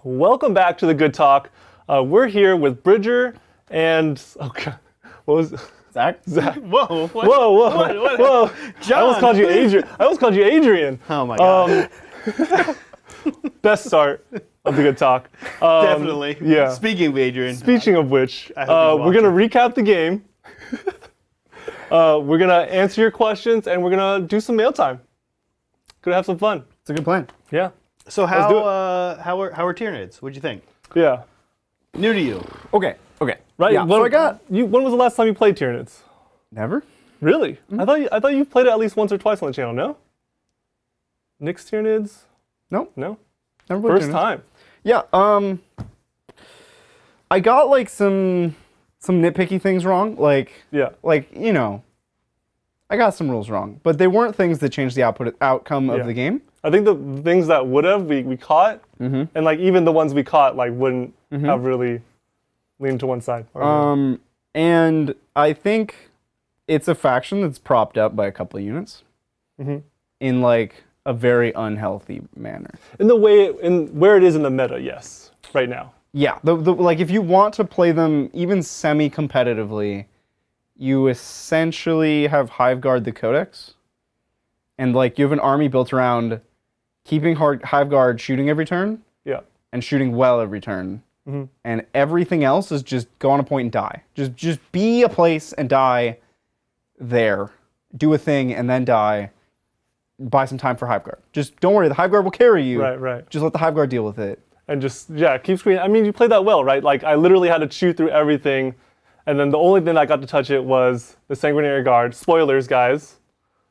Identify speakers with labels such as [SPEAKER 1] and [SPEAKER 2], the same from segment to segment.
[SPEAKER 1] welcome back to the Good Talk. We're here with Bridger and what was
[SPEAKER 2] Zach?
[SPEAKER 3] Whoa! What?
[SPEAKER 1] Whoa!
[SPEAKER 3] John.
[SPEAKER 1] I almost called you Adrian.
[SPEAKER 3] Oh my god!
[SPEAKER 1] Best start of the Good Talk.
[SPEAKER 3] Definitely.
[SPEAKER 1] Yeah.
[SPEAKER 3] Speaking of Adrian.
[SPEAKER 1] Speaking of which,
[SPEAKER 3] I hope he's
[SPEAKER 1] we're gonna recap the game. We're gonna answer your questions and we're gonna do some mail time. Gonna have some fun.
[SPEAKER 2] It's a good plan.
[SPEAKER 1] Yeah.
[SPEAKER 3] So how are Tyranids? What'd you think?
[SPEAKER 1] Yeah.
[SPEAKER 3] New to you.
[SPEAKER 2] Okay.
[SPEAKER 1] Right.
[SPEAKER 2] Yeah, so I got...
[SPEAKER 1] When was the last time you played Tyranids?
[SPEAKER 2] Never?
[SPEAKER 1] Really?
[SPEAKER 2] Mm-hmm.
[SPEAKER 1] I thought you played it at least once or twice on the channel. No. Nick's Tyranids?
[SPEAKER 2] Nope.
[SPEAKER 1] No.
[SPEAKER 2] Never played
[SPEAKER 1] First
[SPEAKER 2] Tyranids.
[SPEAKER 1] time.
[SPEAKER 2] Yeah. I got like some nitpicky things wrong. Like you know, I got some rules wrong, but they weren't things that changed the outcome of the game.
[SPEAKER 1] I think the things that would have we caught, and like even the ones we caught like wouldn't have really leaned to one side.
[SPEAKER 2] And I think it's a faction that's propped up by a couple of units in like a very unhealthy manner.
[SPEAKER 1] In the way, where it is in the meta, yes, right now.
[SPEAKER 2] Yeah, like if you want to play them even semi-competitively, you essentially have Hiveguard the Codex, and like you have an army built around keeping Hiveguard shooting every turn, and shooting well every turn, and everything else is just go on a point and die. Just be a place and die there, do a thing and then die. Buy some time for Hiveguard. Just don't worry, the Hiveguard will carry you.
[SPEAKER 1] Right.
[SPEAKER 2] Just let the Hiveguard deal with it.
[SPEAKER 1] And just keep screening. I mean, you played that well, right? Like I literally had to chew through everything, and then the only thing I got to touch it was the Sanguinary Guard. Spoilers, guys.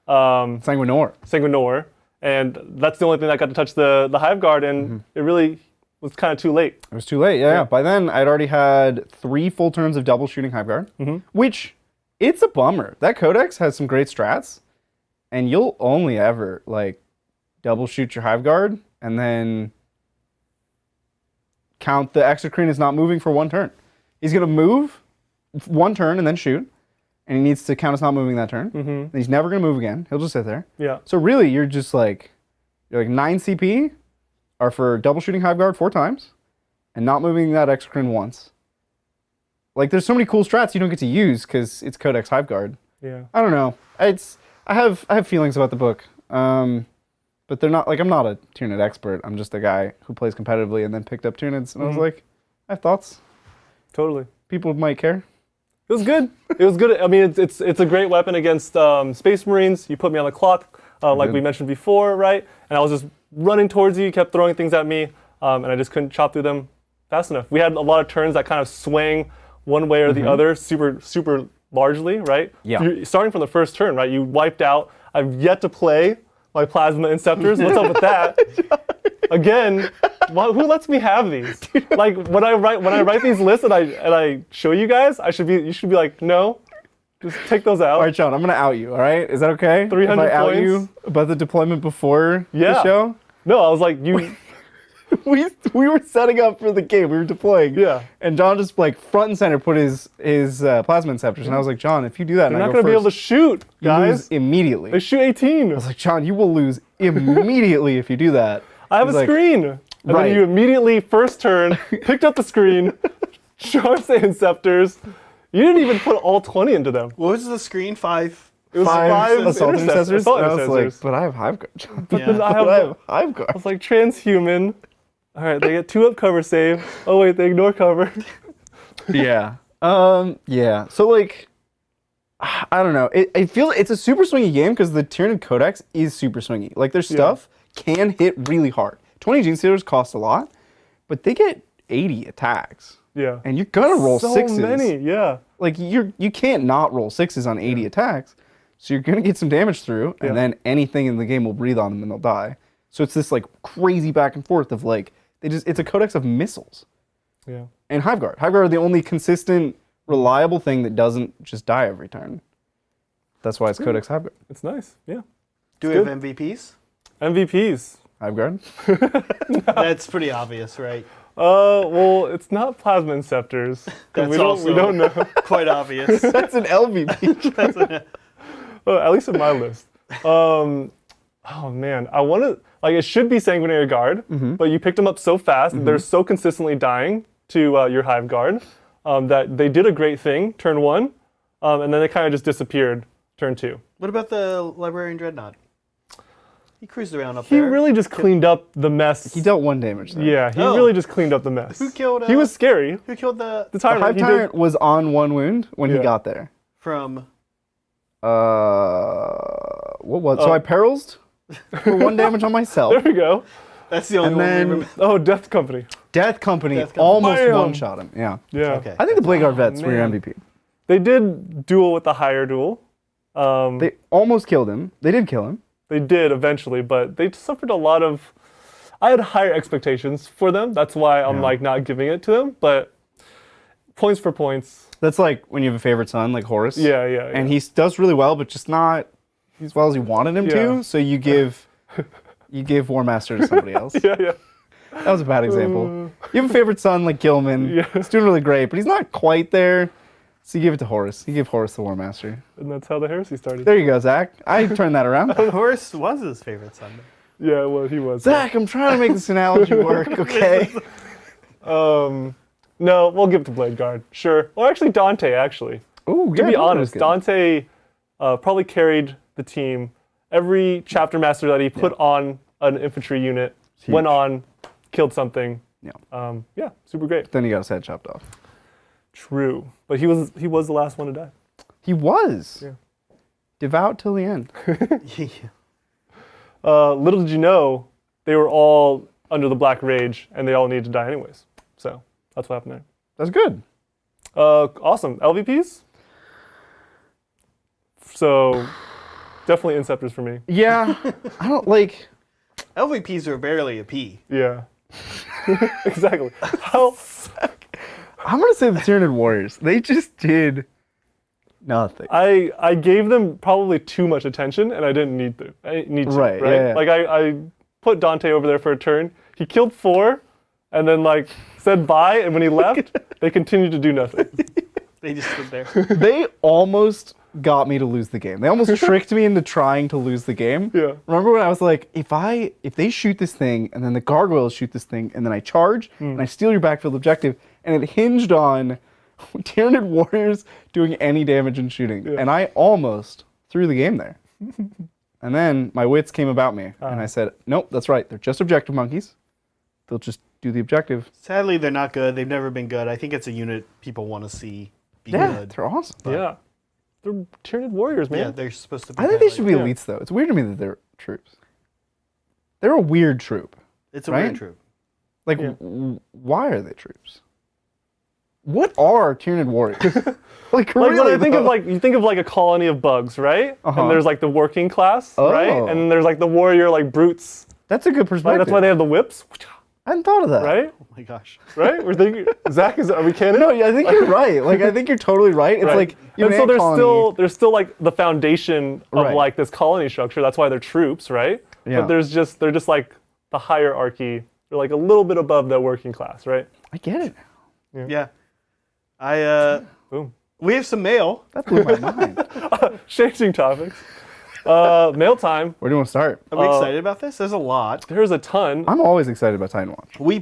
[SPEAKER 1] Sanguinor. And that's the only thing that got to touch the Hiveguard, and it really was kind of too late.
[SPEAKER 2] It was too late, yeah. By then, I'd already had 3 full turns of double shooting Hiveguard, which, it's a bummer. That Codex has some great strats, and you'll only ever, like, double shoot your Hiveguard, and then count the Exocrine is not moving for 1 turn. He's going to move 1 turn and then shoot, and he needs to count as not moving that turn. And he's never going to move again. He'll just sit there.
[SPEAKER 1] Yeah.
[SPEAKER 2] So really, you're like 9 CP are for double shooting Hiveguard 4 times, and not moving that Exocrine once. Like, there's so many cool strats you don't get to use because it's Codex Hiveguard.
[SPEAKER 1] Yeah.
[SPEAKER 2] I don't know. I have feelings about the book. But they're not, like, I'm not a Tyranid expert. I'm just a guy who plays competitively and then picked up Tyranids, and I was like, I have thoughts.
[SPEAKER 1] Totally.
[SPEAKER 2] People might care.
[SPEAKER 1] It was good. It was good. I mean, it's a great weapon against Space Marines. You put me on the clock, like we mentioned before, right? And I was just running towards you. You kept throwing things at me, and I just couldn't chop through them fast enough. We had a lot of turns that kind of swang one way or the other, super largely, right?
[SPEAKER 2] Yeah.
[SPEAKER 1] Starting from the first turn, right? You wiped out. I've yet to play my Plasma Inceptors. What's up with that? Again, who lets me have these? Like when I write these lists and I show you guys, you should be like, no, just take those out.
[SPEAKER 2] All right, John, I'm gonna out you. All right, is that okay?
[SPEAKER 1] 300
[SPEAKER 2] if I out
[SPEAKER 1] points.
[SPEAKER 2] you about the deployment before the show?
[SPEAKER 1] No, I was like, you.
[SPEAKER 2] we were setting up for the game. We were deploying.
[SPEAKER 1] Yeah.
[SPEAKER 2] And John just like front and center put his Plasma Inceptors, and I was like, John, if you do that,
[SPEAKER 1] You're
[SPEAKER 2] and
[SPEAKER 1] not
[SPEAKER 2] I
[SPEAKER 1] gonna
[SPEAKER 2] go
[SPEAKER 1] be able to
[SPEAKER 2] first,
[SPEAKER 1] shoot,
[SPEAKER 2] you
[SPEAKER 1] guys.
[SPEAKER 2] lose immediately.
[SPEAKER 1] They shoot 18.
[SPEAKER 2] I was like, John, you will lose immediately if you do that.
[SPEAKER 1] I have a screen. And then you immediately, first turn, picked up the screen, charged the Inceptors. You didn't even put all 20 into them.
[SPEAKER 3] What was the screen? 5?
[SPEAKER 1] It was 5
[SPEAKER 2] assault intercessors.
[SPEAKER 1] Assault
[SPEAKER 2] I was
[SPEAKER 1] intercessors.
[SPEAKER 2] like, but I have Hiveguard.
[SPEAKER 1] But then I
[SPEAKER 2] I have
[SPEAKER 1] I
[SPEAKER 2] Hiveguard.
[SPEAKER 1] was like, transhuman. All right, they get 2 up cover save. Oh wait, they ignore cover.
[SPEAKER 2] Yeah. Yeah. So like, I don't know. It feels it's a super swingy game because the Tyranid Codex is super swingy. Like their stuff can hit really hard. 20 Gene Stealers cost a lot, but they get 80 attacks.
[SPEAKER 1] Yeah.
[SPEAKER 2] And you're gonna roll
[SPEAKER 1] so
[SPEAKER 2] 6s.
[SPEAKER 1] many, yeah.
[SPEAKER 2] Like you can't not roll 6s on 80 attacks. So you're gonna get some damage through, and then anything in the game will breathe on them and they'll die. So it's this like crazy back and forth of like it's a codex of missiles.
[SPEAKER 1] Yeah.
[SPEAKER 2] And Hiveguard. Hiveguard are the only consistent, reliable thing that doesn't just die every turn. That's why it's Codex Hiveguard.
[SPEAKER 1] It's nice, yeah.
[SPEAKER 3] Do we have MVPs?
[SPEAKER 1] MVPs.
[SPEAKER 2] Hiveguard?
[SPEAKER 3] That's pretty obvious, right?
[SPEAKER 1] Well, it's not Plasma Inceptors.
[SPEAKER 3] That's
[SPEAKER 1] we
[SPEAKER 3] also
[SPEAKER 1] don't know.
[SPEAKER 3] quite obvious.
[SPEAKER 2] That's an LVP.
[SPEAKER 1] At least in my list. Oh man, I want to like it should be Sanguinary Guard, but you picked them up so fast. They're so consistently dying to your Hive Guard that they did a great thing turn 1, and then they kind of just disappeared turn 2.
[SPEAKER 3] What about the Librarian Dreadnought? He cruised around up
[SPEAKER 1] He
[SPEAKER 3] there.
[SPEAKER 1] really just cleaned up the mess.
[SPEAKER 2] He dealt 1 damage there.
[SPEAKER 1] Yeah, he
[SPEAKER 3] Oh.
[SPEAKER 1] really just cleaned up the mess.
[SPEAKER 3] Who killed?
[SPEAKER 1] He was scary.
[SPEAKER 3] Who killed the
[SPEAKER 1] The
[SPEAKER 2] The
[SPEAKER 1] Tyrant.
[SPEAKER 2] Hive
[SPEAKER 1] he did-
[SPEAKER 2] Tyrant was on 1 wound when he
[SPEAKER 1] Yeah.
[SPEAKER 2] got there.
[SPEAKER 3] from?
[SPEAKER 2] What was? So I perils for 1 damage on myself.
[SPEAKER 1] There we go.
[SPEAKER 3] That's the only
[SPEAKER 2] And
[SPEAKER 3] one.
[SPEAKER 2] then-
[SPEAKER 3] we remember.
[SPEAKER 1] Oh, Death Company.
[SPEAKER 2] Death Company
[SPEAKER 3] Death Company.
[SPEAKER 2] almost
[SPEAKER 1] Bam!
[SPEAKER 2] one-shot him. Yeah.
[SPEAKER 1] Yeah.
[SPEAKER 3] Okay.
[SPEAKER 2] I think the Blade Guard vets were your
[SPEAKER 1] man.
[SPEAKER 2] MVP.
[SPEAKER 1] They did duel with the higher duel.
[SPEAKER 2] They almost killed him. They did kill him.
[SPEAKER 1] They did eventually, but they suffered a lot of. I had higher expectations for them. That's why I'm like not giving it to them. But points for points.
[SPEAKER 2] That's like when you have a favorite son, like Horus.
[SPEAKER 1] Yeah, yeah.
[SPEAKER 2] And he does really well, but just not as well as you wanted him
[SPEAKER 1] Yeah.
[SPEAKER 2] to. So you give War Master to somebody else.
[SPEAKER 1] yeah, yeah.
[SPEAKER 2] That was a bad example. You have a favorite son like Gilman.
[SPEAKER 1] Yeah.
[SPEAKER 2] He's doing really great, but he's not quite there. So you give it to Horus. You give Horus the War Master.
[SPEAKER 1] And that's how the heresy started.
[SPEAKER 2] There you go, Zach. I turned that around.
[SPEAKER 3] Horus was his favorite son.
[SPEAKER 1] Yeah, well, he was.
[SPEAKER 2] Zach, I'm trying to make this analogy work, okay?
[SPEAKER 1] No, we'll give it to Blade Guard. Sure. Or actually, Dante, actually.
[SPEAKER 2] Ooh,
[SPEAKER 1] To be honest, Dante probably carried the team. Every chapter master that he put on an infantry unit went on, killed something.
[SPEAKER 2] Yeah.
[SPEAKER 1] Yeah, super great.
[SPEAKER 2] Then he got his head chopped off.
[SPEAKER 1] True. But he was the last one to die.
[SPEAKER 2] He was.
[SPEAKER 1] Yeah.
[SPEAKER 2] Devout till the end.
[SPEAKER 3] Yeah.
[SPEAKER 1] Little did you know, they were all under the Black Rage, and they all needed to die anyways. So that's what happened there.
[SPEAKER 2] That's good.
[SPEAKER 1] Awesome. LVPs? So definitely Inceptors for me.
[SPEAKER 2] Yeah. I don't like...
[SPEAKER 3] LVPs are barely a P.
[SPEAKER 1] Yeah. Exactly. How?
[SPEAKER 2] I'm going to say the Tyranid Warriors. They just did nothing.
[SPEAKER 1] I gave them probably too much attention, and I didn't need to.
[SPEAKER 2] Right,
[SPEAKER 1] Right?
[SPEAKER 2] yeah, yeah.
[SPEAKER 1] Like I put Dante over there for a turn. He killed 4, and then like said bye. And when he left, they continued to do nothing.
[SPEAKER 3] They just stood there.
[SPEAKER 2] They almost got me to lose the game. They almost tricked me into trying to lose the game.
[SPEAKER 1] Yeah.
[SPEAKER 2] Remember when I was like, if they shoot this thing, and then the gargoyles shoot this thing, and then I charge, and I steal your backfield objective, and it hinged on Tyranid Warriors doing any damage and shooting.
[SPEAKER 1] Yeah.
[SPEAKER 2] And I almost threw the game there. And then my wits came about me, and I said, nope, that's right. They're just objective monkeys. They'll just do the objective.
[SPEAKER 3] Sadly, they're not good. They've never been good. I think it's a unit people want to see be
[SPEAKER 2] Yeah,
[SPEAKER 3] good.
[SPEAKER 2] they're awesome.
[SPEAKER 1] Yeah. They're Tyranid Warriors, man.
[SPEAKER 3] Yeah, they're supposed to be.
[SPEAKER 2] I think they
[SPEAKER 3] highlighted.
[SPEAKER 2] should be elites, though. It's weird to me that they're troops. They're a weird troop.
[SPEAKER 3] It's a
[SPEAKER 2] right?
[SPEAKER 3] weird troop.
[SPEAKER 2] Like,
[SPEAKER 1] Yeah.
[SPEAKER 2] why are they troops? What are Tyranid Warriors? Like,
[SPEAKER 1] Like when
[SPEAKER 2] really,
[SPEAKER 1] I think of
[SPEAKER 2] though?
[SPEAKER 1] like you think of like a colony of bugs, right?
[SPEAKER 2] Uh-huh.
[SPEAKER 1] And there's like the working class, right?
[SPEAKER 2] Oh.
[SPEAKER 1] And then there's like the warrior like brutes.
[SPEAKER 2] That's a good
[SPEAKER 1] Right?
[SPEAKER 2] perspective.
[SPEAKER 1] That's why they have the whips,
[SPEAKER 2] I hadn't thought of that.
[SPEAKER 1] right?
[SPEAKER 3] Oh my gosh.
[SPEAKER 1] Right? We're thinking Zach are we canon?
[SPEAKER 2] No, yeah, I think you're right. Like, I think you're totally right. It's
[SPEAKER 1] Right.
[SPEAKER 2] like, you
[SPEAKER 1] and
[SPEAKER 2] have
[SPEAKER 1] so
[SPEAKER 2] an
[SPEAKER 1] there's
[SPEAKER 2] colony.
[SPEAKER 1] still like the foundation of
[SPEAKER 2] Right.
[SPEAKER 1] like this colony structure. That's why they're troops, right?
[SPEAKER 2] Yeah.
[SPEAKER 1] But they're just like the hierarchy. They're like a little bit above that working class, right?
[SPEAKER 2] I get it now.
[SPEAKER 3] Yeah.
[SPEAKER 1] Boom.
[SPEAKER 3] We have some mail.
[SPEAKER 2] That blew my mind.
[SPEAKER 1] Changing topics. Mail time.
[SPEAKER 2] Where do you want to start?
[SPEAKER 3] Are we excited about this? There's a lot.
[SPEAKER 1] There's a ton.
[SPEAKER 2] I'm always excited about TITANWATCH.
[SPEAKER 3] We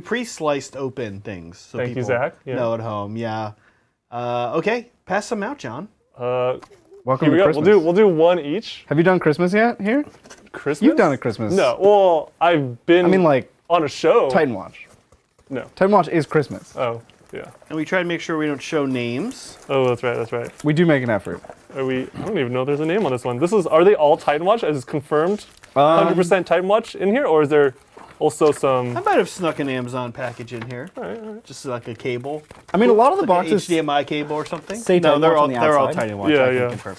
[SPEAKER 3] pre-sliced open things so
[SPEAKER 1] Thank you,
[SPEAKER 3] people
[SPEAKER 1] Zach. Yeah.
[SPEAKER 3] know at home. Yeah. Okay, pass some out, John.
[SPEAKER 2] Welcome
[SPEAKER 1] Here
[SPEAKER 2] to
[SPEAKER 1] we go.
[SPEAKER 2] Christmas.
[SPEAKER 1] We'll do one each.
[SPEAKER 2] Have you done Christmas yet here?
[SPEAKER 1] Christmas.
[SPEAKER 2] You've done a Christmas.
[SPEAKER 1] No. Well, I've been.
[SPEAKER 2] I mean, like,
[SPEAKER 1] on a show.
[SPEAKER 2] TITANWATCH.
[SPEAKER 1] No.
[SPEAKER 2] TITANWATCH is Christmas.
[SPEAKER 1] Oh, yeah.
[SPEAKER 3] And we try to make sure we don't show names.
[SPEAKER 1] Oh, that's right. That's right.
[SPEAKER 2] We do make an effort.
[SPEAKER 1] Are we? I don't even know if there's a name on this one. Are they all TITANWATCH? Is confirmed 100% TITANWATCH in here, or is there also some?
[SPEAKER 3] I might have snuck an Amazon package in here,
[SPEAKER 1] All right.
[SPEAKER 3] just like a cable,
[SPEAKER 2] I mean, a lot of the
[SPEAKER 3] like an
[SPEAKER 2] boxes.
[SPEAKER 3] HDMI cable or something.
[SPEAKER 2] say
[SPEAKER 3] no, they're
[SPEAKER 2] TITANWATCH
[SPEAKER 3] all
[SPEAKER 2] on the
[SPEAKER 3] they're all
[SPEAKER 2] outside.
[SPEAKER 3] TITANWATCH.
[SPEAKER 1] Yeah,
[SPEAKER 3] I can
[SPEAKER 1] yeah.
[SPEAKER 3] confirm.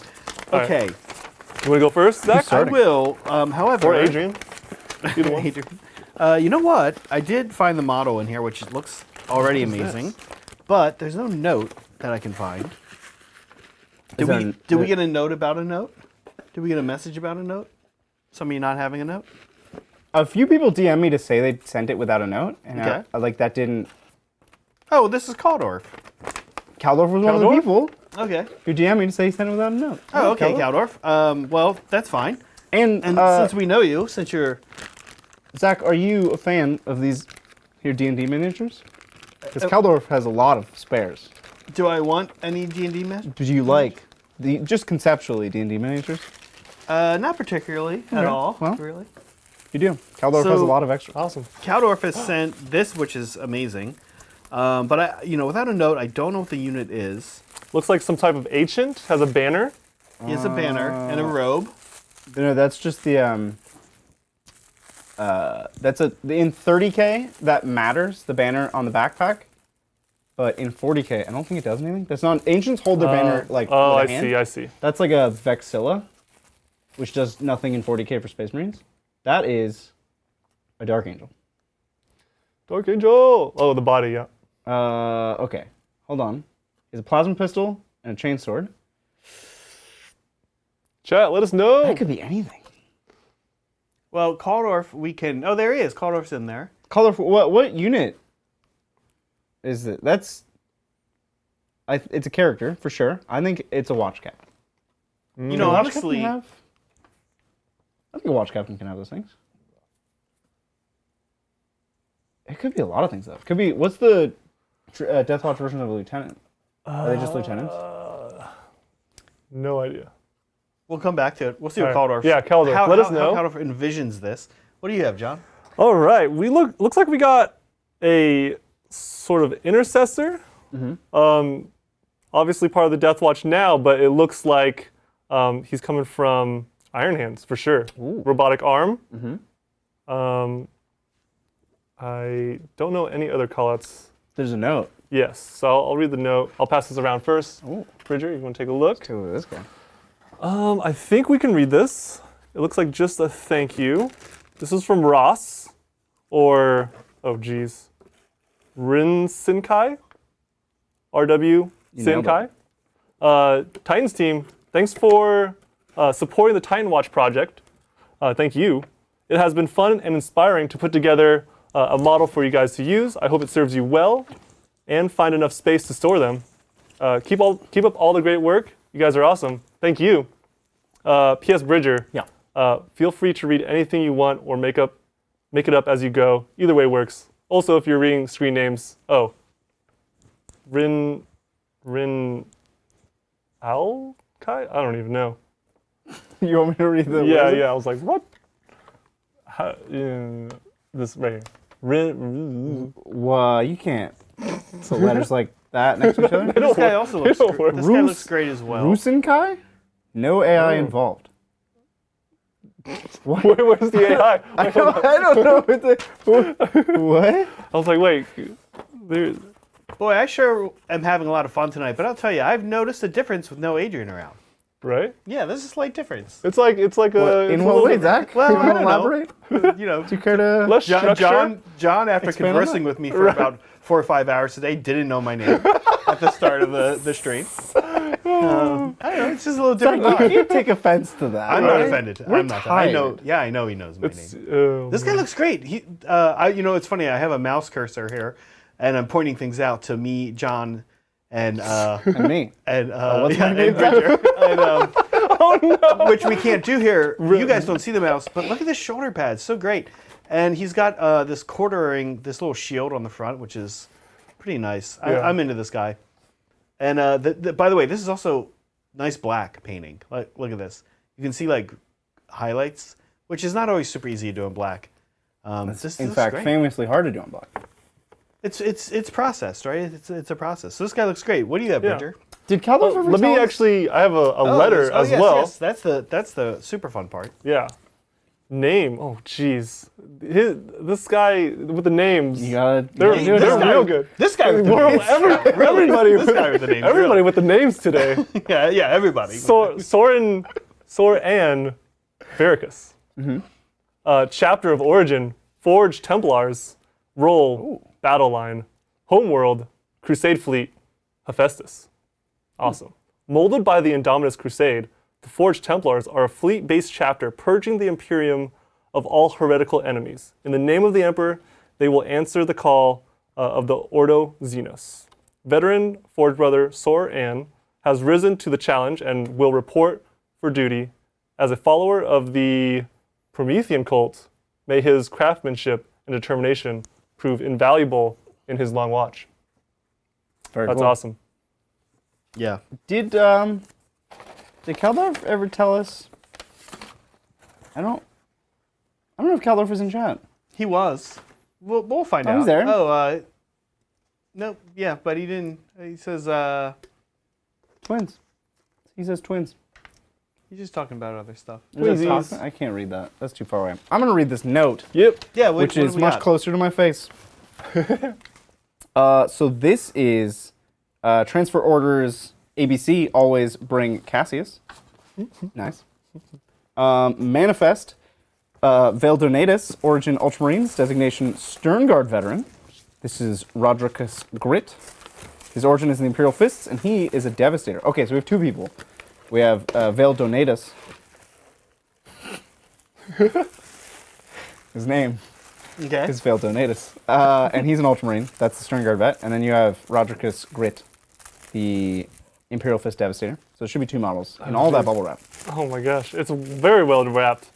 [SPEAKER 1] All right.
[SPEAKER 3] Okay,
[SPEAKER 1] You want to go first, Zach?
[SPEAKER 3] I
[SPEAKER 2] starting?
[SPEAKER 3] will. However,
[SPEAKER 1] Or Adrian? Either one.
[SPEAKER 3] Adrian. You know what? I did find the model in here, which looks already amazing, but there's no note that I can find. Did we get a note about a note? Did we get a message about a note? Some of you not having a note?
[SPEAKER 2] A few people DM me to say they sent it without a note, and
[SPEAKER 3] Okay.
[SPEAKER 2] I like that didn't.
[SPEAKER 3] Oh, this is Kaldorf.
[SPEAKER 2] Kaldorf was one of the
[SPEAKER 1] Kaldorf?
[SPEAKER 2] people
[SPEAKER 3] Okay.
[SPEAKER 2] who DM me to say he sent it without a note.
[SPEAKER 3] Oh, okay,
[SPEAKER 2] Kaldorf.
[SPEAKER 3] Kaldorf. Well, that's fine.
[SPEAKER 2] And
[SPEAKER 3] since we know you, since you're...
[SPEAKER 2] Zach, are you a fan of these here D&D miniatures? Because Kaldorf has a lot of spares.
[SPEAKER 3] Do I want any D&D men?
[SPEAKER 2] Do you like just conceptually D&D miniatures?
[SPEAKER 3] Not particularly at all,
[SPEAKER 2] well.
[SPEAKER 3] really.
[SPEAKER 2] You do. Kaldorf has a lot of extras.
[SPEAKER 1] Awesome.
[SPEAKER 3] Kaldorf has sent this, which is amazing. But without a note, I don't know what the unit is.
[SPEAKER 1] Looks like some type of ancient. Has a banner.
[SPEAKER 3] He has a banner and a robe.
[SPEAKER 2] No, that's just the in 30K that matters, the banner on the backpack. But in 40K, I don't think it does anything. That's not ancients hold their banner like
[SPEAKER 1] Oh,
[SPEAKER 2] with a hand.
[SPEAKER 1] I see.
[SPEAKER 2] That's like a Vexilla, which does nothing in 40K for Space Marines. That is a Dark Angel.
[SPEAKER 1] Dark Angel. Oh, the body. Yeah.
[SPEAKER 2] Okay. Hold on. It's a plasma pistol and a chain sword.
[SPEAKER 1] Chat, let us know.
[SPEAKER 2] That could be anything.
[SPEAKER 3] Well, Kaldorf, we can... Oh, there he is. Kaldorf's in there.
[SPEAKER 2] Colorful. What unit is it? It's a character for sure. I think it's a watch captain.
[SPEAKER 3] You know,
[SPEAKER 2] Watch
[SPEAKER 3] honestly...
[SPEAKER 2] captain have? I think a watch captain can have those things. It could be a lot of things though. It could be. What's the Death Watch version of a lieutenant? Are they just lieutenants?
[SPEAKER 1] No idea.
[SPEAKER 3] We'll come back to it. We'll see what
[SPEAKER 1] All right.
[SPEAKER 3] Kaldorf...
[SPEAKER 1] Yeah, Kaldorf. Let us know.
[SPEAKER 3] How Kaldorf envisions this. What do you have, John?
[SPEAKER 1] All right. Looks like we got a sort of intercessor. Obviously part of the Death Watch now, but it looks like he's coming from Iron Hands for sure.
[SPEAKER 2] Ooh.
[SPEAKER 1] Robotic arm. I don't know any other callouts.
[SPEAKER 2] There's a note.
[SPEAKER 1] Yes, so I'll read the note. I'll pass this around first.
[SPEAKER 2] Ooh.
[SPEAKER 1] Bridger, you want to take a look?
[SPEAKER 2] Who is this guy?
[SPEAKER 1] I think we can read this. It looks like just a thank you. This is from Ross, or, oh geez, Rin Sinkai? RW Sinkai? Titans team, thanks for supporting the TITANWATCH project. Thank you. It has been fun and inspiring to put together a model for you guys to use. I hope it serves you well and find enough space to store them. Keep up all the great work. You guys are awesome. Thank you. P.S. Bridger.
[SPEAKER 2] Yeah.
[SPEAKER 1] Feel free to read anything you want or make it up as you go. Either way works. Also, if you're reading screen names, Rin Al Kai? I don't even know.
[SPEAKER 2] You want me to read the?
[SPEAKER 1] Yeah. I was like, what? This right here. Rin.
[SPEAKER 2] Well, you can't. So letters like that next to each other.
[SPEAKER 3] This guy also looks
[SPEAKER 1] don't
[SPEAKER 3] great.
[SPEAKER 1] work.
[SPEAKER 3] This guy looks great as well.
[SPEAKER 2] Rusenkai? No AI involved. What?
[SPEAKER 1] Where's the AI?
[SPEAKER 2] I don't know what.
[SPEAKER 1] I was like, wait. There.
[SPEAKER 3] Boy, I sure am having a lot of fun tonight, but I'll tell you, I've noticed a difference with no Adrian around.
[SPEAKER 1] Right?
[SPEAKER 3] Yeah, there's a slight difference.
[SPEAKER 1] It's like a.
[SPEAKER 2] In
[SPEAKER 1] it's
[SPEAKER 2] what
[SPEAKER 1] a
[SPEAKER 2] way,
[SPEAKER 1] little-
[SPEAKER 2] Zach?
[SPEAKER 3] Well,
[SPEAKER 2] you
[SPEAKER 3] I
[SPEAKER 2] want to
[SPEAKER 3] don't
[SPEAKER 2] elaborate?
[SPEAKER 3] You know,
[SPEAKER 2] Do you care to?
[SPEAKER 1] Less structure?
[SPEAKER 3] John, after
[SPEAKER 2] Expand on
[SPEAKER 3] conversing
[SPEAKER 2] that?
[SPEAKER 3] with me for about 4 or 5 hours today, didn't know my name at the start of the stream. I don't know, it's just a little different.
[SPEAKER 2] Zach, you can't take offense to that.
[SPEAKER 3] I'm
[SPEAKER 2] right?
[SPEAKER 3] not offended.
[SPEAKER 2] We're
[SPEAKER 3] I'm not.
[SPEAKER 2] tired.
[SPEAKER 3] I know. Yeah, I know he knows my
[SPEAKER 1] It's,
[SPEAKER 3] name. This guy looks great. It's funny. I have a mouse cursor here, and I'm pointing things out to me, John, and
[SPEAKER 2] And me.
[SPEAKER 3] and
[SPEAKER 2] what's
[SPEAKER 3] yeah,
[SPEAKER 2] my name?
[SPEAKER 3] and Bridger, which we can't do here. You guys don't see the mouse, but look at this shoulder pad, so great. And he's got this quartering, this little shield on the front, which is pretty nice.
[SPEAKER 1] Yeah.
[SPEAKER 3] I'm into this guy. And by the way, this is also nice black painting. Like, look at this. You can see like highlights, which is not always super easy to do in black. This
[SPEAKER 2] In
[SPEAKER 3] looks
[SPEAKER 2] fact,
[SPEAKER 3] great.
[SPEAKER 2] famously hard to do on black.
[SPEAKER 3] It's processed, right? It's a process. So this guy looks great. What do you have,
[SPEAKER 1] Yeah.
[SPEAKER 3] Bridger?
[SPEAKER 2] Did Kaldorf ever
[SPEAKER 1] Let me
[SPEAKER 2] tell us-
[SPEAKER 1] actually. I have a letter as
[SPEAKER 3] yes,
[SPEAKER 1] well.
[SPEAKER 3] Yes. That's the super fun part.
[SPEAKER 1] Yeah. Name. Oh, jeez. This guy with the names.
[SPEAKER 2] You gotta.
[SPEAKER 1] They're
[SPEAKER 2] you gotta do it
[SPEAKER 1] they're
[SPEAKER 2] now.
[SPEAKER 1] real good.
[SPEAKER 3] This guy with the
[SPEAKER 1] We're-
[SPEAKER 3] names.
[SPEAKER 1] everybody
[SPEAKER 3] This guy with the names,
[SPEAKER 1] Everybody
[SPEAKER 3] really.
[SPEAKER 1] with the names today.
[SPEAKER 3] Yeah, everybody.
[SPEAKER 1] Soren Vericus. Chapter of Origin. Forge Templars. Roll. Battle Line. Homeworld. Crusade Fleet. Hephaestus. Awesome. Molded by the Indominus Crusade, the Forged Templars are a fleet-based chapter purging the Imperium of all heretical enemies. In the name of the Emperor, they will answer the call of the Ordo Xenos. Veteran Forge brother Sor Ann has risen to the challenge and will report for duty As a follower of the Promethean cult, may his craftsmanship and determination prove invaluable in his long watch.
[SPEAKER 2] Very
[SPEAKER 1] That's
[SPEAKER 2] cool.
[SPEAKER 1] awesome.
[SPEAKER 3] Yeah.
[SPEAKER 2] Did Keldorf ever tell us? I don't know if Keldorf was in chat.
[SPEAKER 3] He was. We'll find out.
[SPEAKER 2] He's there.
[SPEAKER 3] Oh, no, yeah, but he didn't. He says,
[SPEAKER 2] Twins. He says twins.
[SPEAKER 3] he's just talking about other stuff.
[SPEAKER 2] Is that
[SPEAKER 1] Twinsies.
[SPEAKER 2] talking? I can't read that. That's too far away. I'm going to read this note,
[SPEAKER 1] Yep.
[SPEAKER 3] Yeah,
[SPEAKER 2] which
[SPEAKER 3] what
[SPEAKER 2] is
[SPEAKER 3] do we
[SPEAKER 2] much
[SPEAKER 3] got?
[SPEAKER 2] closer to my face. So this is transfer orders ABC, always bring Cassius. Nice. Manifest, Veldonatus, origin Ultramarines, designation Sternguard veteran. This is Rodricus Grit. His origin is in the Imperial Fists, and he is a Devastator. Okay, so we have two people. We have Veldonatus. His name
[SPEAKER 3] Okay.
[SPEAKER 2] is Veldonatus. And he's an Ultramarine. That's the Sternguard vet. And then you have Rodricus Grit, the Imperial Fist Devastator. So it should be two models and all that bubble wrap.
[SPEAKER 1] Oh my gosh, it's very well wrapped.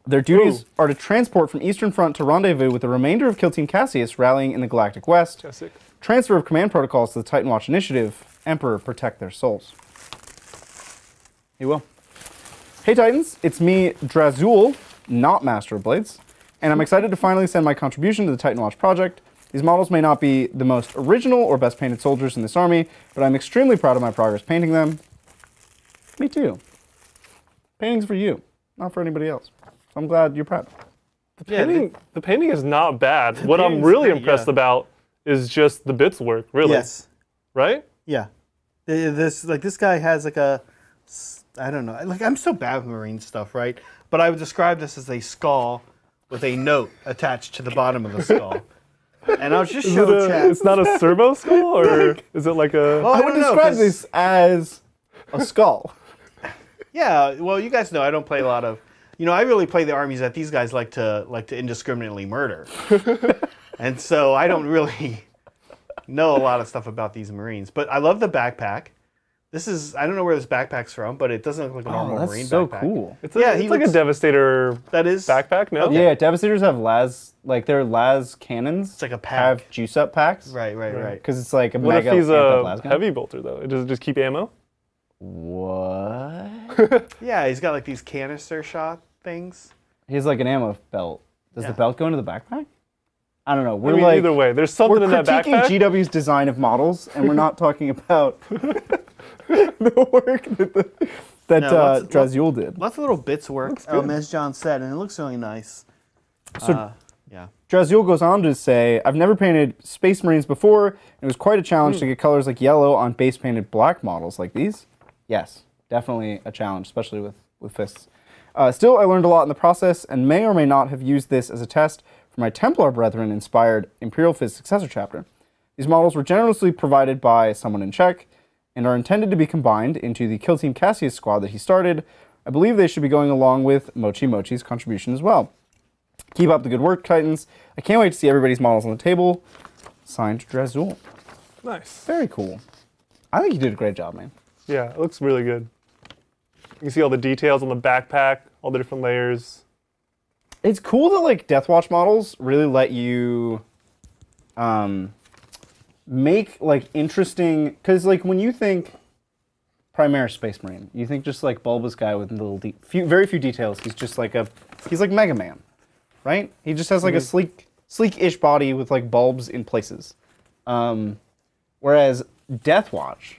[SPEAKER 2] Their duties are to transport from Eastern Front to rendezvous with the remainder of Kill Team Cassius rallying in the Galactic West.
[SPEAKER 1] Classic.
[SPEAKER 2] Transfer of command protocols to the TITANWATCH initiative. Emperor, protect their souls. He will. Hey Titans, it's me, Drazul, not Master of Blades, and I'm excited to finally send my contribution to the TITANWATCH project. These models may not be the most original or best painted soldiers in this army, but I'm extremely proud of my progress painting them. Me too. Painting's for you, not for anybody else. I'm glad you're proud.
[SPEAKER 1] The painting is not bad. What I'm
[SPEAKER 3] painting's
[SPEAKER 1] really
[SPEAKER 3] great,
[SPEAKER 1] impressed
[SPEAKER 3] yeah.
[SPEAKER 1] about is just the bits work, really.
[SPEAKER 3] Yes.
[SPEAKER 1] Right?
[SPEAKER 3] Yeah. This guy has like a, I don't know. Like I'm so bad with marine stuff, right? But I would describe this as a skull with a note attached to the bottom of the skull. And I'll just show chat.
[SPEAKER 1] It's not a servo skull, or is it like a?
[SPEAKER 3] Well,
[SPEAKER 2] I would
[SPEAKER 3] don't know,
[SPEAKER 2] describe
[SPEAKER 3] 'cause-
[SPEAKER 2] this as a skull.
[SPEAKER 3] Yeah, well, you guys know I don't play a lot of. I really play the armies that these guys like to indiscriminately murder, and so I don't really know a lot of stuff about these Marines. But I love the backpack. I don't know where this backpack's from, but it doesn't look like a normal
[SPEAKER 2] that's
[SPEAKER 3] Marine
[SPEAKER 2] so
[SPEAKER 3] backpack.
[SPEAKER 2] cool.
[SPEAKER 1] It's
[SPEAKER 3] Yeah,
[SPEAKER 1] it's
[SPEAKER 3] he
[SPEAKER 1] like a
[SPEAKER 3] looks-
[SPEAKER 1] Devastator
[SPEAKER 3] That is
[SPEAKER 1] backpack, no?
[SPEAKER 3] Okay.
[SPEAKER 2] Yeah, Devastators have their las cannons.
[SPEAKER 3] It's like a pack.
[SPEAKER 2] Have juice up packs.
[SPEAKER 3] Right.
[SPEAKER 2] Because it's like a
[SPEAKER 1] What
[SPEAKER 2] mega
[SPEAKER 1] if he's
[SPEAKER 2] amped up
[SPEAKER 1] a
[SPEAKER 2] las gun.
[SPEAKER 1] heavy bolter though? It does it just keep ammo?
[SPEAKER 2] What?
[SPEAKER 3] Yeah, he's got like these canister shot things.
[SPEAKER 2] He has like an ammo belt. Does
[SPEAKER 3] Yeah.
[SPEAKER 2] the belt go into the backpack? I don't know.
[SPEAKER 1] I
[SPEAKER 2] We're
[SPEAKER 1] mean,
[SPEAKER 2] like
[SPEAKER 1] either way, there's
[SPEAKER 2] we're
[SPEAKER 1] something in that
[SPEAKER 2] critiquing
[SPEAKER 1] backpack.
[SPEAKER 2] GW's design of models, and we're not talking about the work that
[SPEAKER 3] No, lots-
[SPEAKER 2] Drazul did.
[SPEAKER 3] Lots of little bits work, as John said, and it looks really nice.
[SPEAKER 2] So
[SPEAKER 3] Yeah.
[SPEAKER 2] Drazul goes on to say, I've never painted Space Marines before, and it was quite a challenge to get colors like yellow on base painted black models like these. Yes, definitely a challenge, especially with fists. Still, I learned a lot in the process, and may or may not have used this as a test for my Templar Brethren inspired Imperial Fist Successor chapter. These models were generously provided by someone in Czech, and are intended to be combined into the Kill Team Cassius squad that he started. I believe they should be going along with Mochi Mochi's contribution as well. Keep up the good work, Titans. I can't wait to see everybody's models on the table. Signed, Drazul.
[SPEAKER 1] Nice.
[SPEAKER 2] Very cool. I think you did a great job, man.
[SPEAKER 1] Yeah, it looks really good. You can see all the details on the backpack, all the different layers.
[SPEAKER 2] It's cool that like Deathwatch models really let you make like interesting, because like when you think Primaris Space Marine, you think just like bulbous guy with very few details. He's like Mega Man, right? He just has like a sleek-ish body with like bulbs in places. Whereas Deathwatch,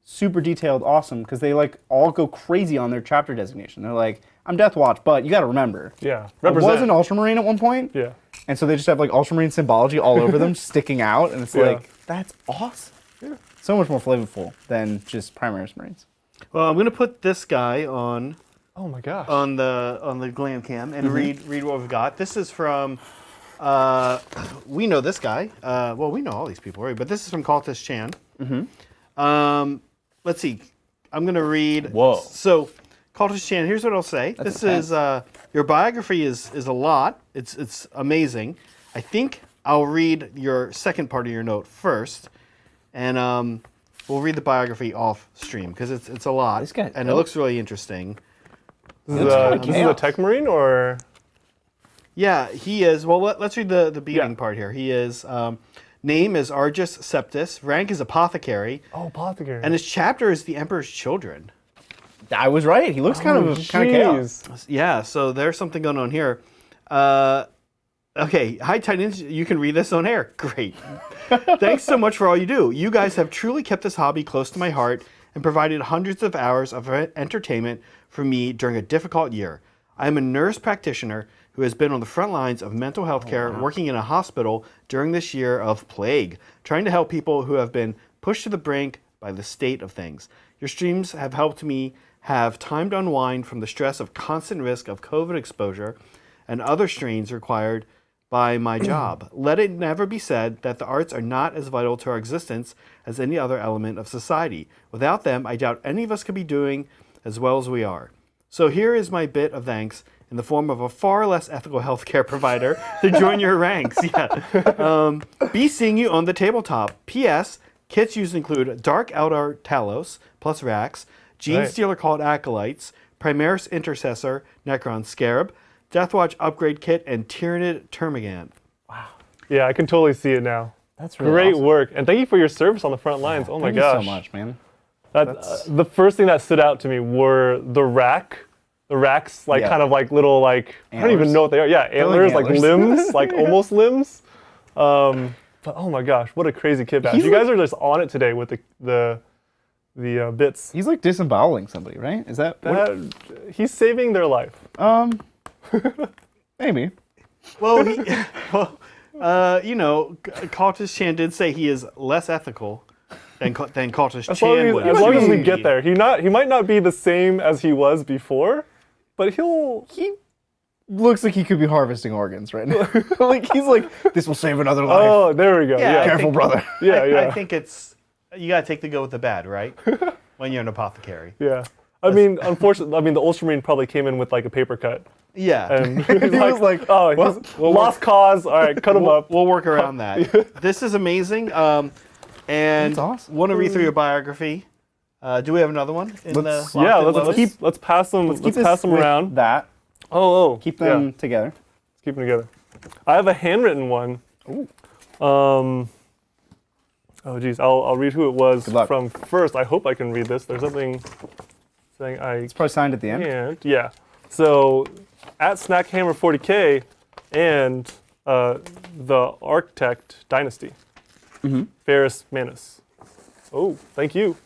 [SPEAKER 2] super detailed, awesome, because they like all go crazy on their chapter designation. They're like, I'm Deathwatch, but you got to remember,
[SPEAKER 1] Yeah,
[SPEAKER 2] I was
[SPEAKER 1] represent.
[SPEAKER 2] an Ultramarine at one point.
[SPEAKER 1] Yeah.
[SPEAKER 2] And so they just have like Ultramarine symbology all over them, sticking out, and it's
[SPEAKER 1] Yeah.
[SPEAKER 2] like, that's awesome.
[SPEAKER 1] Yeah.
[SPEAKER 2] So much more flavorful than just Primaris Marines.
[SPEAKER 3] Well, I'm gonna put this guy on
[SPEAKER 1] Oh my gosh.
[SPEAKER 3] the glam cam and read what we've got. This is from we know this guy. Well, we know all these people, right? But this is from Cultist Chan. Let's see. I'm gonna read.
[SPEAKER 2] Whoa.
[SPEAKER 3] So, Cultist Chan. Here's what I'll say.
[SPEAKER 2] That's
[SPEAKER 3] this is your biography is a lot. It's amazing. I think I'll read your second part of your note first, and we'll read the biography off stream because it's a lot.
[SPEAKER 2] This guy-
[SPEAKER 3] and it looks really interesting.
[SPEAKER 1] This is a Tech Marine, or?
[SPEAKER 3] Yeah, he is. Well, let's read the beginning part here. He is, name is Argus Septus, rank is Apothecary.
[SPEAKER 1] Oh, Apothecary.
[SPEAKER 3] And his chapter is the Emperor's Children.
[SPEAKER 2] I was right. He looks kind of chaos.
[SPEAKER 3] Yeah, so there's something going on here. Okay, hi Titans, you can read this on air. Great. Thanks so much for all you do. You guys have truly kept this hobby close to my heart and provided hundreds of hours of entertainment for me during a difficult year. I am a nurse practitioner who has been on the front lines of mental health care, working in a hospital during this year of plague, trying to help people who have been pushed to the brink by the state of things. Your streams have helped me have time to unwind from the stress of constant risk of COVID exposure and other strains required by my job. Let it never be said that the arts are not as vital to our existence as any other element of society. Without them, I doubt any of us could be doing as well as we are. So here is my bit of thanks in the form of a far less ethical healthcare provider to join your ranks. Yeah. Be seeing you on the tabletop. P.S. Kits used include Dark Eldar Talos plus Rax, Gene Stealer called Acolytes, Primaris Intercessor, Necron Scarab, Deathwatch Upgrade Kit, and Tyranid Termagant.
[SPEAKER 1] Wow. Yeah, I can totally see it now.
[SPEAKER 2] That's really
[SPEAKER 1] great
[SPEAKER 2] awesome.
[SPEAKER 1] work. And thank you for your service on the front lines. Oh my gosh.
[SPEAKER 2] Thank you so much, man.
[SPEAKER 1] The first thing that stood out to me were the racks, like kind of like little like, antlers. I don't even know what they are. Yeah, antlers, like limbs, like almost limbs. But oh my gosh, what a crazy kit bash. You guys are just on it today with the bits.
[SPEAKER 2] He's like disemboweling somebody, right? Is that
[SPEAKER 1] he's saving their life.
[SPEAKER 2] Maybe.
[SPEAKER 3] Well, you know, Cultist Chan did say he is less ethical than Cultist Chan would.
[SPEAKER 1] As long as we get there. He might not be the same as he was before, but he
[SPEAKER 2] looks like he could be harvesting organs right now. Like he's like, this will save another life.
[SPEAKER 1] Oh, there we go. Yeah,
[SPEAKER 2] careful, brother.
[SPEAKER 3] I think you gotta take the good with the bad, right? When you're an apothecary.
[SPEAKER 1] Yeah. I mean, unfortunately, the Ultramarine probably came in with like a paper cut.
[SPEAKER 3] Yeah.
[SPEAKER 1] And
[SPEAKER 2] he was like,
[SPEAKER 1] oh, lost cause. All right, cut him up.
[SPEAKER 3] We'll work around that. This is amazing. And
[SPEAKER 2] that's awesome.
[SPEAKER 3] Want to read through your biography? Do we have another one?
[SPEAKER 1] Let's pass them. Let's pass them around.
[SPEAKER 2] That. Keep them together.
[SPEAKER 1] Let's keep them together. I have a handwritten one.
[SPEAKER 2] Ooh.
[SPEAKER 1] Oh geez, I'll read who it was
[SPEAKER 2] Good luck.
[SPEAKER 1] from first. I hope I can read this. There's something saying
[SPEAKER 2] It's probably signed at the end.
[SPEAKER 1] can't. Yeah. So at Snackhammer40K and the Architect Dynasty. Ferris Manus. Oh, thank you.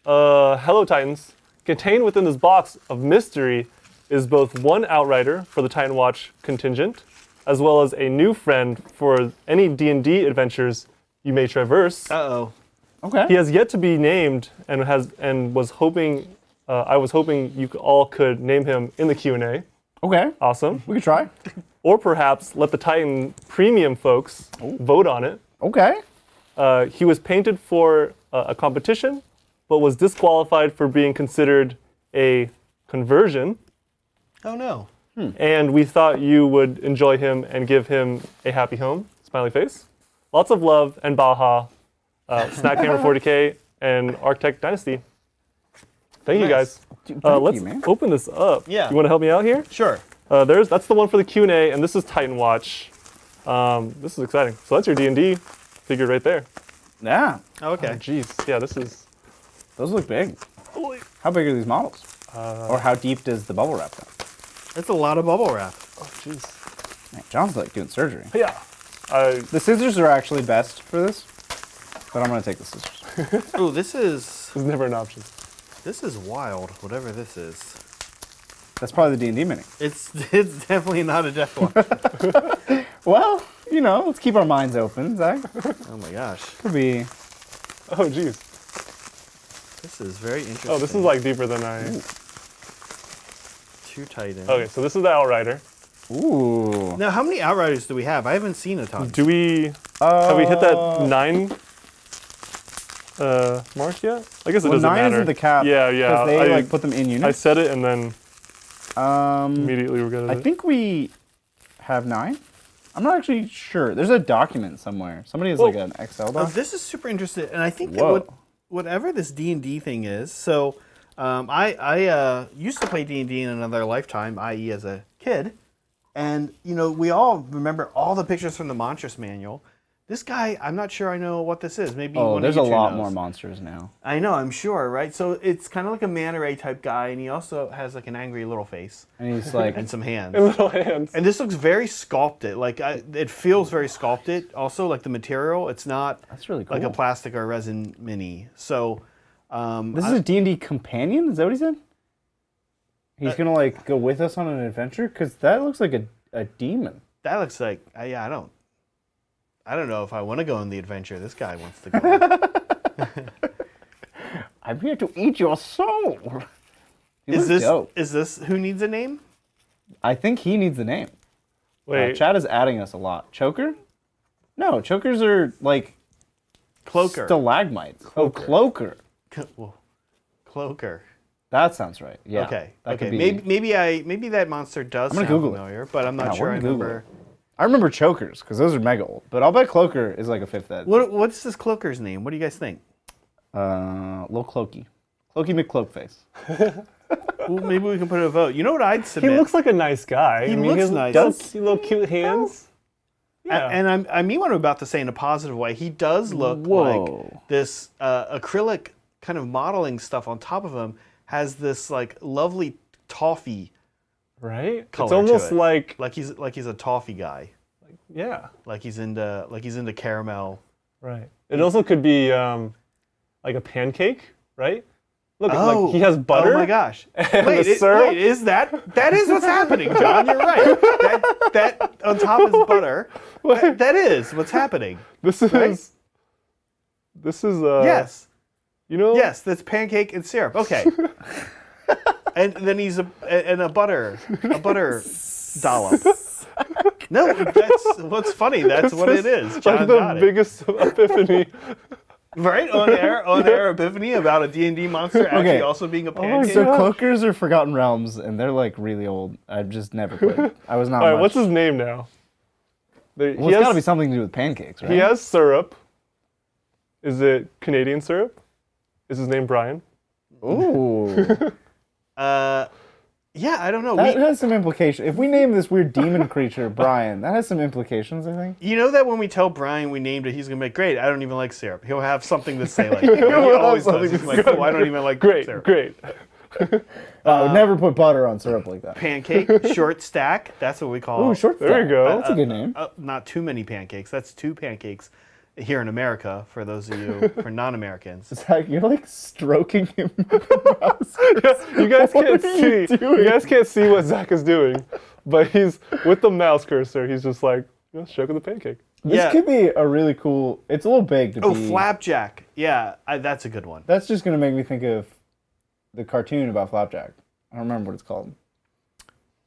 [SPEAKER 1] Hello, Titans. Contained within this box of mystery is both one Outrider for the TITANWATCH contingent, as well as a new friend for any D&D adventures you may traverse.
[SPEAKER 3] Uh-oh.
[SPEAKER 2] Okay.
[SPEAKER 1] He has yet to be named and was hoping, I was hoping you all could name him in the Q&A.
[SPEAKER 2] Okay.
[SPEAKER 1] Awesome.
[SPEAKER 2] We could try.
[SPEAKER 1] Or perhaps let the Titan Premium folks vote on it.
[SPEAKER 2] Okay.
[SPEAKER 1] He was painted for a competition, but was disqualified for being considered a conversion. Oh no. And we thought you would enjoy him and give him a happy home. Smiley face. Lots of love and Baja, Snackhammer40K, and Architect Dynasty. Thank you guys. Let's open this up.
[SPEAKER 3] Yeah.
[SPEAKER 1] You want to help me out here?
[SPEAKER 3] Sure.
[SPEAKER 1] That's the one for the Q&A, and this is TITANWATCH. This is exciting. So that's your D&D figure right there.
[SPEAKER 2] Yeah.
[SPEAKER 3] Okay.
[SPEAKER 1] Jeez. Yeah, this is...
[SPEAKER 2] Those look big. How big are these models? Or how deep does the bubble wrap go?
[SPEAKER 3] That's a lot of bubble wrap.
[SPEAKER 1] Oh, jeez.
[SPEAKER 2] Man, John's like doing surgery.
[SPEAKER 1] Yeah.
[SPEAKER 2] The scissors are actually best for this, but I'm going to take the scissors.
[SPEAKER 3] Oh, this is
[SPEAKER 1] never an option.
[SPEAKER 3] This is wild, whatever this is.
[SPEAKER 2] That's probably the D&D mini.
[SPEAKER 3] It's definitely not a death watch.
[SPEAKER 2] Well, you know, let's keep our minds open, Zach.
[SPEAKER 3] Oh my gosh.
[SPEAKER 2] Could be...
[SPEAKER 1] Oh, jeez.
[SPEAKER 3] This is very interesting.
[SPEAKER 1] Oh, this is like deeper than I...
[SPEAKER 3] Ooh. 2 Titans.
[SPEAKER 1] Okay, so this is the Outrider.
[SPEAKER 2] Ooh.
[SPEAKER 3] Now, how many Outriders do we have? I haven't seen a ton.
[SPEAKER 1] Do we... have we hit that 9 mark yet? I guess it doesn't matter.
[SPEAKER 2] 9 isn't the cap.
[SPEAKER 1] Yeah.
[SPEAKER 2] Because they like put them in units.
[SPEAKER 1] I said it and then immediately we're good at
[SPEAKER 2] I think we have 9. I'm not actually sure. There's a document somewhere. Somebody has like an Excel doc.
[SPEAKER 3] This is super interesting, and I think
[SPEAKER 2] Whoa.
[SPEAKER 3] that whatever this D&D thing is, so I used to play D&D in another lifetime, i.e. as a kid, and we all remember all the pictures from the Monstrous Manual. This guy, I'm not sure I know what this is. Maybe one
[SPEAKER 2] there's
[SPEAKER 3] of
[SPEAKER 2] a
[SPEAKER 3] you two
[SPEAKER 2] lot
[SPEAKER 3] knows.
[SPEAKER 2] more monsters now.
[SPEAKER 3] I know, I'm sure, right? So it's kind of like a manta ray type guy, and he also has like an angry little face
[SPEAKER 2] And he's like,
[SPEAKER 3] and some hands.
[SPEAKER 1] And little hands.
[SPEAKER 3] And this looks very sculpted. Like it feels very sculpted. Also, like the material, it's not
[SPEAKER 2] that's really cool.
[SPEAKER 3] like a plastic or resin mini. So
[SPEAKER 2] This is a D&D companion? Is that what he said? He's gonna like go with us on an adventure? Because that looks like a demon.
[SPEAKER 3] that looks like I don't know if I want to go on the adventure this guy wants to go on.
[SPEAKER 2] I'm here to eat your soul. He
[SPEAKER 3] Is
[SPEAKER 2] looks
[SPEAKER 3] this
[SPEAKER 2] dope.
[SPEAKER 3] who needs a name?
[SPEAKER 2] I think he needs a name.
[SPEAKER 1] Wait,
[SPEAKER 2] Chad is adding us a lot. Choker? No, chokers are like
[SPEAKER 3] Cloaker.
[SPEAKER 2] stalagmites. Oh, cloaker.
[SPEAKER 3] Well, Cloaker.
[SPEAKER 2] That sounds right. Yeah.
[SPEAKER 3] Okay.
[SPEAKER 2] That
[SPEAKER 3] Okay.
[SPEAKER 2] could be.
[SPEAKER 3] Maybe that monster does
[SPEAKER 2] I'm gonna
[SPEAKER 3] sound
[SPEAKER 2] Google it.
[SPEAKER 3] familiar, but I'm not
[SPEAKER 2] Yeah,
[SPEAKER 3] sure
[SPEAKER 2] we're
[SPEAKER 3] I
[SPEAKER 2] gonna Google
[SPEAKER 3] remember.
[SPEAKER 2] I remember chokers because those are mega old. But I'll bet cloaker is like a fifth ed.
[SPEAKER 3] What's this Cloaker's name? What do you guys think?
[SPEAKER 2] Little cloaky. Cloaky McCloakface.
[SPEAKER 3] Well, maybe we can put a vote. You know what I'd
[SPEAKER 1] he
[SPEAKER 3] submit?
[SPEAKER 1] looks like a nice guy.
[SPEAKER 3] He
[SPEAKER 1] I mean,
[SPEAKER 3] looks
[SPEAKER 1] has
[SPEAKER 3] nice.
[SPEAKER 1] little cute hands. Yeah.
[SPEAKER 3] And I mean what I'm about to say in a positive way. He does look
[SPEAKER 2] Whoa.
[SPEAKER 3] like this acrylic kind of modeling stuff on top of him has this like lovely toffee
[SPEAKER 1] Right?
[SPEAKER 3] color
[SPEAKER 1] It's almost
[SPEAKER 3] to it.
[SPEAKER 1] like
[SPEAKER 3] he's a toffee guy.
[SPEAKER 1] yeah,
[SPEAKER 3] Like he's into caramel.
[SPEAKER 1] right. It also could be like a pancake, right? Look,
[SPEAKER 3] Oh,
[SPEAKER 1] like he has butter.
[SPEAKER 3] Oh my gosh!
[SPEAKER 1] and
[SPEAKER 3] Wait,
[SPEAKER 1] the syrup.
[SPEAKER 3] wait, is that is what's happening, John? You're right. That on top is butter. That is what's happening.
[SPEAKER 1] This is
[SPEAKER 3] Right?
[SPEAKER 1] this is
[SPEAKER 3] Yes.
[SPEAKER 1] You know.
[SPEAKER 3] Yes, that's pancake and syrup. Okay. And then he's a butter dollop. No, that's what's funny. That's what it is. John
[SPEAKER 1] Like the
[SPEAKER 3] got it.
[SPEAKER 1] biggest epiphany.
[SPEAKER 3] Right on air epiphany about a D&D monster actually
[SPEAKER 2] Okay.
[SPEAKER 3] also being a pancake.
[SPEAKER 2] So cloakers are Forgotten Realms, and they're like really old. I've just never played. I was not.
[SPEAKER 1] All right,
[SPEAKER 2] much.
[SPEAKER 1] what's his name now?
[SPEAKER 2] Well, it's got to be something to do with pancakes, right?
[SPEAKER 1] He has syrup. Is it Canadian syrup? Is his name Brian?
[SPEAKER 2] Ooh.
[SPEAKER 3] Yeah, I don't know.
[SPEAKER 2] That has some implications. If we name this weird demon creature Brian, that has some implications, I think.
[SPEAKER 3] You know that when we tell Brian we named it, he's gonna be like, great, I don't even like syrup. He'll have something to say like that. He always does. He's like, oh, I don't even like syrup.
[SPEAKER 1] Great.
[SPEAKER 2] I would never put butter on syrup like that.
[SPEAKER 3] Pancake, short stack, that's what we call
[SPEAKER 2] Ooh, short
[SPEAKER 1] There you
[SPEAKER 2] stack.
[SPEAKER 1] go.
[SPEAKER 2] That's a good name.
[SPEAKER 3] not too many pancakes. That's 2 pancakes here in America for those of you, for non-Americans.
[SPEAKER 2] Zach, you're like stroking him.
[SPEAKER 1] You guys
[SPEAKER 2] What
[SPEAKER 1] can't
[SPEAKER 2] are you
[SPEAKER 1] see.
[SPEAKER 2] doing?
[SPEAKER 1] You guys can't see what Zach is doing, but he's with the mouse cursor. He's just like stroking the pancake.
[SPEAKER 2] This
[SPEAKER 3] Yeah.
[SPEAKER 2] could be a really cool. It's a little big to
[SPEAKER 3] Oh,
[SPEAKER 2] be.
[SPEAKER 3] flapjack. Yeah, that's a good one.
[SPEAKER 2] That's just gonna make me think of the cartoon about Flapjack. I don't remember what it's called.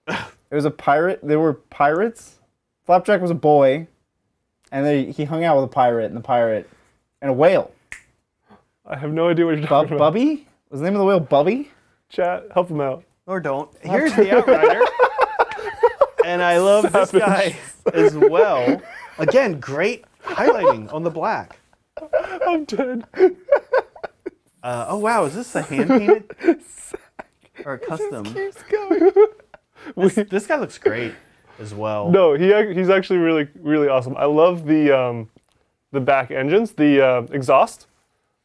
[SPEAKER 2] It was a pirate. There were pirates. Flapjack was a boy, and he hung out with a pirate, and a whale.
[SPEAKER 1] I have no idea what you're talking about.
[SPEAKER 2] Bubby? Was the name of the whale Bubby?
[SPEAKER 1] Chat, help him out.
[SPEAKER 3] Or don't. Here's the Outrider. And I love this guy as well. Again, great highlighting on the black.
[SPEAKER 1] I'm dead.
[SPEAKER 3] Oh wow, is this a hand painted or a custom?
[SPEAKER 2] Keeps going.
[SPEAKER 3] This guy looks great as well.
[SPEAKER 1] No, he's actually really awesome. I love the back engines, the exhaust.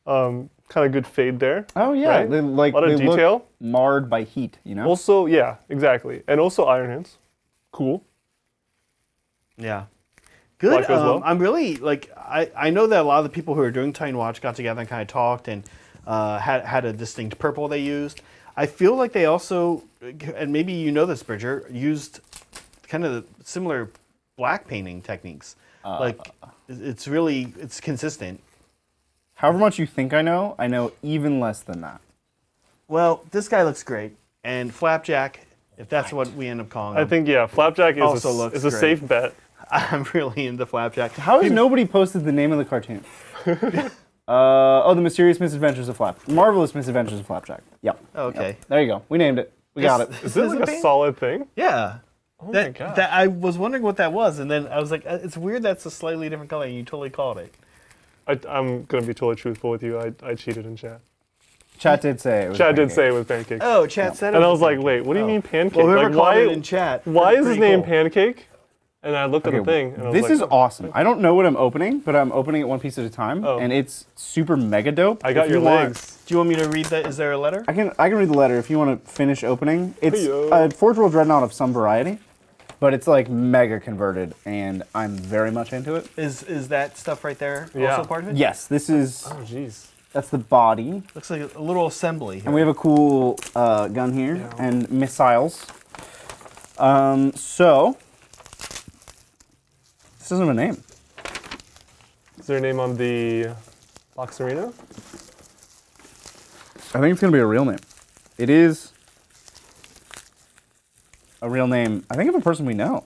[SPEAKER 1] Kind of good fade there.
[SPEAKER 2] Oh yeah,
[SPEAKER 1] Right?
[SPEAKER 2] they like
[SPEAKER 1] A lot of
[SPEAKER 2] they
[SPEAKER 1] detail.
[SPEAKER 2] look marred by heat. You know.
[SPEAKER 1] Also, yeah, exactly, and also iron hands. Cool.
[SPEAKER 3] Yeah. Good.
[SPEAKER 1] Like as well?
[SPEAKER 3] I'm really like I know that a lot of the people who are doing TITANWATCH got together and kind of talked and had a distinct purple they used. I feel like they also, and maybe you know this, Bridger, used kind of similar black painting techniques. Like it's consistent.
[SPEAKER 2] However much you think I know even less than that.
[SPEAKER 3] Well, this guy looks great, and Flapjack, if that's what we end up calling him.
[SPEAKER 1] I think Flapjack is
[SPEAKER 3] Also looks
[SPEAKER 1] is a
[SPEAKER 3] great.
[SPEAKER 1] safe bet.
[SPEAKER 3] I'm really into Flapjack.
[SPEAKER 2] How has nobody posted the name of the cartoon? The Mysterious Misadventures of Marvelous Misadventures of Flapjack. Yep.
[SPEAKER 3] Okay.
[SPEAKER 2] Yep. There you go. We named it. We got it.
[SPEAKER 1] Is this like a solid thing?
[SPEAKER 3] Yeah.
[SPEAKER 1] Oh my god.
[SPEAKER 3] That I was wondering what that was, and then I was like, it's weird that's a slightly different color, and you totally called it.
[SPEAKER 1] I'm gonna be totally truthful with you. I cheated in chat.
[SPEAKER 2] Chat did say it was
[SPEAKER 1] Chad did
[SPEAKER 2] pancakes.
[SPEAKER 1] say it was pancake.
[SPEAKER 3] Oh, chat said it.
[SPEAKER 1] And I was like, wait, what do you mean pancake?
[SPEAKER 3] Well, whoever
[SPEAKER 1] like,
[SPEAKER 3] called it in chat.
[SPEAKER 1] why is his
[SPEAKER 3] pretty
[SPEAKER 1] name
[SPEAKER 3] cool.
[SPEAKER 1] Pancake? And I looked at the thing. And I was
[SPEAKER 2] This
[SPEAKER 1] like,
[SPEAKER 2] is awesome. I don't know what I'm opening, but I'm opening it one piece at a time,
[SPEAKER 1] Oh.
[SPEAKER 2] and it's super mega dope.
[SPEAKER 1] I got
[SPEAKER 2] If
[SPEAKER 1] your
[SPEAKER 2] you want-
[SPEAKER 1] legs.
[SPEAKER 3] Do you want me to read that? Is there a letter?
[SPEAKER 2] I can read the letter if you want to finish opening. It's
[SPEAKER 1] Heyo.
[SPEAKER 2] a Forge World Dreadnought of some variety, but it's like mega converted, and I'm very much into it.
[SPEAKER 3] Is that stuff right there
[SPEAKER 1] Yeah.
[SPEAKER 3] also part of it?
[SPEAKER 2] Yes, this is
[SPEAKER 1] Oh, jeez.
[SPEAKER 2] that's the body,
[SPEAKER 3] Looks like a little assembly here.
[SPEAKER 2] and we have a cool gun here
[SPEAKER 1] Yeah.
[SPEAKER 2] and missiles. So this doesn't have a name.
[SPEAKER 1] Is there a name on the box arena?
[SPEAKER 2] I think it's gonna be a real name. It is a real name. I think of a person we know.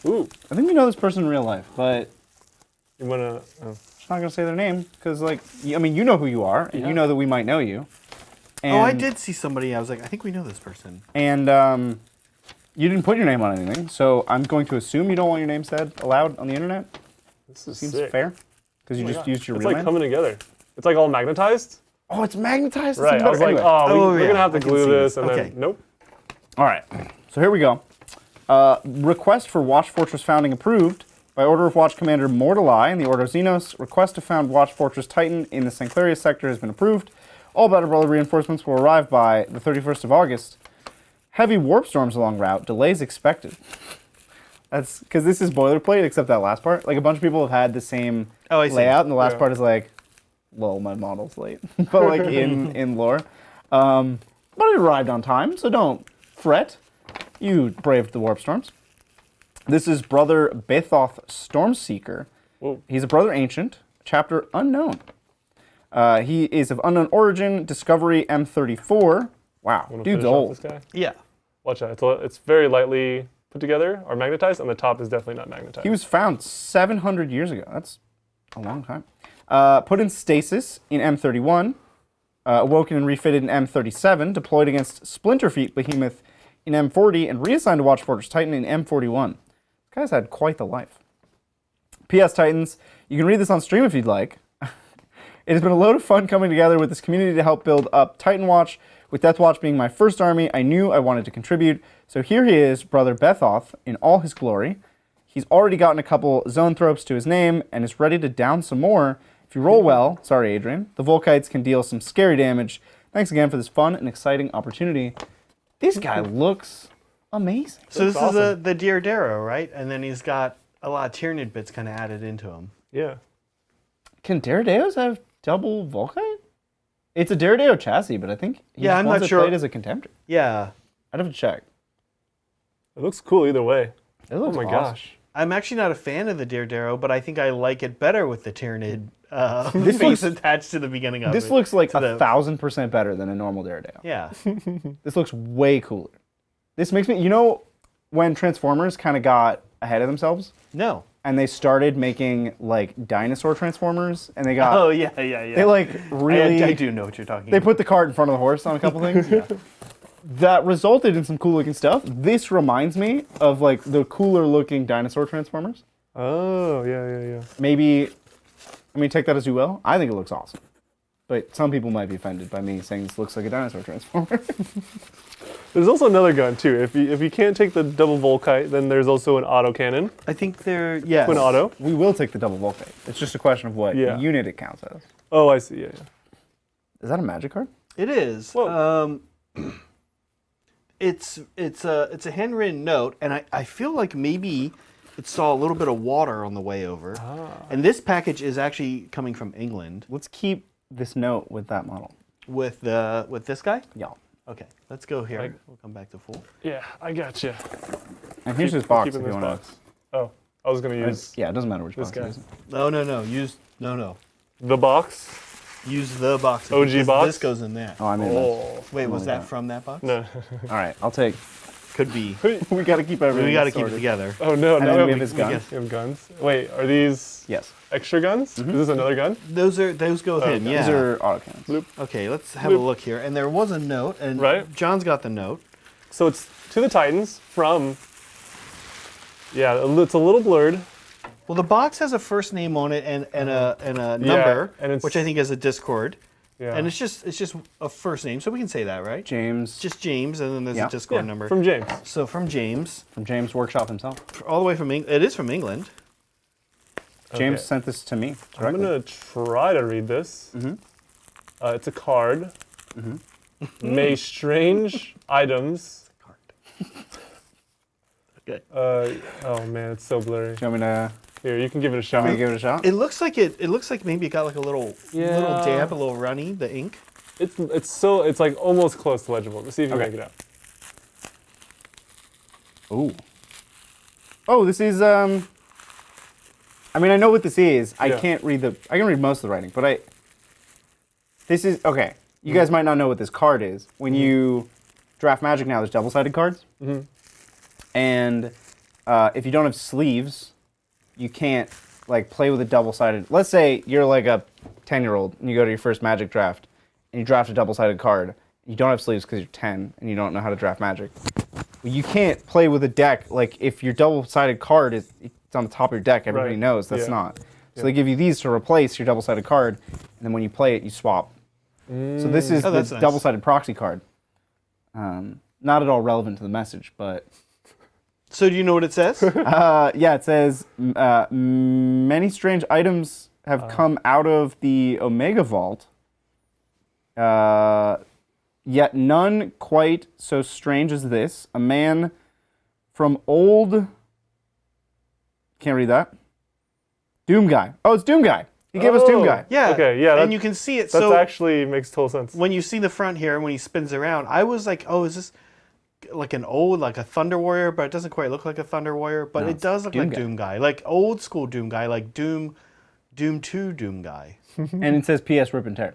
[SPEAKER 1] Ooh.
[SPEAKER 2] I think we know this person in real life, but
[SPEAKER 1] You want to... Oh.
[SPEAKER 2] I'm just not gonna say their name because, like, I mean, you know who you are, and
[SPEAKER 1] Yeah.
[SPEAKER 2] you know that we might know you. And,
[SPEAKER 3] Oh, I did see somebody. I was like, I think we know this person.
[SPEAKER 2] And you didn't put your name on anything, so I'm going to assume you don't want your name said aloud on the internet.
[SPEAKER 1] This is
[SPEAKER 2] Seems
[SPEAKER 1] sick.
[SPEAKER 2] fair because you
[SPEAKER 1] Oh my
[SPEAKER 2] just
[SPEAKER 1] God.
[SPEAKER 2] used your
[SPEAKER 1] It's
[SPEAKER 2] real
[SPEAKER 1] like
[SPEAKER 2] name.
[SPEAKER 1] coming together. It's like all magnetized.
[SPEAKER 2] Oh, it's magnetized. That's
[SPEAKER 1] Right.
[SPEAKER 2] even
[SPEAKER 1] I was
[SPEAKER 2] better.
[SPEAKER 1] like,
[SPEAKER 2] Anyway.
[SPEAKER 1] oh,
[SPEAKER 3] Oh,
[SPEAKER 1] we're
[SPEAKER 3] yeah,
[SPEAKER 1] going to have to
[SPEAKER 3] I can
[SPEAKER 1] glue
[SPEAKER 3] see
[SPEAKER 1] this.
[SPEAKER 3] this.
[SPEAKER 1] And
[SPEAKER 3] Okay.
[SPEAKER 1] then, nope.
[SPEAKER 2] All right, so here we go. Request for Watch Fortress founding approved by order of Watch Commander Mortali and the Order of Xenos. Request to found Watch Fortress Titan in the Sanclaria sector has been approved. All Battle Brother reinforcements will arrive by the 31st of August. Heavy warp storms along route. Delays expected. That's because this is boilerplate, except that last part. Like a bunch of people have had the same
[SPEAKER 3] I see.
[SPEAKER 2] layout, and the last
[SPEAKER 1] Yeah.
[SPEAKER 2] part is like, "Lol, my model's late," but like in lore. But it arrived on time, so don't fret. You braved the warp storms. This is Brother Bethoth Stormseeker.
[SPEAKER 1] Whoa.
[SPEAKER 2] He's a Brother Ancient, chapter unknown. He is of unknown origin, discovery M34. Wow,
[SPEAKER 1] Wanna
[SPEAKER 2] dude's
[SPEAKER 1] finish off
[SPEAKER 2] old.
[SPEAKER 1] This guy?
[SPEAKER 3] Yeah.
[SPEAKER 1] Watch out. It's very lightly put together or magnetized, and the top is definitely not magnetized.
[SPEAKER 2] He was found 700 years ago. That's a long time. Put in stasis in M31, awoken and refitted in M37, deployed against Splinterfeet Behemoth in M40, and reassigned to Watch Fortress Titan in M41. This guy's had quite the life. P.S. Titans, you can read this on stream if you'd like. It has been a load of fun coming together with this community to help build up TitanWatch. With Deathwatch being my first army, I knew I wanted to contribute. So here he is, Brother Bethoth, in all his glory. He's already gotten a couple zone thropes to his name and is ready to down some more. If you roll well, sorry Adrian, the Volkites can deal some scary damage. Thanks again for this fun and exciting opportunity. This guy looks amazing.
[SPEAKER 3] So this
[SPEAKER 1] That's
[SPEAKER 3] is
[SPEAKER 1] awesome.
[SPEAKER 3] the Deardero, right? And then he's got a lot of Tyranid bits kind of added into him.
[SPEAKER 1] Yeah.
[SPEAKER 2] Can Daredeos have double Volkite? It's a Daredeo chassis, but I think he
[SPEAKER 3] Yeah, I'm
[SPEAKER 2] wants
[SPEAKER 3] not
[SPEAKER 2] it
[SPEAKER 3] sure.
[SPEAKER 2] played as a Contemptor.
[SPEAKER 3] Yeah.
[SPEAKER 2] I'd have to check.
[SPEAKER 1] It looks cool either way.
[SPEAKER 2] It looks
[SPEAKER 1] Oh my
[SPEAKER 2] awesome.
[SPEAKER 1] gosh.
[SPEAKER 3] I'm actually not a fan of the Deardero, but I think I like it better with the Tyranid
[SPEAKER 2] This
[SPEAKER 3] face
[SPEAKER 2] looks-
[SPEAKER 3] attached to the beginning of it.
[SPEAKER 2] This looks like
[SPEAKER 3] To the-
[SPEAKER 2] 1,000% better than a normal Daredeo.
[SPEAKER 3] Yeah.
[SPEAKER 2] This looks way cooler. This makes me, you know, when Transformers kind of got ahead of themselves
[SPEAKER 3] No.
[SPEAKER 2] and they started making like dinosaur Transformers and they got,
[SPEAKER 3] Oh, yeah.
[SPEAKER 2] they like really,
[SPEAKER 3] I do know what you're talking
[SPEAKER 2] they
[SPEAKER 3] about.
[SPEAKER 2] put the cart in front of the horse on a couple things. That resulted in some cool looking stuff. This reminds me of like the cooler looking dinosaur Transformers.
[SPEAKER 1] Oh, yeah.
[SPEAKER 2] Maybe, I mean, take that as you will. I think it looks awesome. But some people might be offended by me saying this looks like a dinosaur Transformer.
[SPEAKER 1] There's also another gun too. If you can't take the double Volkite, then there's also an auto cannon,
[SPEAKER 3] I think they're, yes.
[SPEAKER 1] twin auto.
[SPEAKER 2] We will take the double Volkite. It's just a question of what
[SPEAKER 1] Yeah.
[SPEAKER 2] unit it counts as.
[SPEAKER 1] Oh, I see. Yeah.
[SPEAKER 2] Is that a magic card?
[SPEAKER 3] It is.
[SPEAKER 1] Whoa.
[SPEAKER 3] It's a handwritten note, and I feel like maybe it saw a little bit of water on the way over. And this package is actually coming from England
[SPEAKER 2] Let's keep this note with that model.
[SPEAKER 3] with this guy.
[SPEAKER 2] Yeah.
[SPEAKER 3] Okay, let's go here.
[SPEAKER 1] Like-
[SPEAKER 3] We'll come back to full.
[SPEAKER 1] Yeah, I gotcha.
[SPEAKER 2] And here's
[SPEAKER 1] Keep-
[SPEAKER 2] his box
[SPEAKER 1] keep
[SPEAKER 2] if
[SPEAKER 1] in
[SPEAKER 2] you
[SPEAKER 1] this
[SPEAKER 2] want
[SPEAKER 1] box. Oh, I was gonna
[SPEAKER 2] to.
[SPEAKER 1] use
[SPEAKER 2] Yeah, it doesn't matter which
[SPEAKER 1] this
[SPEAKER 2] box it
[SPEAKER 1] guy.
[SPEAKER 2] is.
[SPEAKER 3] No.
[SPEAKER 1] the box.
[SPEAKER 3] Use the box.
[SPEAKER 1] OG
[SPEAKER 3] because
[SPEAKER 1] box?
[SPEAKER 3] This goes in there.
[SPEAKER 2] Oh, I made
[SPEAKER 1] Oh,
[SPEAKER 3] Wait, was
[SPEAKER 2] like
[SPEAKER 3] that
[SPEAKER 2] that.
[SPEAKER 3] from that box?
[SPEAKER 1] no.
[SPEAKER 2] that. All right, I'll take.
[SPEAKER 3] Could be.
[SPEAKER 2] We got to keep everything.
[SPEAKER 3] We got to keep it
[SPEAKER 2] sorted.
[SPEAKER 3] together.
[SPEAKER 1] Oh no,
[SPEAKER 2] And
[SPEAKER 1] no.
[SPEAKER 2] then we have his
[SPEAKER 3] we
[SPEAKER 2] gun.
[SPEAKER 3] get-
[SPEAKER 1] We have guns. Wait, are these
[SPEAKER 2] Yes.
[SPEAKER 1] extra guns? Is this another gun?
[SPEAKER 3] Those go with him.
[SPEAKER 1] okay.
[SPEAKER 3] Yeah.
[SPEAKER 2] These are autocannons.
[SPEAKER 1] Bloop.
[SPEAKER 3] Okay, let's have a
[SPEAKER 1] Bloop.
[SPEAKER 3] look here. And there was a note, and
[SPEAKER 1] Right.
[SPEAKER 3] John's got the note.
[SPEAKER 1] So it's to the Titans from. Yeah, it's a little blurred.
[SPEAKER 3] Well, the box has a first name on it and a number,
[SPEAKER 1] and it's-
[SPEAKER 3] which I think is a Discord.
[SPEAKER 1] Yeah.
[SPEAKER 3] And it's just a first name, so we can say that, right?
[SPEAKER 2] James.
[SPEAKER 3] Just James, and then there's
[SPEAKER 2] Yeah.
[SPEAKER 3] a Discord number.
[SPEAKER 1] From James.
[SPEAKER 3] So from James,
[SPEAKER 2] From James Workshop himself.
[SPEAKER 3] all the way from England. It is from England.
[SPEAKER 2] James
[SPEAKER 1] Okay.
[SPEAKER 2] sent this to me
[SPEAKER 1] I'm
[SPEAKER 2] directly.
[SPEAKER 1] gonna try to read this. It's a card. May strange items.
[SPEAKER 3] Okay.
[SPEAKER 1] Oh man, it's so blurry.
[SPEAKER 2] Do you want me to,
[SPEAKER 1] Here, you can give it a shot.
[SPEAKER 2] give it a shot?
[SPEAKER 3] It looks like it looks like maybe it got like a little
[SPEAKER 1] Yeah.
[SPEAKER 3] damp, a little runny, the ink.
[SPEAKER 1] It's like almost close to legible. Let's see if you can make it out.
[SPEAKER 2] Ooh. Oh, this is I mean, I know what this is. I
[SPEAKER 1] Yeah.
[SPEAKER 2] can't read I can read most of the writing, but this is okay. You guys might not know what this card is. When you draft Magic now, there's double-sided cards. And if you don't have sleeves, you can't like play with a double-sided. Let's say you're like a 10-year-old and you go to your first Magic draft and you draft a double-sided card. You don't have sleeves because you're 10 and you don't know how to draft Magic. Well, you can't play with a deck like if your double-sided card is it's on the top of your deck. Everybody
[SPEAKER 1] Right.
[SPEAKER 2] knows that's
[SPEAKER 1] Yeah.
[SPEAKER 2] not. So they give you these to replace your double-sided card, and then when you play it, you swap. So this is
[SPEAKER 3] Oh,
[SPEAKER 2] the
[SPEAKER 3] that's nice.
[SPEAKER 2] double-sided proxy card. Not at all relevant to the message, but
[SPEAKER 3] So do you know what it says?
[SPEAKER 2] yeah, it says many strange items have come out of the Omega Vault, yet none quite so strange as this. A man from old... Can't read that. Doom Guy. Oh, it's Doom Guy. He gave us Doom Guy.
[SPEAKER 3] Yeah.
[SPEAKER 1] Okay, yeah,
[SPEAKER 3] And
[SPEAKER 1] that-
[SPEAKER 3] you can see it.
[SPEAKER 1] That
[SPEAKER 3] So
[SPEAKER 1] actually makes total sense.
[SPEAKER 3] when you see the front here, when he spins around, I was like, oh, is this like an old, like a Thunder Warrior? But it doesn't quite look like a Thunder Warrior. But
[SPEAKER 2] No,
[SPEAKER 3] it does look
[SPEAKER 2] Doom
[SPEAKER 3] like
[SPEAKER 2] Guy.
[SPEAKER 3] Doom Guy, like old school Doom Guy, like Doom 2 Doom Guy.
[SPEAKER 2] And it says P.S. Rip and Tear.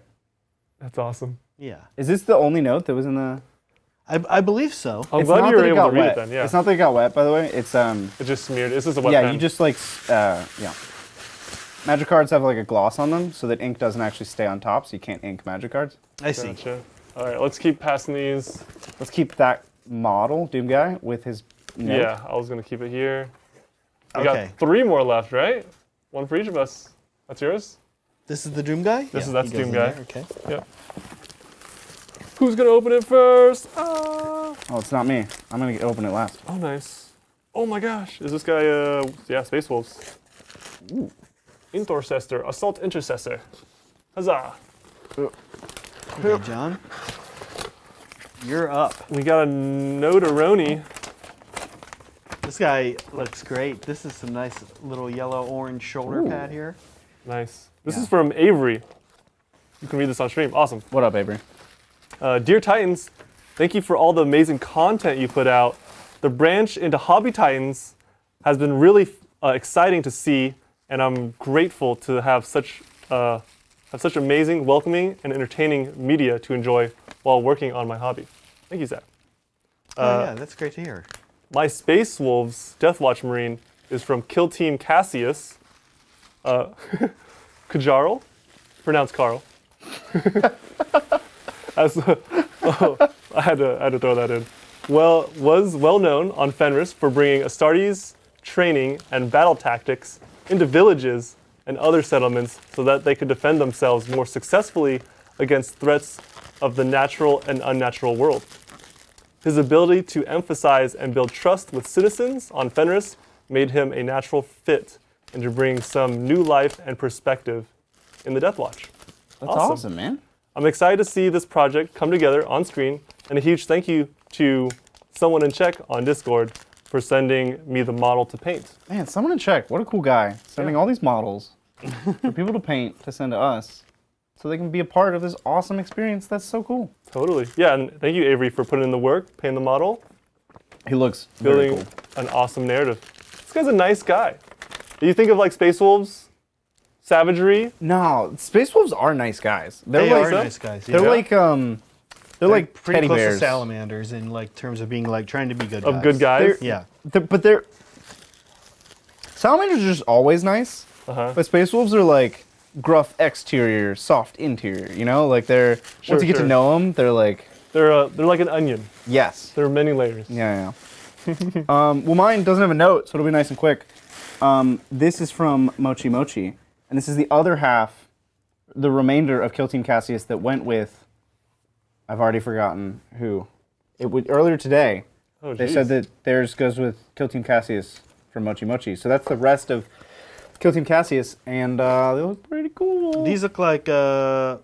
[SPEAKER 1] That's awesome.
[SPEAKER 3] Yeah,
[SPEAKER 2] Is this the only note that was in the...
[SPEAKER 3] I believe so.
[SPEAKER 1] I'm
[SPEAKER 2] It's
[SPEAKER 1] glad
[SPEAKER 2] not
[SPEAKER 1] you were
[SPEAKER 2] that it
[SPEAKER 1] able
[SPEAKER 2] got
[SPEAKER 1] to read
[SPEAKER 2] wet.
[SPEAKER 1] it then. Yeah.
[SPEAKER 2] It's not that it got wet, by the way. It's
[SPEAKER 1] It just smeared. This is a wet
[SPEAKER 2] yeah,
[SPEAKER 1] pen.
[SPEAKER 2] you just like yeah. Magic cards have like a gloss on them, so that ink doesn't actually stay on top, so you can't ink Magic cards.
[SPEAKER 3] I see.
[SPEAKER 1] Gotcha. All right, let's keep passing these.
[SPEAKER 2] Let's keep that model Doom Guy with his note.
[SPEAKER 1] Yeah, I was gonna keep it here. We
[SPEAKER 3] Okay.
[SPEAKER 1] got 3 more left, right? One for each of us. That's yours?
[SPEAKER 3] This is the Doom Guy.
[SPEAKER 1] That's
[SPEAKER 3] he goes
[SPEAKER 1] Doom
[SPEAKER 3] in
[SPEAKER 1] Guy.
[SPEAKER 3] there, Okay.
[SPEAKER 1] Yep. Who's gonna open it first? Ah.
[SPEAKER 2] Oh, it's not me. I'm gonna open it last.
[SPEAKER 1] Oh, nice. Oh my gosh. Is this guy, yeah, Space Wolves. Ooh. Intercessor, Assault Intercessor. Huzzah.
[SPEAKER 3] Okay, John. You're up.
[SPEAKER 1] We got a Notaroni.
[SPEAKER 3] This guy looks great. This is some nice little yellow-orange shoulder pad here.
[SPEAKER 1] Nice. This
[SPEAKER 2] Yeah.
[SPEAKER 1] is from Avery. You can read this on stream. Awesome.
[SPEAKER 2] What up, Avery?
[SPEAKER 1] Dear Titans, thank you for all the amazing content you put out. The branch into Hobby Titans has been really exciting to see, and I'm grateful to have such amazing, welcoming, and entertaining media to enjoy while working on my hobby. Thank you, Zach.
[SPEAKER 3] Oh yeah, that's great to hear.
[SPEAKER 1] My Space Wolves Deathwatch Marine is from Kill Team Cassius. Kajarl, pronounced Carl. I had to throw that in. Well, was well known on Fenris for bringing Astartes training and battle tactics into villages and other settlements so that they could defend themselves more successfully against threats of the natural and unnatural world. His ability to emphasize and build trust with citizens on Fenris made him a natural fit and to bring some new life and perspective in the Deathwatch.
[SPEAKER 2] That's awesome, man.
[SPEAKER 1] I'm excited to see this project come together on screen, and a huge thank you to someone in Czech on Discord for sending me the model to paint.
[SPEAKER 2] Man, someone in Czech. What a cool guy. Sending all these models for people to paint to send to us so they can be a part of this awesome experience. That's so cool.
[SPEAKER 1] Totally. Yeah, and thank you, Avery, for putting in the work, painting the model,
[SPEAKER 2] He looks very
[SPEAKER 1] building
[SPEAKER 2] cool.
[SPEAKER 1] an awesome narrative. This guy's a nice guy. Do you think of like Space Wolves, savagery?
[SPEAKER 2] No, Space Wolves are nice guys. They're
[SPEAKER 3] They
[SPEAKER 2] like
[SPEAKER 3] are nice guys.
[SPEAKER 2] they're
[SPEAKER 3] yeah.
[SPEAKER 2] like they're like
[SPEAKER 3] pretty
[SPEAKER 2] teddy
[SPEAKER 3] close
[SPEAKER 2] bears.
[SPEAKER 3] to salamanders in like terms of being like trying to be good guys.
[SPEAKER 1] Of good guys?
[SPEAKER 3] Yeah.
[SPEAKER 2] But they're salamanders are just always nice.
[SPEAKER 1] Uh-huh.
[SPEAKER 2] But Space Wolves are like gruff exterior, soft interior. You know, like they're once you get to
[SPEAKER 1] sure.
[SPEAKER 2] know them, they're like
[SPEAKER 1] They're like an onion.
[SPEAKER 2] yes.
[SPEAKER 1] There are many layers.
[SPEAKER 2] Yeah. Well, mine doesn't have a note, so it'll be nice and quick. This is from Mochi Mochi, and this is the other half the remainder of Kill Team Cassius that went with, I've already forgotten who. It would earlier today.
[SPEAKER 1] Oh,
[SPEAKER 2] They
[SPEAKER 1] geez.
[SPEAKER 2] said that theirs goes with Kill Team Cassius from Mochi Mochi. So that's the rest of Kill Team Cassius, and they look pretty cool.
[SPEAKER 3] These look like, well,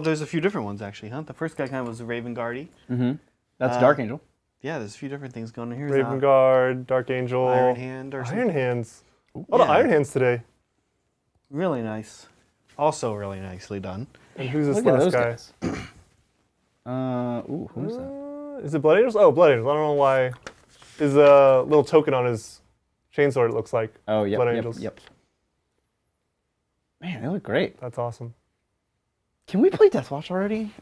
[SPEAKER 3] there's a few different ones actually, huh? The first guy kind of was a Raven Guardy.
[SPEAKER 2] That's Dark Angel.
[SPEAKER 3] Yeah, there's a few different things going on here.
[SPEAKER 1] Raven Guard, Dark Angel,
[SPEAKER 3] Iron Hand or something.
[SPEAKER 1] Iron Hands. Oh, the
[SPEAKER 3] Yeah.
[SPEAKER 1] Iron Hands today.
[SPEAKER 3] Really nice. Also really nicely done.
[SPEAKER 1] And who's this
[SPEAKER 2] Look at
[SPEAKER 1] last
[SPEAKER 2] those
[SPEAKER 1] guy?
[SPEAKER 2] guys. Who's that?
[SPEAKER 1] Is it Blood Angels? Oh, Blood Angels. I don't know why. His little token on his chainsword, it looks like.
[SPEAKER 2] Oh, yep,
[SPEAKER 1] Blood
[SPEAKER 2] yep,
[SPEAKER 1] Angels.
[SPEAKER 2] yep. Man, they look great.
[SPEAKER 1] That's awesome.
[SPEAKER 2] Can we play Deathwatch already?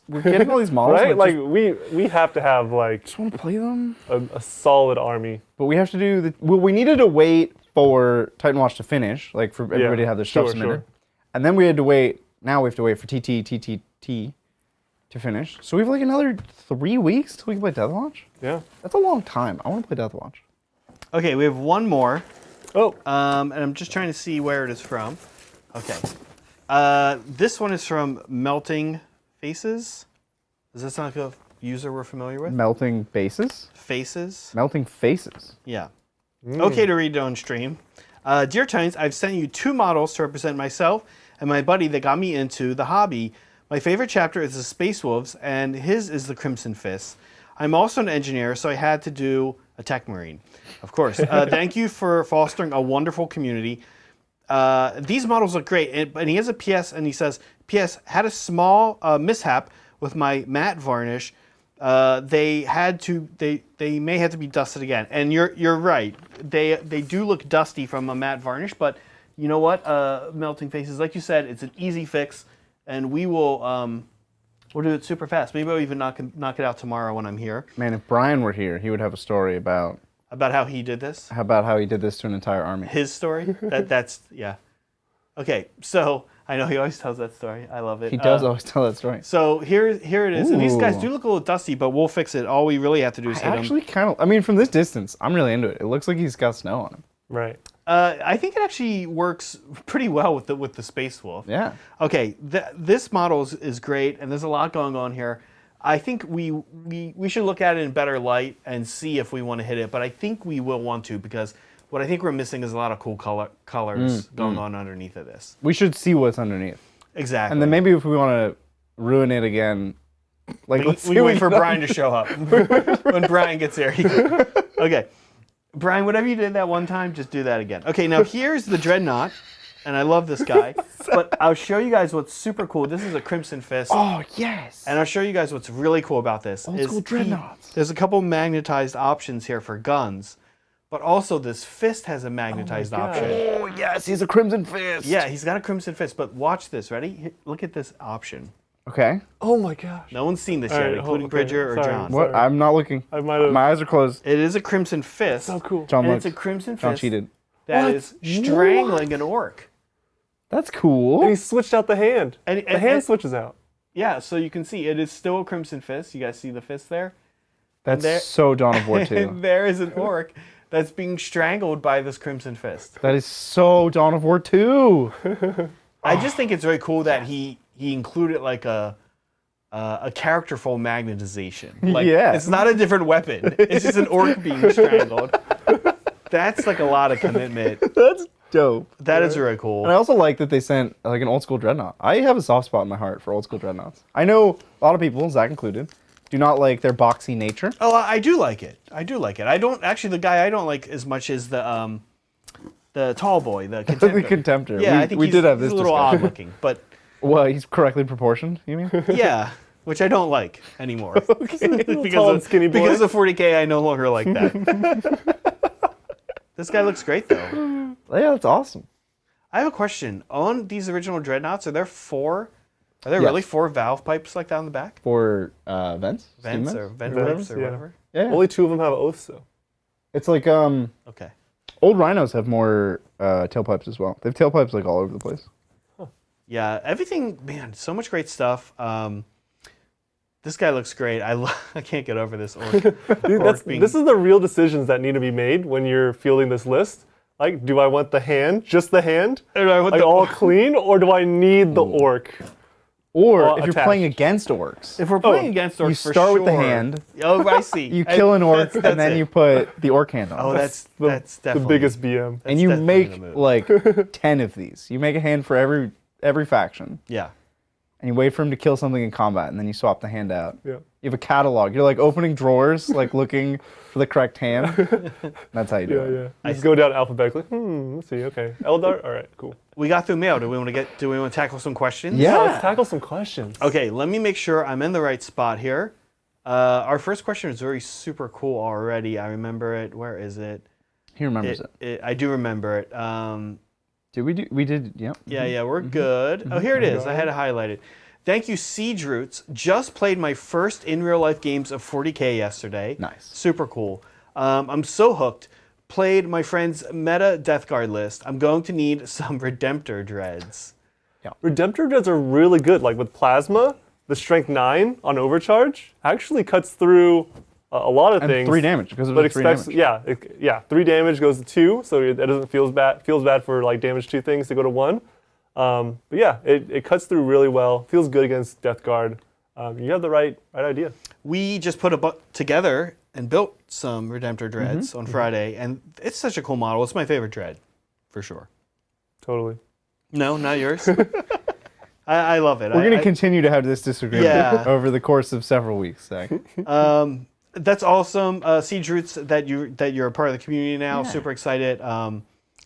[SPEAKER 2] We're getting all these models.
[SPEAKER 1] Right?
[SPEAKER 2] and
[SPEAKER 1] Like,
[SPEAKER 2] just,
[SPEAKER 1] we have to have, like,
[SPEAKER 2] just want to play them.
[SPEAKER 1] a solid army.
[SPEAKER 2] But we have to do we needed to wait for Titanwatch to finish, like for everybody to have their stuff
[SPEAKER 1] sure,
[SPEAKER 2] submitted.
[SPEAKER 1] sure.
[SPEAKER 2] And then we had to wait, now we have to wait for TTT to finish. So we have like another 3 weeks till we can play Deathwatch?
[SPEAKER 1] Yeah.
[SPEAKER 2] That's a long time. I want to play Deathwatch.
[SPEAKER 3] Okay, we have one more.
[SPEAKER 1] Oh,
[SPEAKER 3] And I'm just trying to see where it is from. Okay. This one is from Melting Faces. Does that sound like a user we're familiar with?
[SPEAKER 2] Melting bases?
[SPEAKER 3] Faces.
[SPEAKER 2] Melting faces.
[SPEAKER 3] Yeah. Okay to read on stream. Dear Titans, I've sent you 2 models to represent myself and my buddy that got me into the hobby. My favorite chapter is the Space Wolves, and his is the Crimson Fist. I'm also an engineer, so I had to do a Tech Marine, of course. Thank you for fostering a wonderful community. These models look great, and he has a PS, and he says, PS, had a small mishap with my matte varnish. They may have to be dusted again, and you're right. They do look dusty from a matte varnish, but you know what? Melting Faces, like you said, it's an easy fix, and we will we'll do it super fast. Maybe I'll even knock it out tomorrow when I'm here.
[SPEAKER 2] Man, if Brian were here, he would have a story about
[SPEAKER 3] How he did this.
[SPEAKER 2] how he did this to an entire army.
[SPEAKER 3] His story. That's yeah. Okay, so I know he always tells that story. I love it.
[SPEAKER 2] He does always tell that story.
[SPEAKER 3] So here it is. And these guys
[SPEAKER 2] Ooh.
[SPEAKER 3] do look a little dusty, but we'll fix it. All we really have to do is hit them.
[SPEAKER 2] Actually, I mean, from this distance, I'm really into it. It looks like he's got snow on him.
[SPEAKER 1] right.
[SPEAKER 3] I think it actually works pretty well with the Space Wolf.
[SPEAKER 2] Yeah.
[SPEAKER 3] Okay, this model is great, and there's a lot going on here. I think we should look at it in better light and see if we want to hit it, but I think we will want to, because what I think we're missing is a lot of cool colors going on underneath of this.
[SPEAKER 2] We should see what's underneath.
[SPEAKER 3] Exactly.
[SPEAKER 2] And then maybe if we want to ruin it again, like
[SPEAKER 3] we wait for Brian to show up. When Brian gets there. Okay. Brian, whatever you did that one time, just do that again. Okay, now here's the Dreadnought, and I love this guy. But I'll show you guys what's super cool. This is a Crimson Fist.
[SPEAKER 2] Oh, yes.
[SPEAKER 3] And I'll show you guys what's really cool about this.
[SPEAKER 2] Old school Dreadnoughts.
[SPEAKER 3] There's a couple magnetized options here for guns, but also this fist has a magnetized option.
[SPEAKER 2] Oh, yes, he's a Crimson Fist.
[SPEAKER 3] Yeah, he's got a Crimson Fist, but watch this. Ready? Look at this option.
[SPEAKER 2] Okay.
[SPEAKER 1] Oh my gosh.
[SPEAKER 3] No one's seen this
[SPEAKER 1] All
[SPEAKER 3] yet,
[SPEAKER 1] right,
[SPEAKER 3] including
[SPEAKER 1] okay,
[SPEAKER 3] Bridger or
[SPEAKER 1] sorry.
[SPEAKER 3] John.
[SPEAKER 2] What?
[SPEAKER 1] Sorry.
[SPEAKER 2] I'm not looking.
[SPEAKER 1] I might have.
[SPEAKER 2] My eyes are closed.
[SPEAKER 3] It is a Crimson Fist.
[SPEAKER 1] So cool.
[SPEAKER 2] John
[SPEAKER 3] And
[SPEAKER 2] looked.
[SPEAKER 3] it's a Crimson
[SPEAKER 2] John
[SPEAKER 3] Fist
[SPEAKER 2] cheated.
[SPEAKER 3] that
[SPEAKER 1] What?
[SPEAKER 3] is strangling an orc.
[SPEAKER 2] That's cool.
[SPEAKER 1] And he switched out the hand.
[SPEAKER 3] And-
[SPEAKER 1] the hand
[SPEAKER 3] and-
[SPEAKER 1] switches out.
[SPEAKER 3] Yeah, so you can see it is still a Crimson Fist. You guys see the fist there?
[SPEAKER 2] That's
[SPEAKER 3] there-
[SPEAKER 2] so Dawn of War 2.
[SPEAKER 3] And there is an orc that's being strangled by this Crimson Fist.
[SPEAKER 2] That is so Dawn of War 2.
[SPEAKER 3] I just think it's very cool that he included like a characterful magnetization. Like,
[SPEAKER 2] Yeah.
[SPEAKER 3] it's not a different weapon. It's just an orc being strangled. That's like a lot of commitment.
[SPEAKER 2] That's dope.
[SPEAKER 3] That is really cool.
[SPEAKER 2] And I also like that they sent like an old school Dreadnought. I have a soft spot in my heart for old school Dreadnoughts. I know a lot of people, Zach included, do not like their boxy nature.
[SPEAKER 3] Oh, I do like it. I don't actually. The guy I don't like as much as the tall boy, the Contemptor.
[SPEAKER 2] The Contemptor.
[SPEAKER 3] Yeah,
[SPEAKER 2] We-
[SPEAKER 3] I think
[SPEAKER 2] we
[SPEAKER 3] he's,
[SPEAKER 2] did have
[SPEAKER 3] he's
[SPEAKER 2] this
[SPEAKER 3] a little
[SPEAKER 2] discussion.
[SPEAKER 3] odd looking, but
[SPEAKER 2] Well, he's correctly proportioned, you mean?
[SPEAKER 3] yeah, which I don't like anymore.
[SPEAKER 1] Tall and skinny boy.
[SPEAKER 3] Because of 40K, I no longer like that. This guy looks great though.
[SPEAKER 2] Yeah, that's awesome.
[SPEAKER 3] I have a question on these original Dreadnoughts. Are there
[SPEAKER 2] Yes.
[SPEAKER 3] really 4 valve pipes like that on the back?
[SPEAKER 2] For vents? Steam
[SPEAKER 3] Vents or vent
[SPEAKER 1] Vents,
[SPEAKER 3] pipes or
[SPEAKER 1] yeah.
[SPEAKER 3] whatever?
[SPEAKER 2] Yeah.
[SPEAKER 1] Only 2 of them have oaths, though.
[SPEAKER 2] It's like
[SPEAKER 3] Okay.
[SPEAKER 2] old rhinos have more tailpipes as well. They have tailpipes like all over the place.
[SPEAKER 3] Yeah, everything, man, so much great stuff. This guy looks great. I can't get over this orc.
[SPEAKER 1] Dude,
[SPEAKER 3] orc being-
[SPEAKER 1] this is the real decisions that need to be made when you're fielding this list. Like, do I want the hand, just the hand,
[SPEAKER 3] Or do I want
[SPEAKER 1] like
[SPEAKER 3] the-
[SPEAKER 1] all clean, or do I need the orc?
[SPEAKER 2] Or if you're
[SPEAKER 1] attached.
[SPEAKER 2] playing against orcs,
[SPEAKER 3] If we're playing against orcs,
[SPEAKER 2] you
[SPEAKER 3] for
[SPEAKER 2] start with the
[SPEAKER 3] sure-
[SPEAKER 2] hand.
[SPEAKER 3] Oh, I see.
[SPEAKER 2] You kill an orc,
[SPEAKER 3] That's
[SPEAKER 2] and then
[SPEAKER 3] it.
[SPEAKER 2] you put the orc hand on.
[SPEAKER 3] Oh, that's
[SPEAKER 1] The
[SPEAKER 3] definitely
[SPEAKER 1] biggest BM.
[SPEAKER 2] and you
[SPEAKER 3] definitely
[SPEAKER 2] make
[SPEAKER 3] the move.
[SPEAKER 2] like 10 of these. You make a hand for every faction,
[SPEAKER 3] Yeah.
[SPEAKER 2] and you wait for him to kill something in combat, and then you swap the hand out.
[SPEAKER 1] Yeah.
[SPEAKER 2] You have a catalog. You're like opening drawers, like looking for the correct hand. That's how you do
[SPEAKER 1] Yeah,
[SPEAKER 2] it.
[SPEAKER 1] yeah. Just go down alphabetically. Let's see. Okay, Eldar. All right, cool.
[SPEAKER 3] We got through mail. Do we want to tackle some questions?
[SPEAKER 2] Yeah.
[SPEAKER 1] Let's tackle some questions.
[SPEAKER 3] Okay, let me make sure I'm in the right spot here. Our first question is very super cool already. I remember it. Where is it?
[SPEAKER 2] He remembers it.
[SPEAKER 3] I do remember it.
[SPEAKER 2] Did we do? We did. Yep.
[SPEAKER 3] Yeah, we're good. Oh, here it is. I had it highlighted. Thank you, Siege Roots. Just played my first in real life games of 40K yesterday.
[SPEAKER 2] Nice.
[SPEAKER 3] Super cool. I'm so hooked. Played my friend's meta Death Guard list. I'm going to need some Redemptor Dreads.
[SPEAKER 1] Redemptor Dreads are really good. Like with Plasma, the Strength 9 on Overcharge actually cuts through a lot of
[SPEAKER 2] And
[SPEAKER 1] things.
[SPEAKER 2] 3 damage because of
[SPEAKER 1] But
[SPEAKER 2] the 3
[SPEAKER 1] expects,
[SPEAKER 2] damage.
[SPEAKER 1] yeah, 3 damage goes to 2, so it doesn't feels bad for like damage 2 things to go to 1. But yeah, it cuts through really well. Feels good against Death Guard. You have the right idea.
[SPEAKER 3] We just put together and built some Redemptor Dreads on Friday, and it's such a cool model. It's my favorite Dread, for sure.
[SPEAKER 1] Totally.
[SPEAKER 3] No, not yours. I love it.
[SPEAKER 2] We're going to continue to have this disagreement
[SPEAKER 3] Yeah.
[SPEAKER 2] over the course of several weeks, Zach.
[SPEAKER 3] That's awesome. Siege Roots, that you're a part of the community now.
[SPEAKER 2] Yeah.
[SPEAKER 3] Super excited.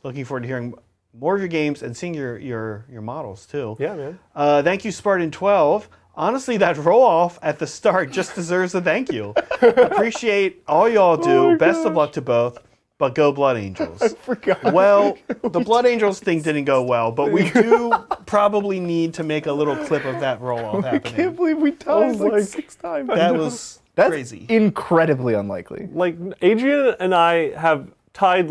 [SPEAKER 3] Looking forward to hearing more of your games and seeing your models too.
[SPEAKER 1] Yeah, man.
[SPEAKER 3] Thank you, Spartan12. Honestly, that roll-off at the start just deserves a thank you. Appreciate all y'all do.
[SPEAKER 1] my
[SPEAKER 3] Best of
[SPEAKER 1] gosh.
[SPEAKER 3] luck to both, but go Blood Angels.
[SPEAKER 2] Forgot.
[SPEAKER 3] Well, the Blood Angels thing didn't go well, but we do probably need to make a little clip of that roll-off
[SPEAKER 2] I can't
[SPEAKER 3] happening.
[SPEAKER 2] believe we tied like
[SPEAKER 1] like-
[SPEAKER 2] 6 times.
[SPEAKER 3] That was
[SPEAKER 2] That's
[SPEAKER 3] crazy.
[SPEAKER 2] incredibly unlikely.
[SPEAKER 1] Like Adrian and I have tied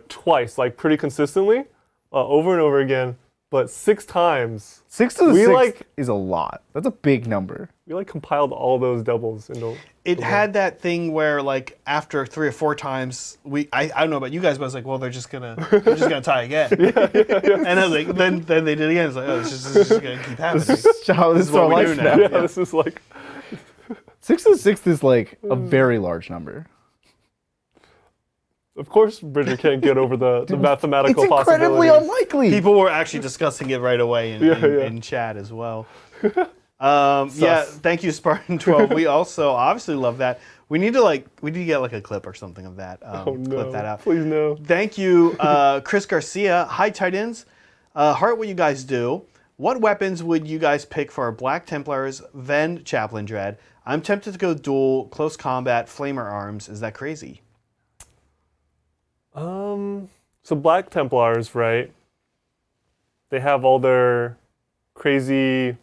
[SPEAKER 1] twice, like pretty consistently, over and over again. But 6 times
[SPEAKER 2] 6 to the
[SPEAKER 1] We
[SPEAKER 2] 6th is a lot. That's a big number.
[SPEAKER 1] we compiled all those doubles into.
[SPEAKER 3] It had that thing where after 3 or 4 times I don't know about you guys, but I was like, well, they're just gonna tie again. And I was like, then they did it again. It's like, oh, it's just gonna keep happening.
[SPEAKER 2] This is how this is
[SPEAKER 3] what
[SPEAKER 2] our
[SPEAKER 3] we
[SPEAKER 2] life
[SPEAKER 3] do
[SPEAKER 2] now.
[SPEAKER 3] now.
[SPEAKER 1] Yeah, this is like
[SPEAKER 2] 6 to the 6th is like a very large number.
[SPEAKER 1] Of course, Bridger can't get over the mathematical
[SPEAKER 2] It's incredibly
[SPEAKER 1] possibilities.
[SPEAKER 2] unlikely.
[SPEAKER 3] People were actually discussing it right away in chat as well. Yeah, thank you, Spartan12. We also obviously love that. We need to get a clip or something of that.
[SPEAKER 1] Oh no!
[SPEAKER 3] Clip that out.
[SPEAKER 1] Please no.
[SPEAKER 3] Thank you, Chris Garcia. Hi, Titans. Heart what you guys do. What weapons would you guys pick for our Black Templars, Ven Chaplain Dread? I'm tempted to go dual, close combat, flamer arms. Is that crazy?
[SPEAKER 1] So Black Templars, right? They have all their crazy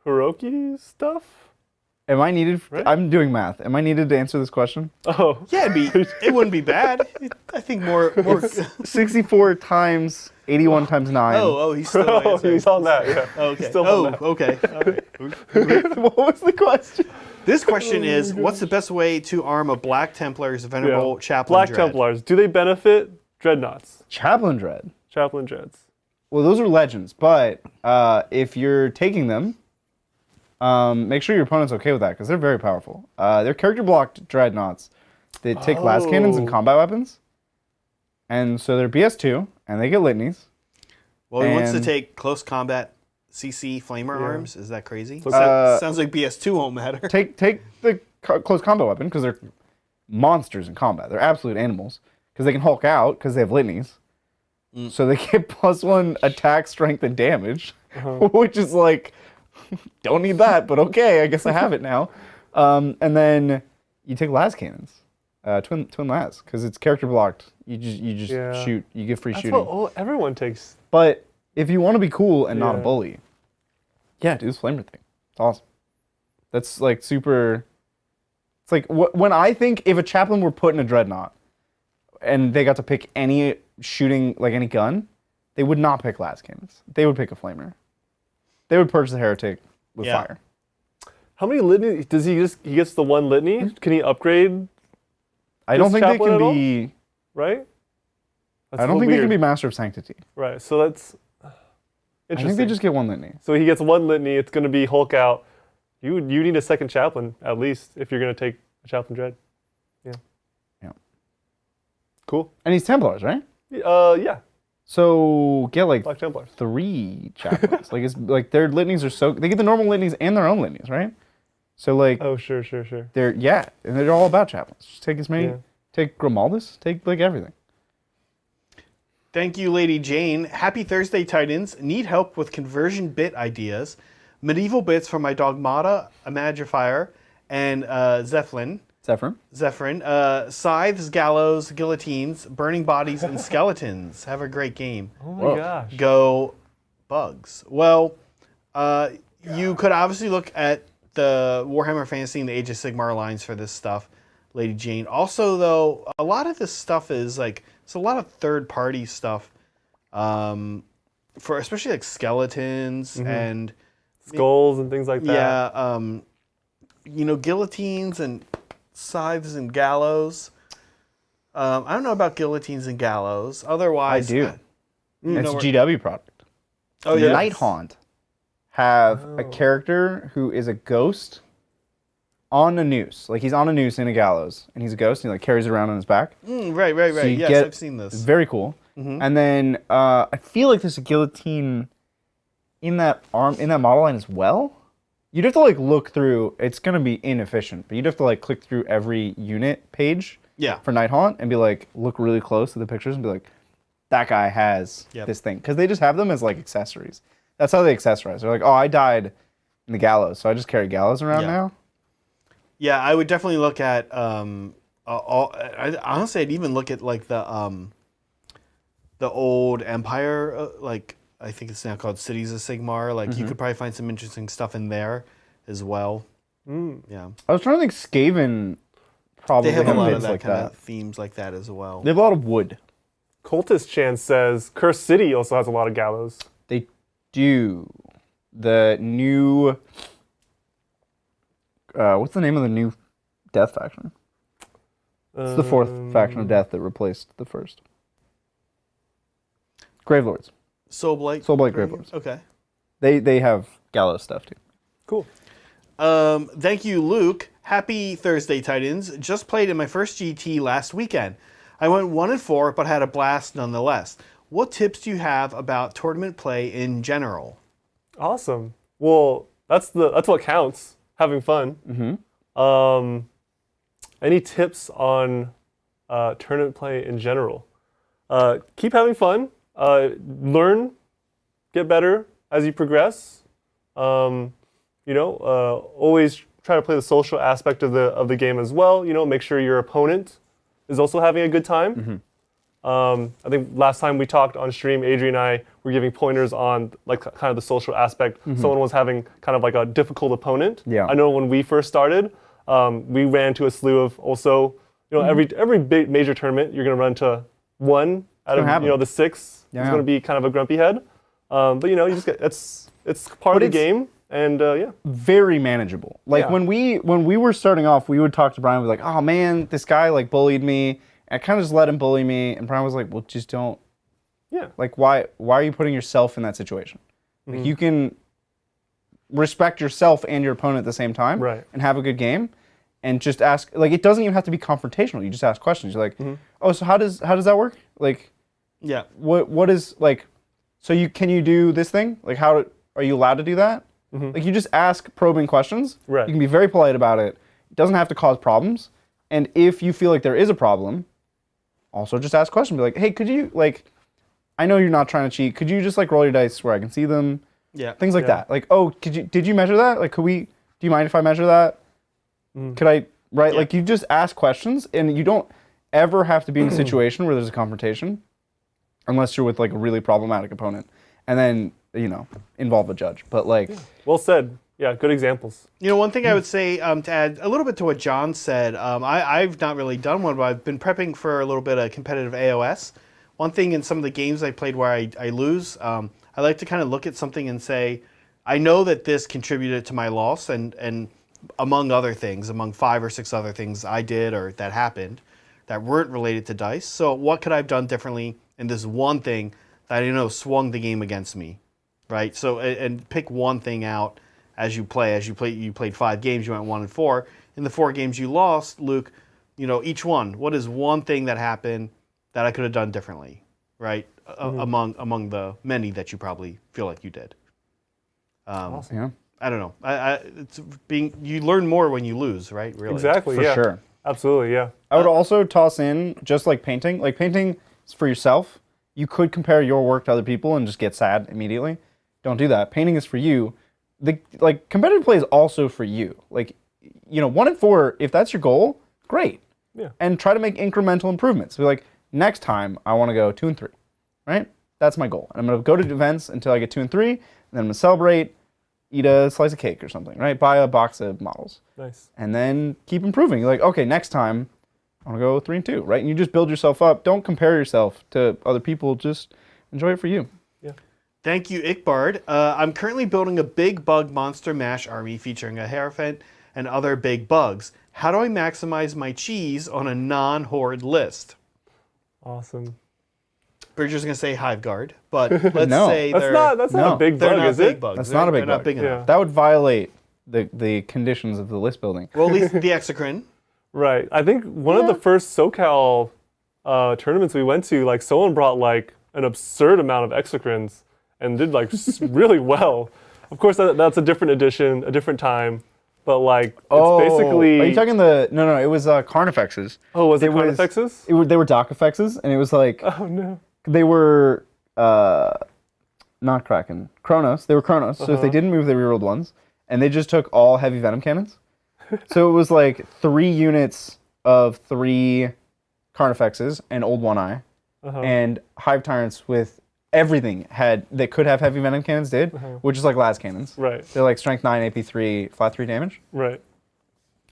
[SPEAKER 1] Hiroki stuff.
[SPEAKER 2] Am I needed?
[SPEAKER 1] Right?
[SPEAKER 2] I'm doing math. Am I needed to answer this question?
[SPEAKER 1] Oh,
[SPEAKER 3] Yeah, it wouldn't be bad. I think more.
[SPEAKER 2] 64 times 81 times 9.
[SPEAKER 3] Oh, he's still
[SPEAKER 1] oh,
[SPEAKER 3] answering.
[SPEAKER 1] he's on that. Yeah.
[SPEAKER 3] Okay.
[SPEAKER 1] He's still on that.
[SPEAKER 3] Okay. All right.
[SPEAKER 2] What was the question?
[SPEAKER 3] This question is: what's the best way to arm a Black Templar's Venerable Chaplain
[SPEAKER 1] Black
[SPEAKER 3] Dread?
[SPEAKER 1] Templars. Do they benefit Dreadnoughts?
[SPEAKER 2] Chaplain Dread.
[SPEAKER 1] Chaplain Dreads.
[SPEAKER 2] Well, those are legends, but if you're taking them, make sure your opponent's okay with that because they're very powerful. They're character blocked dreadnoughts that take las cannons and
[SPEAKER 1] Oh.
[SPEAKER 2] combat weapons, and so they're BS2 and they get litanies.
[SPEAKER 3] Well, he wants to
[SPEAKER 2] And-
[SPEAKER 3] take close combat CC flamer arms. Is that crazy?
[SPEAKER 1] So-
[SPEAKER 3] Sounds like BS2 won't matter.
[SPEAKER 2] Take the close combat weapon because they're monsters in combat. They're absolute animals because they can Hulk out because they have litanies. So they get +1 attack, strength, and damage, which is like, don't need that, but okay, I guess I have it now. And then you take las cannons, twin las, because it's character blocked. You just
[SPEAKER 1] Yeah.
[SPEAKER 2] shoot. You get free
[SPEAKER 1] That's
[SPEAKER 2] shooting.
[SPEAKER 1] what everyone takes.
[SPEAKER 2] But if you want to be cool and not a
[SPEAKER 1] Yeah.
[SPEAKER 2] bully, yeah, do this flamer thing. It's awesome. That's like super. It's like when I think if a chaplain were put in a dreadnought, and they got to pick any shooting, like any gun, they would not pick las cannons. They would pick a flamer. They would purge the heretic with
[SPEAKER 3] Yeah.
[SPEAKER 2] fire.
[SPEAKER 1] How many litany does he he gets the one litany? Can he upgrade,
[SPEAKER 2] I don't
[SPEAKER 1] This
[SPEAKER 2] think they
[SPEAKER 1] chaplain
[SPEAKER 2] can
[SPEAKER 1] at all?
[SPEAKER 2] be.
[SPEAKER 1] right? That's
[SPEAKER 2] I don't
[SPEAKER 1] a
[SPEAKER 2] think
[SPEAKER 1] little
[SPEAKER 2] they can be
[SPEAKER 1] weird.
[SPEAKER 2] Master of Sanctity.
[SPEAKER 1] Right. So that's
[SPEAKER 2] I
[SPEAKER 1] interesting.
[SPEAKER 2] think they just get one litany.
[SPEAKER 1] So he gets one litany. It's going to be Hulk out. You need a second chaplain at least if you're going to take a chaplain dread. Yeah.
[SPEAKER 2] Yeah.
[SPEAKER 1] Cool.
[SPEAKER 2] And he's Templars, right?
[SPEAKER 1] Yeah.
[SPEAKER 2] So get like
[SPEAKER 1] Black Templars.
[SPEAKER 2] 3 chaplains. Like it's like their litanies are so they get the normal litanies and their own litanies, right? So like
[SPEAKER 1] Oh sure.
[SPEAKER 2] they're and they're all about chaplains. Just take as many.
[SPEAKER 1] Yeah.
[SPEAKER 2] Take Grimaldus. Take like everything.
[SPEAKER 3] Thank you, Lady Jane. Happy Thursday, Titans. Need help with conversion bit ideas. Medieval bits for my Dogmata, Imagifier, and Zephlin.
[SPEAKER 2] Zephyrin.
[SPEAKER 3] Scythes, gallows, guillotines, burning bodies, and skeletons. Have a great game.
[SPEAKER 1] Oh my
[SPEAKER 2] Whoa.
[SPEAKER 1] gosh.
[SPEAKER 3] Go bugs. Well, you could obviously look at the Warhammer Fantasy and the Age of Sigmar lines for this stuff, Lady Jane. Also, though, a lot of this stuff is like, it's a lot of third-party stuff, for especially like skeletons and
[SPEAKER 1] Skulls and things like that.
[SPEAKER 3] yeah, guillotines and scythes and gallows. I don't know about guillotines and gallows. Otherwise,
[SPEAKER 2] I do. It's a GW product.
[SPEAKER 3] Oh yeah,
[SPEAKER 2] Night Haunt have a character who is a ghost on a noose. Like he's on a noose in a gallows, and he's a ghost, and he like carries it around on his back.
[SPEAKER 3] Right.
[SPEAKER 2] So you
[SPEAKER 3] Yes,
[SPEAKER 2] get-
[SPEAKER 3] I've seen this.
[SPEAKER 2] It's very cool. And then I feel like there's a guillotine in that model line as well. You'd have to like look through. It's gonna be inefficient, but you'd have to like click through every unit page
[SPEAKER 3] Yeah.
[SPEAKER 2] for Night Haunt and be like, look really close to the pictures and be like, that guy has this thing, because they just have them as like accessories. That's how they accessorize. They're like, oh, I died in the gallows, so I just carry gallows around now.
[SPEAKER 3] Yeah, I would definitely look at. Honestly, I'd even look at like the old Empire, like I think it's now called Cities of Sigmar. Like you could probably find some interesting stuff in there as well. Yeah,
[SPEAKER 2] I was trying to think Skaven probably
[SPEAKER 3] they have a lot of
[SPEAKER 2] bits
[SPEAKER 3] that
[SPEAKER 2] like
[SPEAKER 3] kind
[SPEAKER 2] that.
[SPEAKER 3] of themes like that as well.
[SPEAKER 2] They have a lot of wood.
[SPEAKER 1] Cultist Chance says Cursed City also has a lot of gallows.
[SPEAKER 2] They do. The new... what's the name of the new Death faction? It's the 4th faction of Death that replaced the 1st. Gravelords.
[SPEAKER 3] Soulblight.
[SPEAKER 2] Soulblight Gravelords.
[SPEAKER 3] Okay.
[SPEAKER 2] They have gallows stuff too.
[SPEAKER 1] Cool.
[SPEAKER 3] Thank you, Luke. Happy Thursday, Titans. Just played in my first GT last weekend. I went 1-4, but had a blast nonetheless. What tips do you have about tournament play in general?
[SPEAKER 1] Awesome. Well, that's what counts. Having fun. Any tips on tournament play in general? Keep having fun. Learn, get better as you progress. Always try to play the social aspect of the game as well. Make sure your opponent is also having a good time. I think last time we talked on stream, Adrian and I were giving pointers on like kind of the social aspect. Someone was having kind of like a difficult opponent.
[SPEAKER 2] Yeah.
[SPEAKER 1] I know when we first started, we ran into a slew of also, every big major tournament you're going to run into one out of the 6 is going to be kind of a grumpy head. But you just get it's part of the game, and
[SPEAKER 2] Very manageable. Like when we were starting off, we would talk to Brian. We'd be like, "Oh man, this guy like bullied me." And I kind of just let him bully me, and Brian was like, "Well, just don't."
[SPEAKER 1] Yeah.
[SPEAKER 2] Like, why are you putting yourself in that situation? Like, you can respect yourself and your opponent at the same time,
[SPEAKER 1] Right.
[SPEAKER 2] and have a good game, and just ask. Like, it doesn't even have to be confrontational. You just ask questions. You're like, "Oh, so how does that work? Like,
[SPEAKER 3] Yeah.
[SPEAKER 2] what is like? So can you do this thing? Like, how are you allowed to do that? Like, you just ask probing questions.
[SPEAKER 1] Right.
[SPEAKER 2] You can be very polite about it. It doesn't have to cause problems. And if you feel like there is a problem, also just ask questions. Be like, hey, could you, like, I know you're not trying to cheat. Could you just, like, roll your dice where I can see them?
[SPEAKER 3] Yeah.
[SPEAKER 2] Things like that. Like, oh, did you measure that? Like, do you mind if I measure that? Could I, right? Like, you just ask questions, and you don't ever have to be in a situation where there's a confrontation unless you're with, like, a really problematic opponent. And then, involve a judge. But, like...
[SPEAKER 1] Well said. Yeah, good examples.
[SPEAKER 3] One thing I would say to add a little bit to what John said, I've not really done one, but I've been prepping for a little bit of competitive AOS. One thing in some of the games I played where I lose, I like to kind of look at something and say, I know that this contributed to my loss, and among other things, among 5 or 6 other things I did or that happened that weren't related to dice. So what could I have done differently and this one thing that I know swung the game against me, right? So and pick one thing out as you play. You played 5 games, you went 1-4. In the 4 games you lost, Luke, each one. What is one thing that happened that I could have done differently, right? Among the many that you probably feel like you did.
[SPEAKER 1] Awesome.
[SPEAKER 2] Yeah.
[SPEAKER 3] I don't know. You learn more when you lose, right? Really.
[SPEAKER 1] Exactly.
[SPEAKER 2] For sure.
[SPEAKER 1] Absolutely. Yeah.
[SPEAKER 2] I would also toss in, just like painting. Like painting is for yourself. You could compare your work to other people and just get sad immediately. Don't do that. Painting is for you. Competitive play is also for you. 1-4, if that's your goal, great.
[SPEAKER 1] Yeah.
[SPEAKER 2] And try to make incremental improvements. So next time I want to go 2-3, right? That's my goal. And I'm going to go to events until I get 2-3, and then I'm going to celebrate, eat a slice of cake or something, right? Buy a box of models.
[SPEAKER 1] Nice.
[SPEAKER 2] And then keep improving. You're like, okay, next time I want to go 3-2, right? And you just build yourself up. Don't compare yourself to other people. Just enjoy it for you.
[SPEAKER 1] Yeah.
[SPEAKER 3] Thank you, Ickbard. I'm currently building a big bug monster mash army featuring a Hierophant and other big bugs. How do I maximize my cheese on a non-horde list?
[SPEAKER 1] Awesome.
[SPEAKER 3] Bridger's going to say Hive Guard, but let's
[SPEAKER 2] No.
[SPEAKER 3] say
[SPEAKER 1] That's not a big
[SPEAKER 3] they're
[SPEAKER 1] bug,
[SPEAKER 3] not
[SPEAKER 1] is
[SPEAKER 3] big
[SPEAKER 1] it?
[SPEAKER 3] bugs.
[SPEAKER 2] That's not a big
[SPEAKER 3] They're not
[SPEAKER 2] bug.
[SPEAKER 3] big enough.
[SPEAKER 1] Yeah.
[SPEAKER 2] That would violate the conditions of the list building.
[SPEAKER 3] Well, at least the Exocrine.
[SPEAKER 1] Right. I think one of the first SoCal tournaments we went to, someone brought an absurd amount of exocrines and did really well. Of course, that's a different edition, a different time, but it's basically.
[SPEAKER 2] Are you talking the? No. It was Carnifexes.
[SPEAKER 1] Oh, was it Carnifexes?
[SPEAKER 2] They were Dockifexes, and it was
[SPEAKER 1] Oh no.
[SPEAKER 2] they were not Kraken, Kronos. They were Kronos. So if they didn't move, they rerolled ones, and they just took all heavy venom cannons. So it was 3 units of 3 Carnifexes and Old One Eye, and Hive Tyrants with everything that could have heavy venom cannons which is like las cannons.
[SPEAKER 1] Right.
[SPEAKER 2] They're strength 9, AP 3, flat 3 damage.
[SPEAKER 1] Right.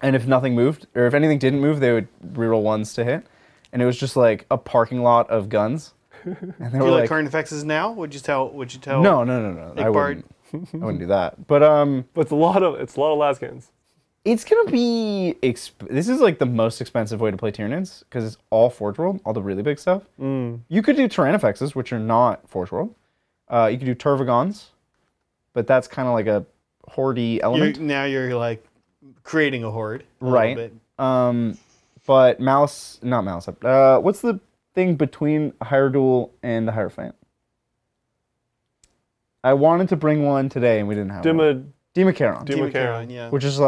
[SPEAKER 2] And if nothing moved, or if anything didn't move, they would reroll ones to hit. And it was just a parking lot of guns. And they
[SPEAKER 3] Do
[SPEAKER 2] were
[SPEAKER 3] you like Carnifexes now? Would you tell?
[SPEAKER 2] No. I
[SPEAKER 3] Ickbard?
[SPEAKER 2] wouldn't do that. But
[SPEAKER 1] But it's a lot of las cannons.
[SPEAKER 2] it's gonna be this is the most expensive way to play Tyranids because it's all Forge World, all the really big stuff. You could do Tyrannifexes, which are not Forge World. You could do Turvagons, but that's kind of like a horde element.
[SPEAKER 3] Now you're creating a horde,
[SPEAKER 2] right?
[SPEAKER 3] Bit.
[SPEAKER 2] But Malice, not Malice. What's the thing between Hierodule and the Hierophant? I wanted to bring one today, and we didn't have one. Demacharon.
[SPEAKER 3] Demacharon, yeah.
[SPEAKER 2] Which is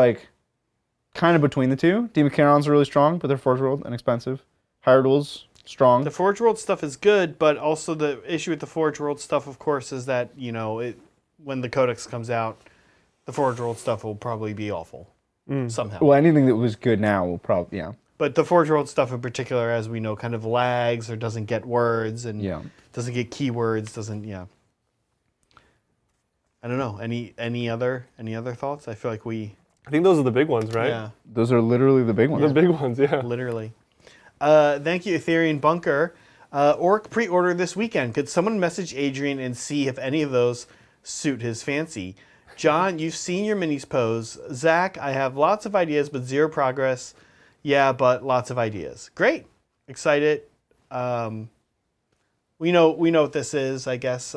[SPEAKER 2] kind of between the two. Demacharon's really strong, but they're Forge World and expensive. Hierodule's strong.
[SPEAKER 3] The Forge World stuff is good, but also the issue with the Forge World stuff, of course, is that when the Codex comes out, the Forge World stuff will probably be awful somehow.
[SPEAKER 2] Well, anything that was good now will probably, yeah.
[SPEAKER 3] But the Forge World stuff in particular, as we know, kind of lags or doesn't get words and doesn't get keywords, I don't know. Any other thoughts? I feel like
[SPEAKER 1] I think those are the big ones, right?
[SPEAKER 3] Yeah,
[SPEAKER 2] Those are literally the big ones.
[SPEAKER 1] The big ones, yeah.
[SPEAKER 3] literally. Thank you, Ethereum Bunker. Orc pre-order this weekend. Could someone message Adrian and see if any of those suit his fancy? John, you've seen your minis pose. Zach, I have lots of ideas but zero progress. Yeah, but lots of ideas. Great. Excited. We know what this is, I guess.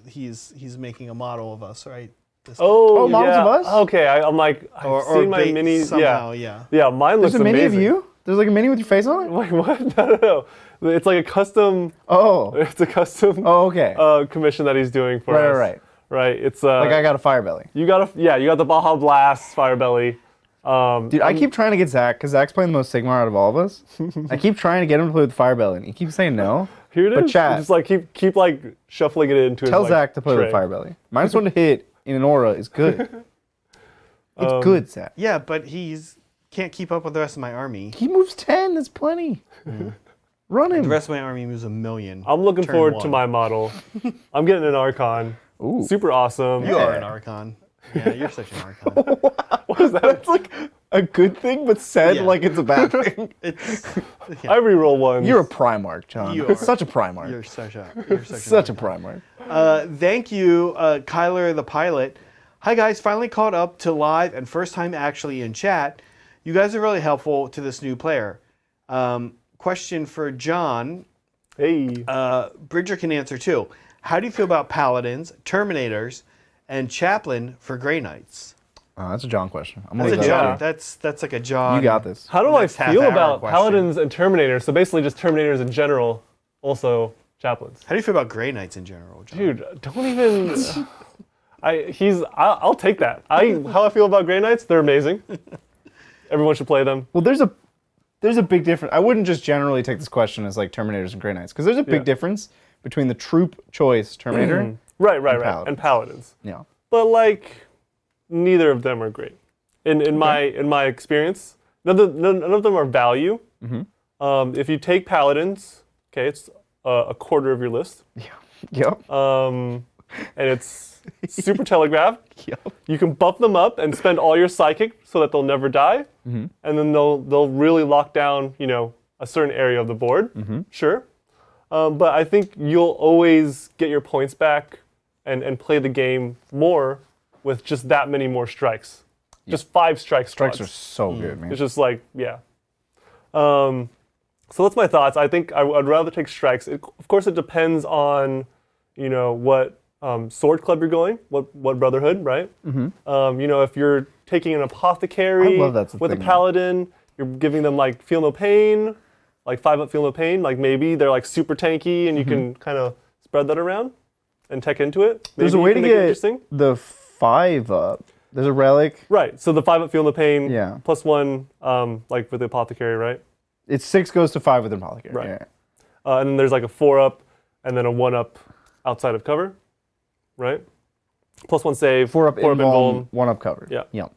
[SPEAKER 3] He's making a model of us, right?
[SPEAKER 2] Oh, models of us?
[SPEAKER 1] Okay, I'm I've seen my minis.
[SPEAKER 3] Somehow,
[SPEAKER 1] Yeah, mine looks
[SPEAKER 2] There's a
[SPEAKER 1] amazing.
[SPEAKER 2] mini of you? There's a mini with your face on it?
[SPEAKER 1] Wait, what? No. It's a custom.
[SPEAKER 2] Oh.
[SPEAKER 1] It's a custom.
[SPEAKER 2] Oh, okay.
[SPEAKER 1] Commission that he's doing for us.
[SPEAKER 2] Right.
[SPEAKER 1] Right. It's
[SPEAKER 2] I got a fire belly.
[SPEAKER 1] You got the Baja Blast Fire Belly.
[SPEAKER 2] Dude, I keep trying to get Zach, because Zach's playing the most Sigmar out of all of us. I keep trying to get him to play with Fire Belly, and he keeps saying no.
[SPEAKER 1] Here it is.
[SPEAKER 2] But chat,
[SPEAKER 1] Just keep shuffling it into
[SPEAKER 2] tell
[SPEAKER 1] his
[SPEAKER 2] Zach to play
[SPEAKER 1] tray.
[SPEAKER 2] with Fire Belly. -1 to hit in an aura is good. It's good, Zach.
[SPEAKER 3] Yeah, but can't keep up with the rest of my army.
[SPEAKER 2] He moves 10. That's plenty. Run him.
[SPEAKER 3] The rest of my army moves 1,000,000.
[SPEAKER 1] I'm looking
[SPEAKER 3] turn
[SPEAKER 1] forward
[SPEAKER 3] one.
[SPEAKER 1] to my model. I'm getting an Archon.
[SPEAKER 2] Ooh.
[SPEAKER 1] Super awesome.
[SPEAKER 3] You are an Archon. Yeah, you're such an Archon.
[SPEAKER 1] What is that?
[SPEAKER 2] That's a good thing, but said
[SPEAKER 3] Yeah.
[SPEAKER 2] like it's a bad thing.
[SPEAKER 1] I reroll ones.
[SPEAKER 2] You're a Primarch, John.
[SPEAKER 3] You
[SPEAKER 2] You're
[SPEAKER 3] are.
[SPEAKER 2] such a Primarch.
[SPEAKER 3] You're such a
[SPEAKER 2] Such a Primarch.
[SPEAKER 3] Thank you, Kyler the pilot. Hi guys, finally caught up to live and first time actually in chat. You guys are really helpful to this new player. Question for John.
[SPEAKER 1] Hey.
[SPEAKER 3] Bridger can answer too. How do you feel about paladins, terminators, and chaplain for Grey Knights?
[SPEAKER 2] That's a John question. I'm
[SPEAKER 3] That's
[SPEAKER 2] gonna
[SPEAKER 3] a
[SPEAKER 2] let
[SPEAKER 3] John.
[SPEAKER 2] you.
[SPEAKER 3] That's like a John.
[SPEAKER 2] You got this.
[SPEAKER 1] How do I
[SPEAKER 3] next
[SPEAKER 1] feel
[SPEAKER 3] half-hour
[SPEAKER 1] about
[SPEAKER 3] question.
[SPEAKER 1] paladins and terminators? So basically just terminators in general, also chaplains.
[SPEAKER 3] How do you feel about Grey Knights in general, John?
[SPEAKER 1] Dude, don't even. I'll take that. How I feel about Grey Knights? They're amazing. Everyone should play them.
[SPEAKER 2] Well, there's a big difference. I wouldn't just generally take this question as like Terminators and Grey Knights, because there's a big difference between the troop choice Terminator.
[SPEAKER 1] Right,
[SPEAKER 2] Paladins.
[SPEAKER 1] and paladins.
[SPEAKER 2] Yeah.
[SPEAKER 1] But like, neither of them are great. In my experience, none of them are value. If you take paladins, okay, it's a quarter of your list.
[SPEAKER 2] Yeah. Yep.
[SPEAKER 1] And it's super telegraphed.
[SPEAKER 2] Yep.
[SPEAKER 1] You can buff them up and spend all your psychic so that they'll never die, and then they'll really lock down, a certain area of the board. Sure, but I think you'll always get your points back and play the game more with just that many more strikes. Just 5 strikes.
[SPEAKER 2] Strikes are so good, man.
[SPEAKER 1] It's just like, yeah. So that's my thoughts. I think I'd rather take strikes. Of course, it depends on, what sword club you're going, what brotherhood, right? If you're taking an apothecary
[SPEAKER 2] I love that's the
[SPEAKER 1] with a
[SPEAKER 2] thing,
[SPEAKER 1] paladin, you're giving them like feel no pain, like 5-up feel no pain. Like maybe they're like super tanky, and you can kind of spread that around and tech into it.
[SPEAKER 2] There's a
[SPEAKER 1] Maybe
[SPEAKER 2] way
[SPEAKER 1] you
[SPEAKER 2] to
[SPEAKER 1] can make it
[SPEAKER 2] get
[SPEAKER 1] interesting.
[SPEAKER 2] the 5-up. There's a relic.
[SPEAKER 1] Right. So the 5-up feel no pain.
[SPEAKER 2] Yeah.
[SPEAKER 1] +1, like with the apothecary, right?
[SPEAKER 2] It's 6 goes to 5 with an apothecary.
[SPEAKER 1] Right.
[SPEAKER 2] Yeah.
[SPEAKER 1] And then there's like a 4-up and then a 1-up outside of cover, right? +1 save,
[SPEAKER 2] 4-up
[SPEAKER 1] invuln,
[SPEAKER 2] invuln, 1-up cover.
[SPEAKER 1] Yeah.
[SPEAKER 2] Yep.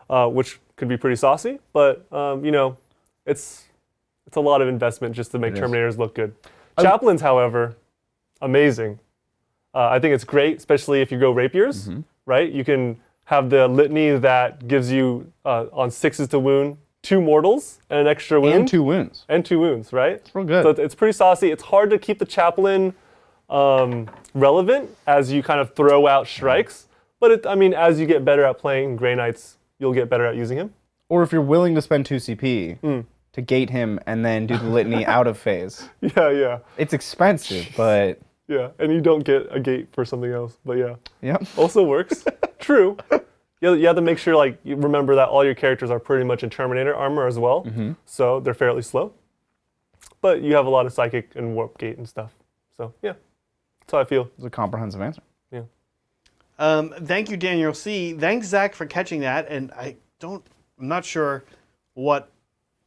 [SPEAKER 1] which could be pretty saucy, but it's a lot of investment just to make
[SPEAKER 2] It is.
[SPEAKER 1] Terminators look good. Chaplains, however, amazing. I think it's great, especially if you go rapiers, right? You can have the litany that gives you on 6s to wound 2 mortals and an extra wound.
[SPEAKER 2] And 2 wounds.
[SPEAKER 1] And 2 wounds, right? It's
[SPEAKER 2] real good.
[SPEAKER 1] So it's pretty saucy. It's hard to keep the chaplain relevant as you kind of throw out strikes. But as you get better at playing Grey Knights, you'll get better at using him.
[SPEAKER 2] Or if you're willing to spend 2 CP to gate him and then do the litany out of phase.
[SPEAKER 1] Yeah.
[SPEAKER 2] It's expensive, but
[SPEAKER 1] Yeah, and you don't get a gate for something else, but yeah.
[SPEAKER 2] yep.
[SPEAKER 1] Also works. True. You have to make sure, you remember that all your characters are pretty much in Terminator armor as well, so they're fairly slow. But you have a lot of psychic and warp gate and stuff. So yeah, that's how I feel.
[SPEAKER 2] It's a comprehensive answer.
[SPEAKER 1] Yeah.
[SPEAKER 3] Thank you, Daniel C. Thanks, Zach, for catching that. And I'm not sure what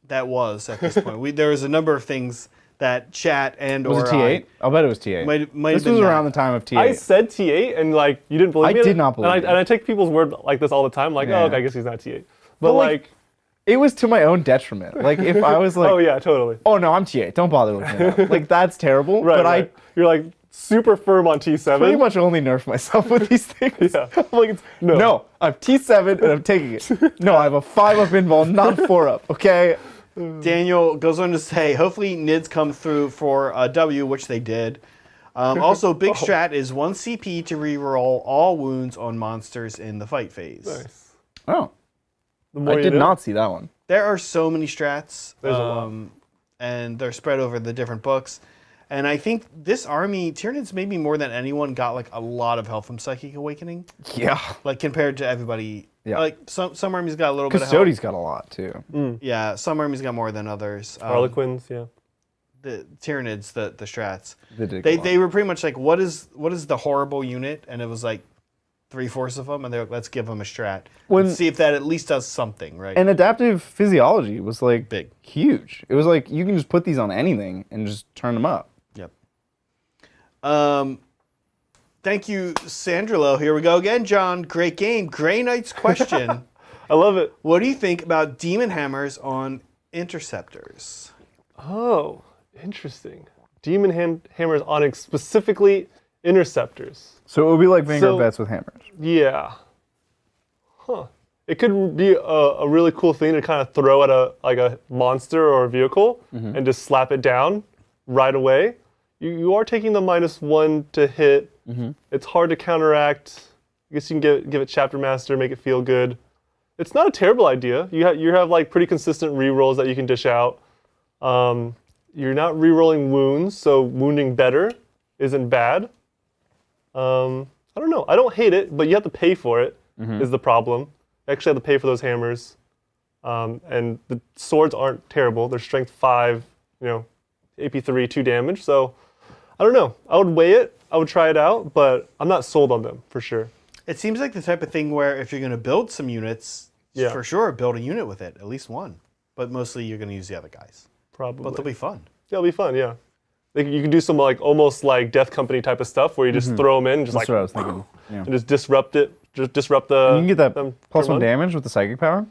[SPEAKER 3] that was at this point. There was a number of things that chat and
[SPEAKER 2] Was it T8? I'll bet it was T8.
[SPEAKER 3] Might have
[SPEAKER 2] This
[SPEAKER 3] been
[SPEAKER 2] was
[SPEAKER 3] that.
[SPEAKER 2] around the time of T8.
[SPEAKER 1] I said T8 and you didn't believe me.
[SPEAKER 2] I did not believe
[SPEAKER 1] and I take people's word like this all the time.
[SPEAKER 2] Yeah.
[SPEAKER 1] Oh, okay, I guess he's not T8. But
[SPEAKER 2] it was to my own detriment. If I was like,
[SPEAKER 1] oh yeah, totally.
[SPEAKER 2] oh no, I'm T8. Don't bother looking it up. That's terrible.
[SPEAKER 1] Right,
[SPEAKER 2] but
[SPEAKER 1] right. You're super firm on T7.
[SPEAKER 2] pretty much only nerf myself with these things.
[SPEAKER 1] Yeah.
[SPEAKER 2] No, I'm T7 and I'm taking it. No, I have a 5-up invuln, not a 4-up, okay?
[SPEAKER 3] Daniel goes on to say, hopefully Nids come through for a W, which they did. Also, big strat is 1 CP to reroll all wounds on monsters in the fight phase.
[SPEAKER 1] Nice.
[SPEAKER 2] Oh,
[SPEAKER 1] The more
[SPEAKER 2] I
[SPEAKER 1] you
[SPEAKER 2] did
[SPEAKER 1] know.
[SPEAKER 2] not see that one.
[SPEAKER 3] There are so many strats,
[SPEAKER 1] There's a lot.
[SPEAKER 3] and they're spread over the different books. And I think this army, Tyranids maybe more than anyone, got a lot of help from Psychic Awakening.
[SPEAKER 2] Yeah.
[SPEAKER 3] Compared to everybody.
[SPEAKER 2] Yeah.
[SPEAKER 3] Some armies got a little bit of help.
[SPEAKER 2] Custody's got a lot too.
[SPEAKER 3] Yeah, some armies got more than others.
[SPEAKER 1] Harlequins, yeah.
[SPEAKER 3] The Tyranids, the strats.
[SPEAKER 2] They
[SPEAKER 3] Were pretty much what is the horrible unit? And it was 3/4 of them, and they're let's give them a strat. And see if that at least does something, right?
[SPEAKER 2] And adaptive physiology was
[SPEAKER 3] big,
[SPEAKER 2] huge. It was you can just put these on anything and just turn them up.
[SPEAKER 3] Yep. Thank you, Sandrilo. Here we go again, John. Great game. Grey Knight's question.
[SPEAKER 1] I love it.
[SPEAKER 3] What do you think about demon hammers on interceptors?
[SPEAKER 1] Oh, interesting. Demon hammers on specifically interceptors.
[SPEAKER 2] So it would be like Vanguard Vets with hammers.
[SPEAKER 1] Yeah. Huh. It could be a really cool thing to kind of throw at a monster or a vehicle and just slap it down right away. You are taking the -1 to hit. It's hard to counteract. I guess you can give it Chapter Master, make it feel good. It's not a terrible idea. You have pretty consistent rerolls that you can dish out. You you're not rerolling wounds, so wounding better isn't bad. I don't know. I don't hate it, but you have to pay for it. Is the problem. You actually have to pay for those hammers. And the swords aren't terrible. They're strength 5, AP 3, 2 damage. So I don't know. I would weigh it. I would try it out, but I'm not sold on them for sure.
[SPEAKER 3] It seems like the type of thing where if you're going to build some units, for sure, build a unit with it, at least one. But mostly you're going to use the other guys.
[SPEAKER 1] Probably.
[SPEAKER 3] But they'll be fun.
[SPEAKER 1] Yeah, it'll be fun, yeah. You can do some almost like Death Company type of stuff where you just throw them in, just
[SPEAKER 2] That's what I was thinking. Yeah.
[SPEAKER 1] and just disrupt it. Just disrupt the.
[SPEAKER 2] You can get that
[SPEAKER 1] them
[SPEAKER 2] plus
[SPEAKER 1] for
[SPEAKER 2] 1
[SPEAKER 1] fun.
[SPEAKER 2] damage with the psychic power.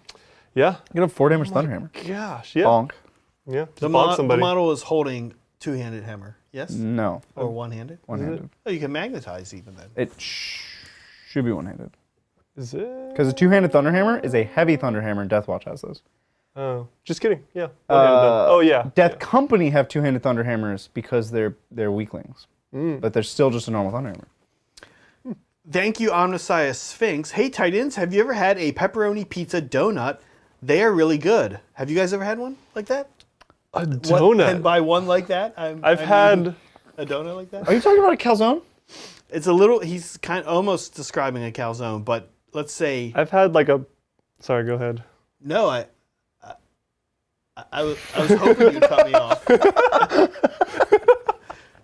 [SPEAKER 1] Yeah.
[SPEAKER 2] You get a 4 damage Thunderhammer.
[SPEAKER 1] Gosh, yeah.
[SPEAKER 2] Bonk.
[SPEAKER 1] Yeah. Just
[SPEAKER 3] The
[SPEAKER 1] bonk somebody.
[SPEAKER 3] model is holding 2-handed hammer, yes?
[SPEAKER 2] No.
[SPEAKER 3] Or one-handed?
[SPEAKER 2] One-handed.
[SPEAKER 3] Oh, you can magnetize even then.
[SPEAKER 2] It should be one-handed.
[SPEAKER 1] Is it?
[SPEAKER 2] Because a 2-handed Thunderhammer is a heavy Thunderhammer, and Deathwatch has those.
[SPEAKER 1] Oh, just kidding. Yeah. Oh yeah.
[SPEAKER 2] Death Company have 2-handed Thunderhammers because they're weaklings. But they're still just a normal Thunderhammer.
[SPEAKER 3] Thank you, Omnissiah Sphinx. Hey, Titans, have you ever had a pepperoni pizza donut? They are really good. Have you guys ever had one like that?
[SPEAKER 1] A donut.
[SPEAKER 3] And by one like that,
[SPEAKER 1] I've had
[SPEAKER 3] a donut like that.
[SPEAKER 2] Are you talking about a calzone?
[SPEAKER 3] It's a little. He's kind of almost describing a calzone, but let's say
[SPEAKER 1] I've had like a. Sorry, go ahead.
[SPEAKER 3] no. I was hoping you'd cut me off.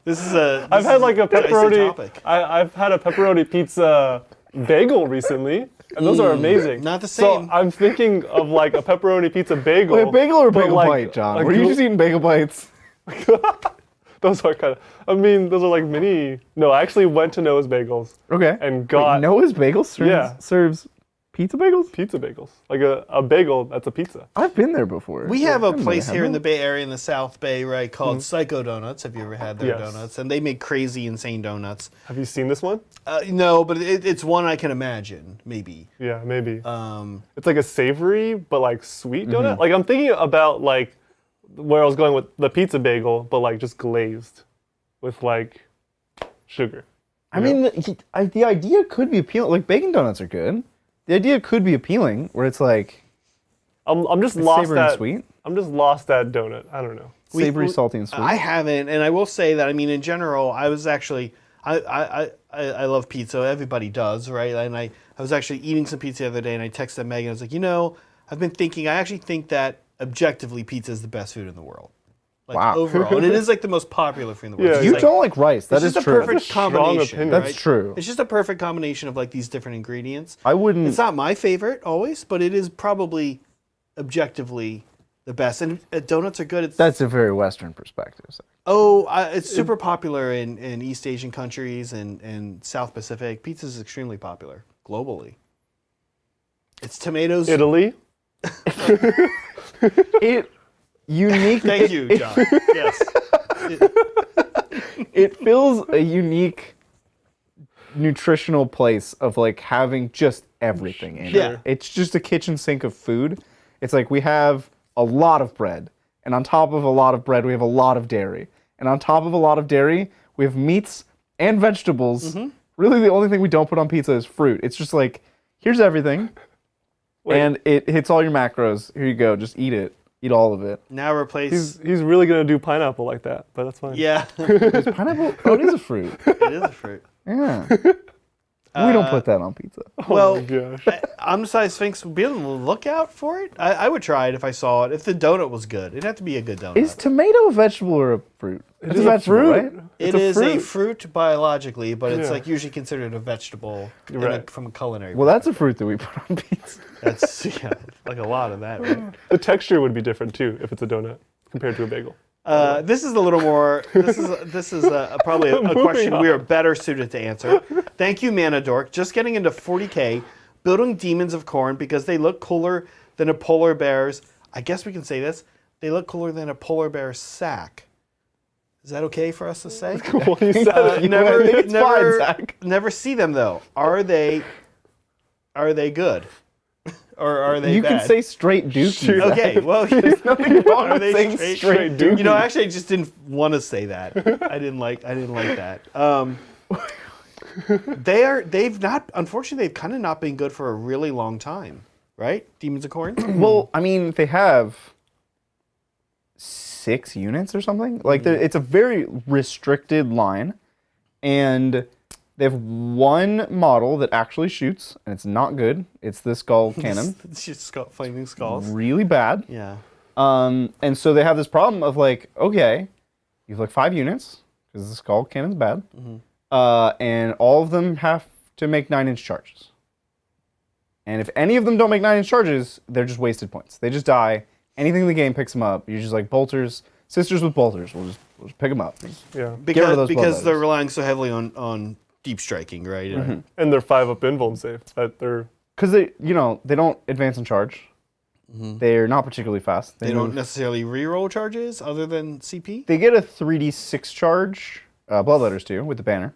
[SPEAKER 1] I've had like a
[SPEAKER 3] dicey
[SPEAKER 1] pepperoni.
[SPEAKER 3] topic.
[SPEAKER 1] I've had a pepperoni pizza bagel recently, and those are aming.
[SPEAKER 3] Not the
[SPEAKER 1] So
[SPEAKER 3] same.
[SPEAKER 1] I'm thinking of like a pepperoni pizza bagel.
[SPEAKER 2] Wait, a bagel or a
[SPEAKER 1] but
[SPEAKER 2] bagel
[SPEAKER 1] like-
[SPEAKER 2] bite, John?
[SPEAKER 1] like
[SPEAKER 2] Were you just eating bagel bites?
[SPEAKER 1] Those are kind of. I mean, those are like mini. No, I actually went to Noah's Bagels
[SPEAKER 2] Okay.
[SPEAKER 1] and got
[SPEAKER 2] Noah's Bagels serves pizza bagels?
[SPEAKER 1] pizza bagels. Like a bagel that's a pizza.
[SPEAKER 2] I've been there before.
[SPEAKER 3] We have a
[SPEAKER 2] I've never
[SPEAKER 3] place
[SPEAKER 2] had
[SPEAKER 3] here in
[SPEAKER 2] one.
[SPEAKER 3] the Bay Area in the South Bay, right, called Psycho Donuts. Have you ever had their
[SPEAKER 1] Yes.
[SPEAKER 3] donuts? And they make crazy, insane donuts.
[SPEAKER 1] Have you seen this one?
[SPEAKER 3] No, but it's one I can imagine, maybe.
[SPEAKER 1] Yeah, maybe.
[SPEAKER 3] Um,
[SPEAKER 1] It's like a savory but like sweet donut. Like I'm thinking about like where I was going with the pizza bagel, but like just glazed with like sugar.
[SPEAKER 2] I mean, the idea could be appealing. Like, bacon donuts are good. The idea could be appealing, where it's like
[SPEAKER 1] I'm just
[SPEAKER 2] it's
[SPEAKER 1] lost
[SPEAKER 2] savory and
[SPEAKER 1] at
[SPEAKER 2] sweet.
[SPEAKER 1] I'm just lost at donut. I don't know.
[SPEAKER 2] Savory, salty, and sweet.
[SPEAKER 3] I haven't, and I will say that, I mean, in general, I was actually, I love pizza. Everybody does, right? And I was actually eating some pizza the other day, and I texted Megan. I was like, I've been thinking, I actually think that objectively pizza is the best food in the world. Like,
[SPEAKER 2] Wow.
[SPEAKER 3] overall. And it is like the most popular food in the world.
[SPEAKER 1] Yeah,
[SPEAKER 3] It's
[SPEAKER 2] You
[SPEAKER 3] like-
[SPEAKER 2] don't like rice. That
[SPEAKER 3] it's
[SPEAKER 2] is
[SPEAKER 3] just a
[SPEAKER 2] true.
[SPEAKER 3] perfect
[SPEAKER 1] That's a strong
[SPEAKER 3] combination.
[SPEAKER 1] opinion.
[SPEAKER 2] That's
[SPEAKER 3] right?
[SPEAKER 2] true.
[SPEAKER 3] It's just a perfect combination of like these different ingredients.
[SPEAKER 2] I wouldn't.
[SPEAKER 3] It's not my favorite always, but it is probably objectively the best. And donuts are good.
[SPEAKER 2] That's a very Western perspective. So.
[SPEAKER 3] It's super popular in East Asian countries and South Pacific. Pizza is extremely popular globally. It's tomatoes.
[SPEAKER 1] Italy.
[SPEAKER 2] It unique.
[SPEAKER 3] Thank you, John. Yes.
[SPEAKER 2] It fills a unique nutritional place of like having just everything in
[SPEAKER 3] Yeah.
[SPEAKER 2] it. It's just a kitchen sink of food. It's like we have a lot of bread, and on top of a lot of bread, we have a lot of dairy, and on top of a lot of dairy, we have meats and vegetables. Really, the only thing we don't put on pizza is fruit. It's just like, here's everything, and it hits all your macros. Here you go, just eat it. Eat all of it.
[SPEAKER 3] Now replace.
[SPEAKER 1] He's really gonna do pineapple like that, but that's fine.
[SPEAKER 3] Yeah,
[SPEAKER 2] Is pineapple? Oh, it is a fruit.
[SPEAKER 3] it is a fruit.
[SPEAKER 2] Yeah. We don't put that on pizza.
[SPEAKER 3] Well,
[SPEAKER 1] Oh my gosh.
[SPEAKER 3] Omnissiah Sphinx would be on the lookout for it. I would try it if I saw it. If the donut was good, it'd have to be a good donut.
[SPEAKER 2] Is tomato a vegetable or a fruit? It's
[SPEAKER 1] is
[SPEAKER 2] a
[SPEAKER 1] a
[SPEAKER 2] vegetable,
[SPEAKER 1] fruit.
[SPEAKER 2] right?
[SPEAKER 3] It is a fruit biologically, but it's
[SPEAKER 1] Yeah.
[SPEAKER 3] like usually considered a vegetable
[SPEAKER 1] Right.
[SPEAKER 3] from a culinary.
[SPEAKER 2] Well, that's a fruit that we put on pizza.
[SPEAKER 3] That's like a lot of that. Right?
[SPEAKER 1] The texture would be different too if it's a donut compared to a bagel.
[SPEAKER 3] This is a little more. This is probably a question we are better suited to answer. Thank you, Manadork. Just getting into 40K, building Demons of Khorne because they look cooler than a polar bear's. I guess we can say this. They look cooler than a polar bear's sack. Is that okay for us to say?
[SPEAKER 1] Well, you said it.
[SPEAKER 3] Never,
[SPEAKER 2] it's
[SPEAKER 3] never,
[SPEAKER 2] fine, Zach.
[SPEAKER 3] never see them though. Are they good, or are they
[SPEAKER 2] You
[SPEAKER 3] bad?
[SPEAKER 2] can say straight dookie. Zach.
[SPEAKER 3] Okay, well,
[SPEAKER 2] There's nothing wrong
[SPEAKER 3] Are
[SPEAKER 2] with
[SPEAKER 3] they
[SPEAKER 2] saying
[SPEAKER 3] straight?
[SPEAKER 2] straight dookie.
[SPEAKER 3] You know, actually, I just didn't want to say that. I didn't like that. Unfortunately, they've kind of not been good for a really long time, right? Demons of Khorne.
[SPEAKER 2] Well, I mean, they have 6 units or something. Like it's a very restricted line, and they have one model that actually shoots, and it's not good. It's the skull cannon.
[SPEAKER 3] It's just flaming skulls.
[SPEAKER 2] Really bad.
[SPEAKER 3] Yeah.
[SPEAKER 2] And so they have this problem of like, okay, you have like 5 units because the skull cannon's bad, and all of them have to make 9-inch charges. And if any of them don't make 9-inch charges, they're just wasted points. They just die. Anything in the game picks them up. You're just like bolters, sisters with bolters. We'll just pick them up.
[SPEAKER 1] Yeah.
[SPEAKER 3] Because they're relying so heavily on deep striking, right?
[SPEAKER 1] And they're 5-up invuln safe.
[SPEAKER 2] Because they don't advance and charge. They're not particularly fast.
[SPEAKER 3] They don't necessarily reroll charges other than CP.
[SPEAKER 2] They get a 3d6 charge, bloodletters too, with the banner.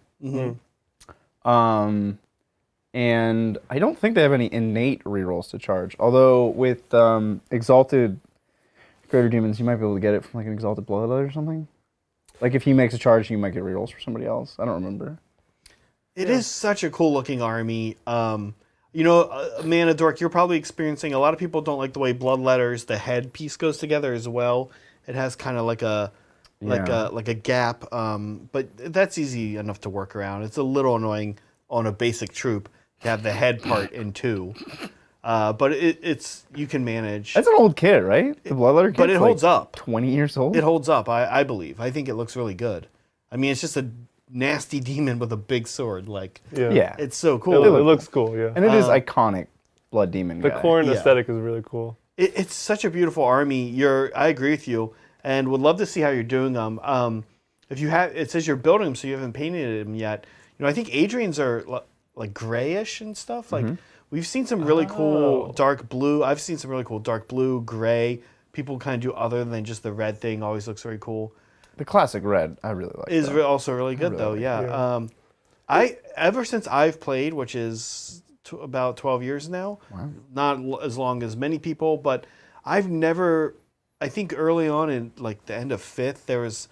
[SPEAKER 2] And I don't think they have any innate rerolls to charge. Although with Exalted Greater Demons, you might be able to get it from like an Exalted Bloodletter or something. Like if he makes a charge, you might get rerolls for somebody else. I don't remember.
[SPEAKER 3] It is such a cool looking army. Mana Dork, you're probably experiencing, a lot of people don't like the way Bloodletters, the head piece goes together as well. It has kind of like a gap, but that's easy enough to work around. It's a little annoying on a basic troop to have the head part in 2. But it's you can manage.
[SPEAKER 2] That's an old kit, right? The Bloodletter kit.
[SPEAKER 3] But it holds up.
[SPEAKER 2] 20 years old?
[SPEAKER 3] It holds up, I believe. I think it looks really good. I mean, it's just a nasty demon with a big sword. Like,
[SPEAKER 2] yeah.
[SPEAKER 3] It's so cool.
[SPEAKER 1] It looks cool, yeah.
[SPEAKER 2] And it is iconic Blood Demon
[SPEAKER 1] The
[SPEAKER 2] guy.
[SPEAKER 1] Khorne aesthetic is really cool.
[SPEAKER 3] It's such a beautiful army. I agree with you, and would love to see how you're doing them. If you have, it says you're building them, so you haven't painted them yet. I think Adrian's are like grayish and stuff. Like we've seen some really cool dark blue. I've seen some really cool dark blue, gray. People kind of do other than just the red thing. Always looks very cool.
[SPEAKER 2] The classic red, I really like.
[SPEAKER 3] Is also really good though. Yeah. Ever since I've played, which is about 12 years now.
[SPEAKER 2] Wow.
[SPEAKER 3] Not as long as many people, but I've never. I think early on in like the end of 5th, there was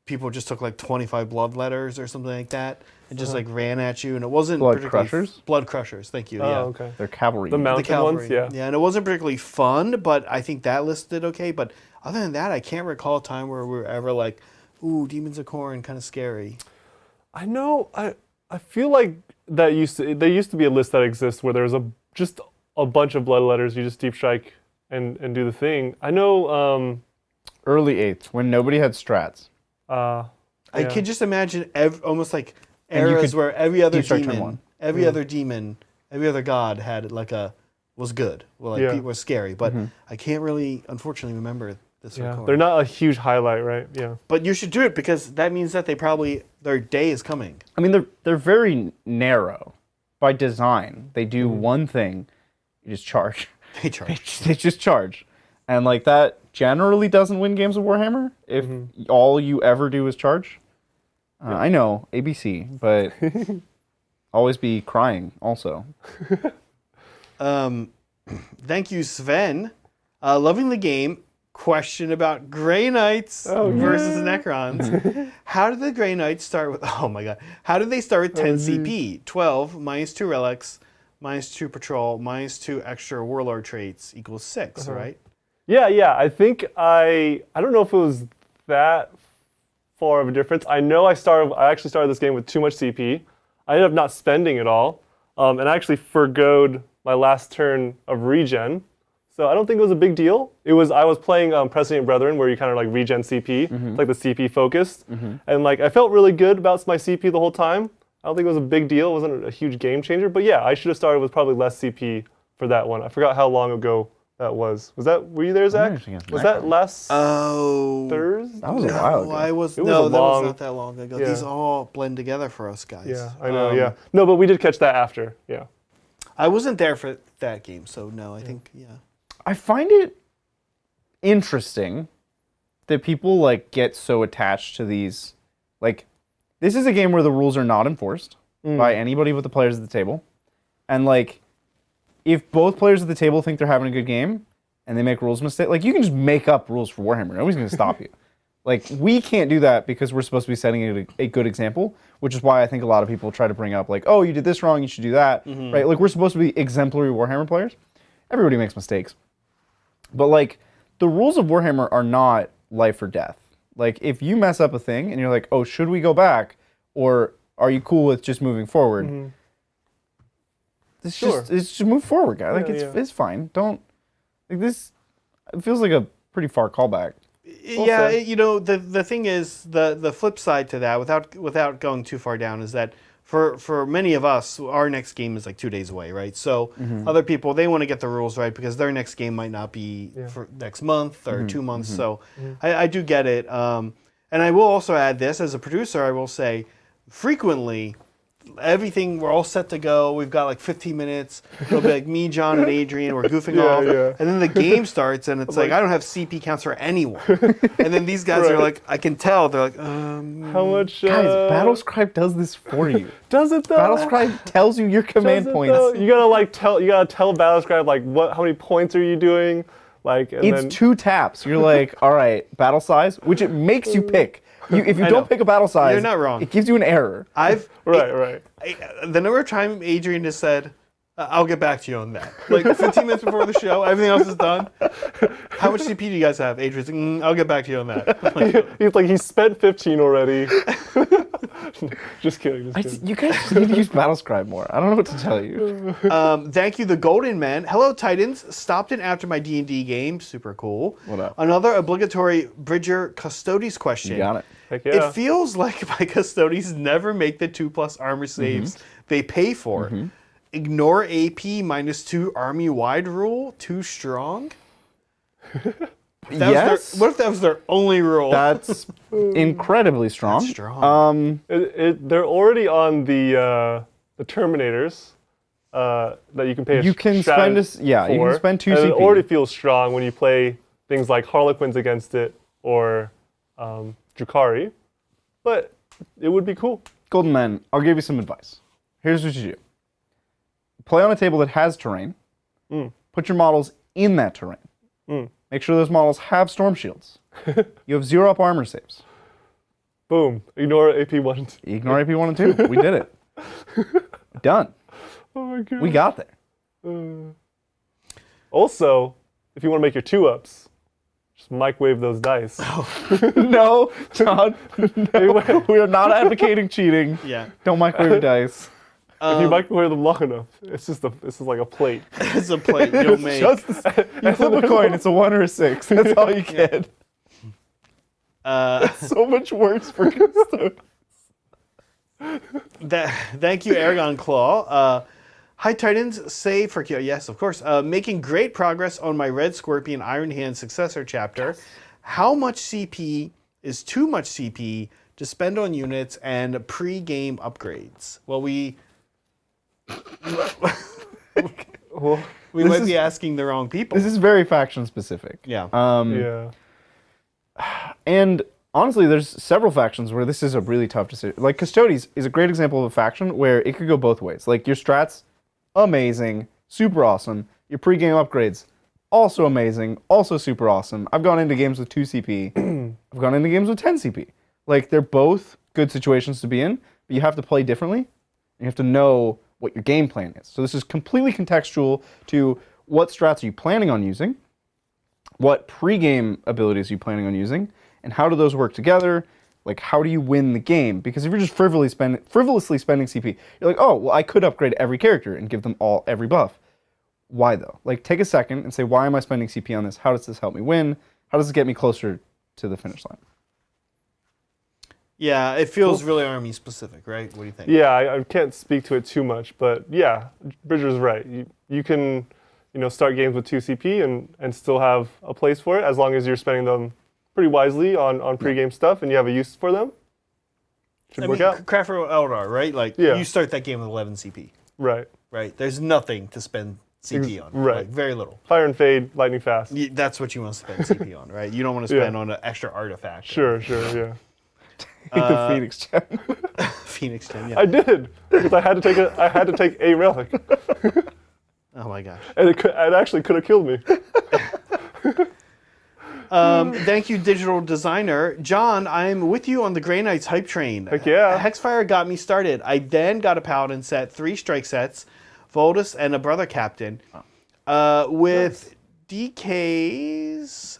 [SPEAKER 3] people just took like 25 bloodletters or something like that. And just like ran at you, and it wasn't
[SPEAKER 2] Blood Crushers?
[SPEAKER 3] Blood Crushers, thank you.
[SPEAKER 1] Oh, okay.
[SPEAKER 2] They're cavalry.
[SPEAKER 1] The mounted ones, yeah.
[SPEAKER 3] Yeah, and it wasn't particularly fun, but I think that listed okay. But other than that, I can't recall a time where we were ever like, ooh, Demons of Khorne, kind of scary.
[SPEAKER 1] I know, I feel like there used to be a list that exists where there's just a bunch of bloodletters, you just deep strike and do the thing. I know...
[SPEAKER 2] Early 8th, when nobody had strats.
[SPEAKER 3] I can just imagine almost like eras where every other demon, every other god had was good. Well, like was scary, but I can't really, unfortunately, remember this.
[SPEAKER 1] Yeah, they're not a huge highlight, right? Yeah.
[SPEAKER 3] But you should do it because that means that their day is coming.
[SPEAKER 2] I mean, they're very narrow by design. They do one thing, you just charge.
[SPEAKER 3] They charge.
[SPEAKER 2] They just charge, and like that generally doesn't win games of Warhammer if all you ever do is charge. I know, ABC, but always be crying also.
[SPEAKER 3] Thank you, Sven. Loving the game. Question about Grey Knights versus Necrons. How did the Grey Knights start with... Oh my god. How did they start with 10 CP? 12, -2 relics, -2 patrol, -2 extra warlord traits equals 6, right?
[SPEAKER 1] Yeah. I think I don't know if it was that far of a difference. I know I actually started this game with too much CP. I ended up not spending it all, and I actually forgoed my last turn of regen. So I don't think it was a big deal. I was playing Precedent Brethren, where you kind of like regen CP, like the CP focused, and like I felt really good about my CP the whole time. I don't think it was a big deal. It wasn't a huge game changer, but yeah, I should have started with probably less CP for that one. I forgot how long ago that was. Were you there, Zach? Was that last Thursday?
[SPEAKER 2] That was a while ago.
[SPEAKER 3] That was not that long ago.
[SPEAKER 1] Yeah.
[SPEAKER 3] These all blend together for us guys.
[SPEAKER 1] Yeah, I know, yeah. No, but we did catch that after, yeah.
[SPEAKER 3] I wasn't there for that game, so no, I think, yeah.
[SPEAKER 2] I find it interesting that people like get so attached to these. Like, this is a game where the rules are not enforced by anybody but the players at the table. And like, if both players at the table think they're having a good game and they make rules mistakes, like you can just make up rules for Warhammer. Nobody's going to stop you. Like, we can't do that because we're supposed to be setting a good example, which is why I think a lot of people try to bring up like, oh, you did this wrong, you should do that, right? Like, we're supposed to be exemplary Warhammer players. Everybody makes mistakes. But like, the rules of Warhammer are not life or death. Like, if you mess up a thing and you're like, oh, should we go back? Or are you cool with just moving forward? It's just move forward, guy. Like, it's fine. Don't, like, this, it feels like a pretty far callback.
[SPEAKER 3] Yeah, the thing is, the flip side to that, without going too far down, is that for many of us, our next game is like 2 days away, right? So other people, they want to get the rules right because their next game might not be for next month or 2 months. So I do get it. And I will also add this, as a producer, I will say, frequently, everything, we're all set to go. We've got like 15 minutes. It'll be like me, John, and Adrian. We're goofing off. Yeah. And then the game starts, and it's like, I don't have CP counts for anyone. And then these guys are like, I can tell. They're like,
[SPEAKER 1] how much?
[SPEAKER 2] Guys, Battlescribe does this for you.
[SPEAKER 1] Does it though?
[SPEAKER 2] Battlescribe tells you your command points.
[SPEAKER 1] Though? You gotta tell Battlescribe like how many points are you doing? Like, and
[SPEAKER 2] it's 2 taps. You're like, all right, battle size, which it makes you pick. If you don't pick a battle size,
[SPEAKER 3] you're not wrong.
[SPEAKER 2] It gives you an error.
[SPEAKER 1] Right.
[SPEAKER 3] The number of time Adrian just said, I'll get back to you on that. Like 15 minutes before the show, everything else is done. How much CP do you guys have? Adrian's like, I'll get back to you on that.
[SPEAKER 1] He's like, he spent 15 already. Just kidding.
[SPEAKER 2] You guys just need to use Battlescribe more. I don't know what to tell you.
[SPEAKER 3] Thank you, the Golden Man. Hello, Titans. Stopped in after my D&D game. Super cool.
[SPEAKER 2] What up?
[SPEAKER 3] Another obligatory Bridger Custodes question.
[SPEAKER 2] You got it.
[SPEAKER 1] Heck yeah.
[SPEAKER 3] It feels like my Custodes never make the 2+ armor saves they pay for. Ignore AP -2 army-wide rule. Too strong?
[SPEAKER 2] Yes.
[SPEAKER 3] What if that was their only rule?
[SPEAKER 2] That's incredibly strong.
[SPEAKER 3] That's strong.
[SPEAKER 1] They're already on the Terminators that you can pay.
[SPEAKER 2] You can spend you can spend 2 CP.
[SPEAKER 1] It already feels strong when you play things like Harlequins against it or Drukhari, but it would be cool.
[SPEAKER 2] Golden Men, I'll give you some advice. Here's what you do. Play on a table that has terrain. Put your models in that terrain. Make sure those models have storm shields. You have 0 up armor saves.
[SPEAKER 1] Boom. Ignore AP 1 and 2.
[SPEAKER 2] Ignore AP 1 and 2. We did it. Done.
[SPEAKER 1] Oh my god.
[SPEAKER 2] We got there.
[SPEAKER 1] Also, if you want to make your 2-ups, just microwave those dice.
[SPEAKER 2] No, John. No. We are not advocating cheating.
[SPEAKER 3] Yeah.
[SPEAKER 2] Don't microwave dice.
[SPEAKER 1] If you microwave them long enough, this is like a plate.
[SPEAKER 3] It's a plate you'll make.
[SPEAKER 2] You flip a coin, it's a 1 or a 6. That's all you get. So much worse for custodians.
[SPEAKER 3] Thank you, Aragon Claw. Hi, Titans. Say for yes, of course. Making great progress on my Red Scorpion Iron Hand successor chapter. Yes. How much CP is too much CP to spend on units and pre-game upgrades? Well, we might be asking the wrong people.
[SPEAKER 2] This is very faction specific.
[SPEAKER 3] Yeah.
[SPEAKER 1] Yeah.
[SPEAKER 2] And honestly, there's several factions where this is a really tough decision. Like Custodes is a great example of a faction where it could go both ways. Like your strats, amazing, super awesome. Your pre-game upgrades, also amazing, also super awesome. I've gone into games with 2 CP. I've gone into games with 10 CP. Like they're both good situations to be in, but you have to play differently. You have to know what your game plan is. So this is completely contextual to what strats are you planning on using, what pre-game abilities are you planning on using, and how do those work together? Like, how do you win the game? Because if you're just frivolously spending CP, you're like, oh, well, I could upgrade every character and give them all every buff. Why, though? Like, take a second and say, why am I spending CP on this? How does this help me win? How does it get me closer to the finish line?
[SPEAKER 3] Yeah, it feels really army specific, right? What do you think?
[SPEAKER 1] Yeah, I can't speak to it too much, but yeah, Bridger's right. You can, start games with 2 CP and still have a place for it as long as you're spending them pretty wisely on pre-game stuff and you have a use for them. Should work out.
[SPEAKER 3] Craft for Eldar, right? Like you start that game with 11 CP.
[SPEAKER 1] Right.
[SPEAKER 3] Right. There's nothing to spend CP on.
[SPEAKER 1] Right.
[SPEAKER 3] Like, very little.
[SPEAKER 1] Fire and Fade, lightning fast.
[SPEAKER 3] That's what you want to spend CP on, right? You don't want to spend on an extra artifact.
[SPEAKER 1] Sure, yeah.
[SPEAKER 2] Take the Phoenix Gem.
[SPEAKER 3] Phoenix Gem, yeah.
[SPEAKER 1] I did because I had to take a relic.
[SPEAKER 3] Oh my gosh.
[SPEAKER 1] And it actually could have killed me.
[SPEAKER 3] Thank you, digital designer. John, I'm with you on the Grey Knights hype train.
[SPEAKER 1] Heck yeah.
[SPEAKER 3] Hexfire got me started. I then got a Paladin set, 3 strike sets, Voldus, and a Brother Captain. With DKs,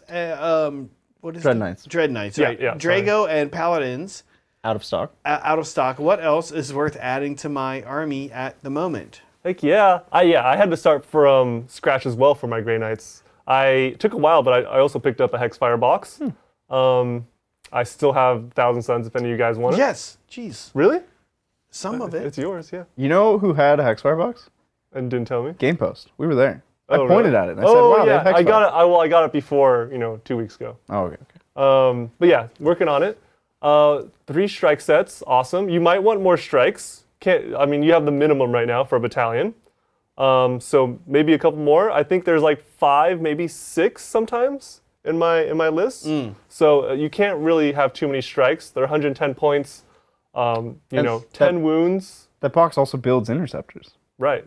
[SPEAKER 3] what is
[SPEAKER 2] Dreadnoughts.
[SPEAKER 3] Dreadnoughts,
[SPEAKER 1] Yeah,
[SPEAKER 3] right?
[SPEAKER 1] yeah,
[SPEAKER 3] Drago and Paladins
[SPEAKER 2] Out of stock.
[SPEAKER 3] out of stock. What else is worth adding to my army at the moment?
[SPEAKER 1] Heck yeah. I had to start from scratch as well for my Grey Knights. It took a while, but I also picked up a Hexfire box. I still have 1,000 Suns if any of you guys want it.
[SPEAKER 3] Yes. Jeez.
[SPEAKER 1] Really?
[SPEAKER 3] Some of it.
[SPEAKER 1] It's yours, yeah.
[SPEAKER 2] You know who had a Hexfire box?
[SPEAKER 1] And didn't tell me?
[SPEAKER 2] Game Post. We were there. I
[SPEAKER 1] Oh,
[SPEAKER 2] pointed
[SPEAKER 1] really?
[SPEAKER 2] at it and I said, wow, they
[SPEAKER 1] yeah.
[SPEAKER 2] have Hexfire.
[SPEAKER 1] I got it. I got it before, 2 weeks ago.
[SPEAKER 2] Oh, okay.
[SPEAKER 1] But yeah, working on it. 3 strike sets, awesome. You might want more strikes. You have the minimum right now for a battalion. So maybe a couple more. I think there's like 5, maybe 6 sometimes in my list. So you can't really have too many strikes. They're 110 points. 10 wounds.
[SPEAKER 2] That box also builds interceptors.
[SPEAKER 1] Right.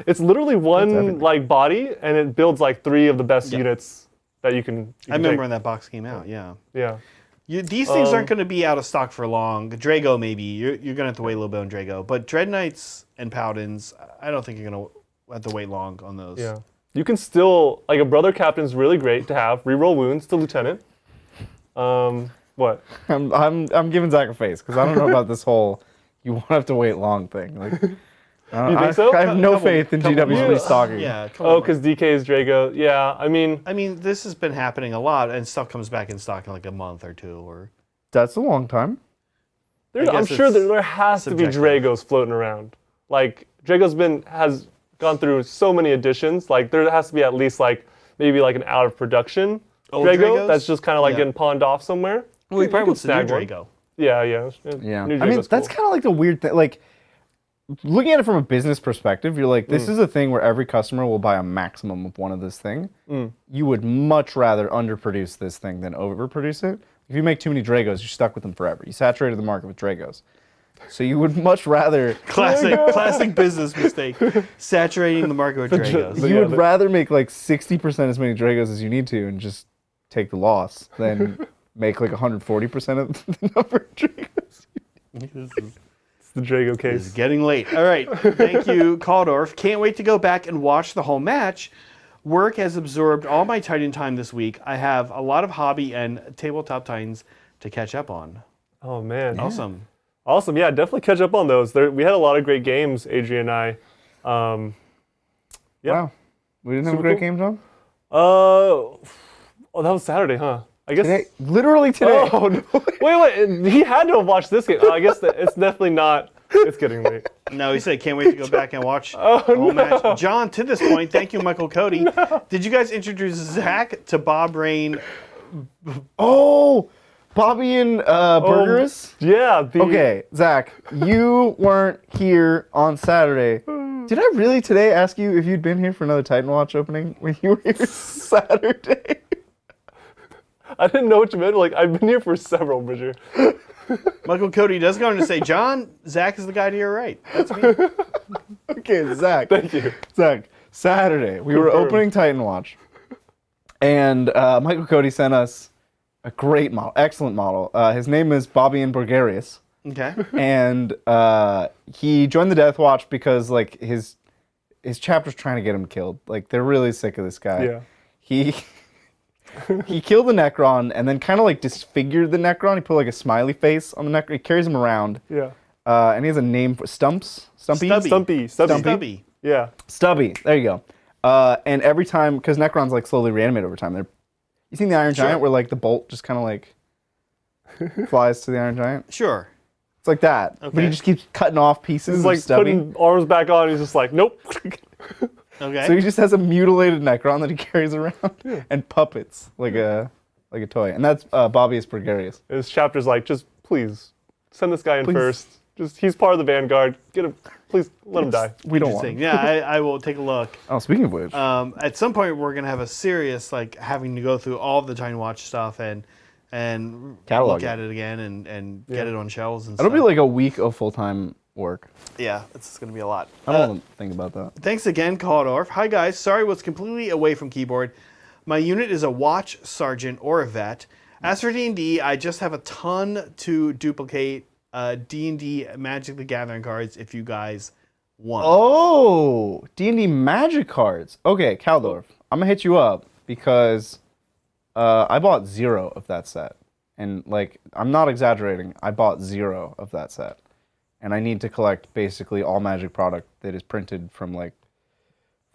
[SPEAKER 1] It's literally one like body, and it builds like 3 of the best units that you can.
[SPEAKER 3] I remember when that box came out. Yeah.
[SPEAKER 1] Yeah.
[SPEAKER 3] These things aren't going to be out of stock for long. Drago, maybe. You're going to have to wait a little bit on Drago. But Dreadknights and Paladins, I don't think you're going to have to wait long on those.
[SPEAKER 1] Yeah. You can still, like, a brother captain's really great to have. Reroll wounds to lieutenant. What?
[SPEAKER 2] I'm giving Zach a face because I don't know about this whole you won't have to wait long thing. Like,
[SPEAKER 1] You think so?
[SPEAKER 2] I have no faith in GW's restocking.
[SPEAKER 3] Yeah.
[SPEAKER 1] Oh, because DK's Drago. Yeah, I mean,
[SPEAKER 3] this has been happening a lot, and stuff comes back in stock in like a month or 2. Or
[SPEAKER 2] That's a long time.
[SPEAKER 1] I'm sure there has to be
[SPEAKER 3] subjective.
[SPEAKER 1] Dragos floating around. Like, Drago's has gone through so many editions. Like, there has to be at least maybe an out of production
[SPEAKER 3] Old
[SPEAKER 1] Drago
[SPEAKER 3] Dragos?
[SPEAKER 1] that's just kind of
[SPEAKER 3] Yeah.
[SPEAKER 1] getting pawned off somewhere.
[SPEAKER 3] well, he probably wants to do
[SPEAKER 1] snag one.
[SPEAKER 3] Drago.
[SPEAKER 1] Yeah.
[SPEAKER 2] Yeah.
[SPEAKER 1] New
[SPEAKER 2] I mean,
[SPEAKER 1] Drago's
[SPEAKER 2] that's
[SPEAKER 1] cool.
[SPEAKER 2] kind of like the weird thing. Like, looking at it from a business perspective, you're like, this is a thing where every customer will buy a maximum of one of this thing. You would much rather underproduce this thing than overproduce it. If you make too many Dragos, you're stuck with them forever. You saturated the market with Dragos. So you would much rather...
[SPEAKER 3] Classic business mistake. Saturating the market with Dragos.
[SPEAKER 2] You would rather make 60% as many Dragos as you need to and just take the loss than make 140% of the number of Dragos.
[SPEAKER 1] It's the Drago
[SPEAKER 3] It's
[SPEAKER 1] case.
[SPEAKER 3] getting late. All right. Thank you, Caldorf. Can't wait to go back and watch the whole match. Work has absorbed all my Titan time this week. I have a lot of hobby and tabletop Titans to catch up on.
[SPEAKER 1] Oh, man.
[SPEAKER 3] Awesome.
[SPEAKER 1] Yeah, definitely catch up on those. We had a lot of great games, Adrian and I. Yeah.
[SPEAKER 2] Wow. We didn't have a
[SPEAKER 1] Super
[SPEAKER 2] great
[SPEAKER 1] cool.
[SPEAKER 2] game, John?
[SPEAKER 1] Oh, that was Saturday, huh? I guess.
[SPEAKER 2] Today? Literally today.
[SPEAKER 1] Oh, no. Wait. He had to have watched this game. I guess it's definitely not. It's getting late.
[SPEAKER 3] No, he said can't wait to go back and watch the whole match. John, to this point, thank you, Michael Cody. Did you guys introduce Zach to Bob Rain?
[SPEAKER 2] Oh, Bobby and Burgers?
[SPEAKER 1] Yeah.
[SPEAKER 2] Okay, Zach, you weren't here on Saturday. Did I really today ask you if you'd been here for another Titan Watch opening when you were here Saturday?
[SPEAKER 1] I didn't know what you meant. I've been here for several, Bridger.
[SPEAKER 3] Michael Cody does go on to say, John, Zach is the guy to your right. That's me.
[SPEAKER 2] Okay, Zach.
[SPEAKER 1] Thank you.
[SPEAKER 2] Zach, Saturday, we were
[SPEAKER 1] Confirmed.
[SPEAKER 2] opening Titan Watch. And Michael Cody sent us a great model, excellent model. His name is Bobby and Burgarius.
[SPEAKER 3] Okay.
[SPEAKER 2] And he joined the Death Watch because his chapter's trying to get him killed. They're really sick of this guy.
[SPEAKER 1] Yeah.
[SPEAKER 2] He killed the Necron and then kind of disfigured the Necron. He put a smiley face on the Necron. He carries him around.
[SPEAKER 1] Yeah.
[SPEAKER 2] And he has a name for Stumpy.
[SPEAKER 3] Stubby.
[SPEAKER 1] Yeah.
[SPEAKER 2] Stubby. There you go. And every time, because Necrons slowly reanimate over time. You seen the Iron Giant where the bolt just kind of flies to the Iron Giant?
[SPEAKER 3] Sure.
[SPEAKER 2] It's like that. But he just keeps cutting off pieces
[SPEAKER 1] He's
[SPEAKER 2] of Stubby.
[SPEAKER 1] putting arms back on. He's just nope.
[SPEAKER 3] Okay.
[SPEAKER 2] So he just has a mutilated Necron that he carries around and puppets like a toy. And that's Bobby is Burgarius.
[SPEAKER 1] His chapter's just please send this guy in first. He's part of the vanguard. Get him. Please let him die.
[SPEAKER 2] We don't want him.
[SPEAKER 3] Yeah, I will take a look.
[SPEAKER 2] Oh, speaking of which.
[SPEAKER 3] At some point, we're gonna have a serious having to go through all the Titan Watch stuff and
[SPEAKER 2] Catalog
[SPEAKER 3] look at it again and get it on shelves and
[SPEAKER 2] It'll
[SPEAKER 3] stuff.
[SPEAKER 2] be a week of full-time work.
[SPEAKER 3] Yeah, it's gonna be a lot.
[SPEAKER 2] I don't want to think about that.
[SPEAKER 3] Thanks again, Caldorf. Hi guys, sorry was completely away from keyboard. My unit is a watch sergeant or a vet. As for D&D, I just have a ton to duplicate D&D Magic the Gathering cards if you guys want.
[SPEAKER 2] Oh, D&D Magic cards. Okay, Caldorf, I'm going to hit you up because I bought 0 of that set. And, like, I'm not exaggerating. I bought 0 of that set. And I need to collect basically all Magic product that is printed from, like,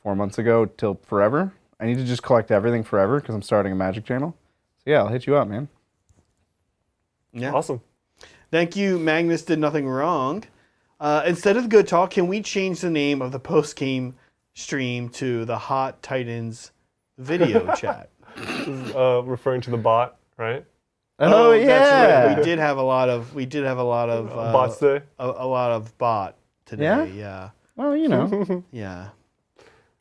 [SPEAKER 2] 4 months ago till forever. I need to just collect everything forever because I'm starting a Magic channel. So, yeah, I'll hit you up, man.
[SPEAKER 3] Yeah.
[SPEAKER 1] Awesome.
[SPEAKER 3] Thank you, Magnus Did Nothing Wrong. Instead of Good Talk, can we change the name of the post-game stream to the Hot Titans video chat?
[SPEAKER 1] Referring to the bot, right?
[SPEAKER 2] Oh, yeah.
[SPEAKER 3] That's right. We did have a lot of
[SPEAKER 1] Bots today.
[SPEAKER 3] a lot of bot today. Yeah.
[SPEAKER 2] Well, you know.
[SPEAKER 3] Yeah.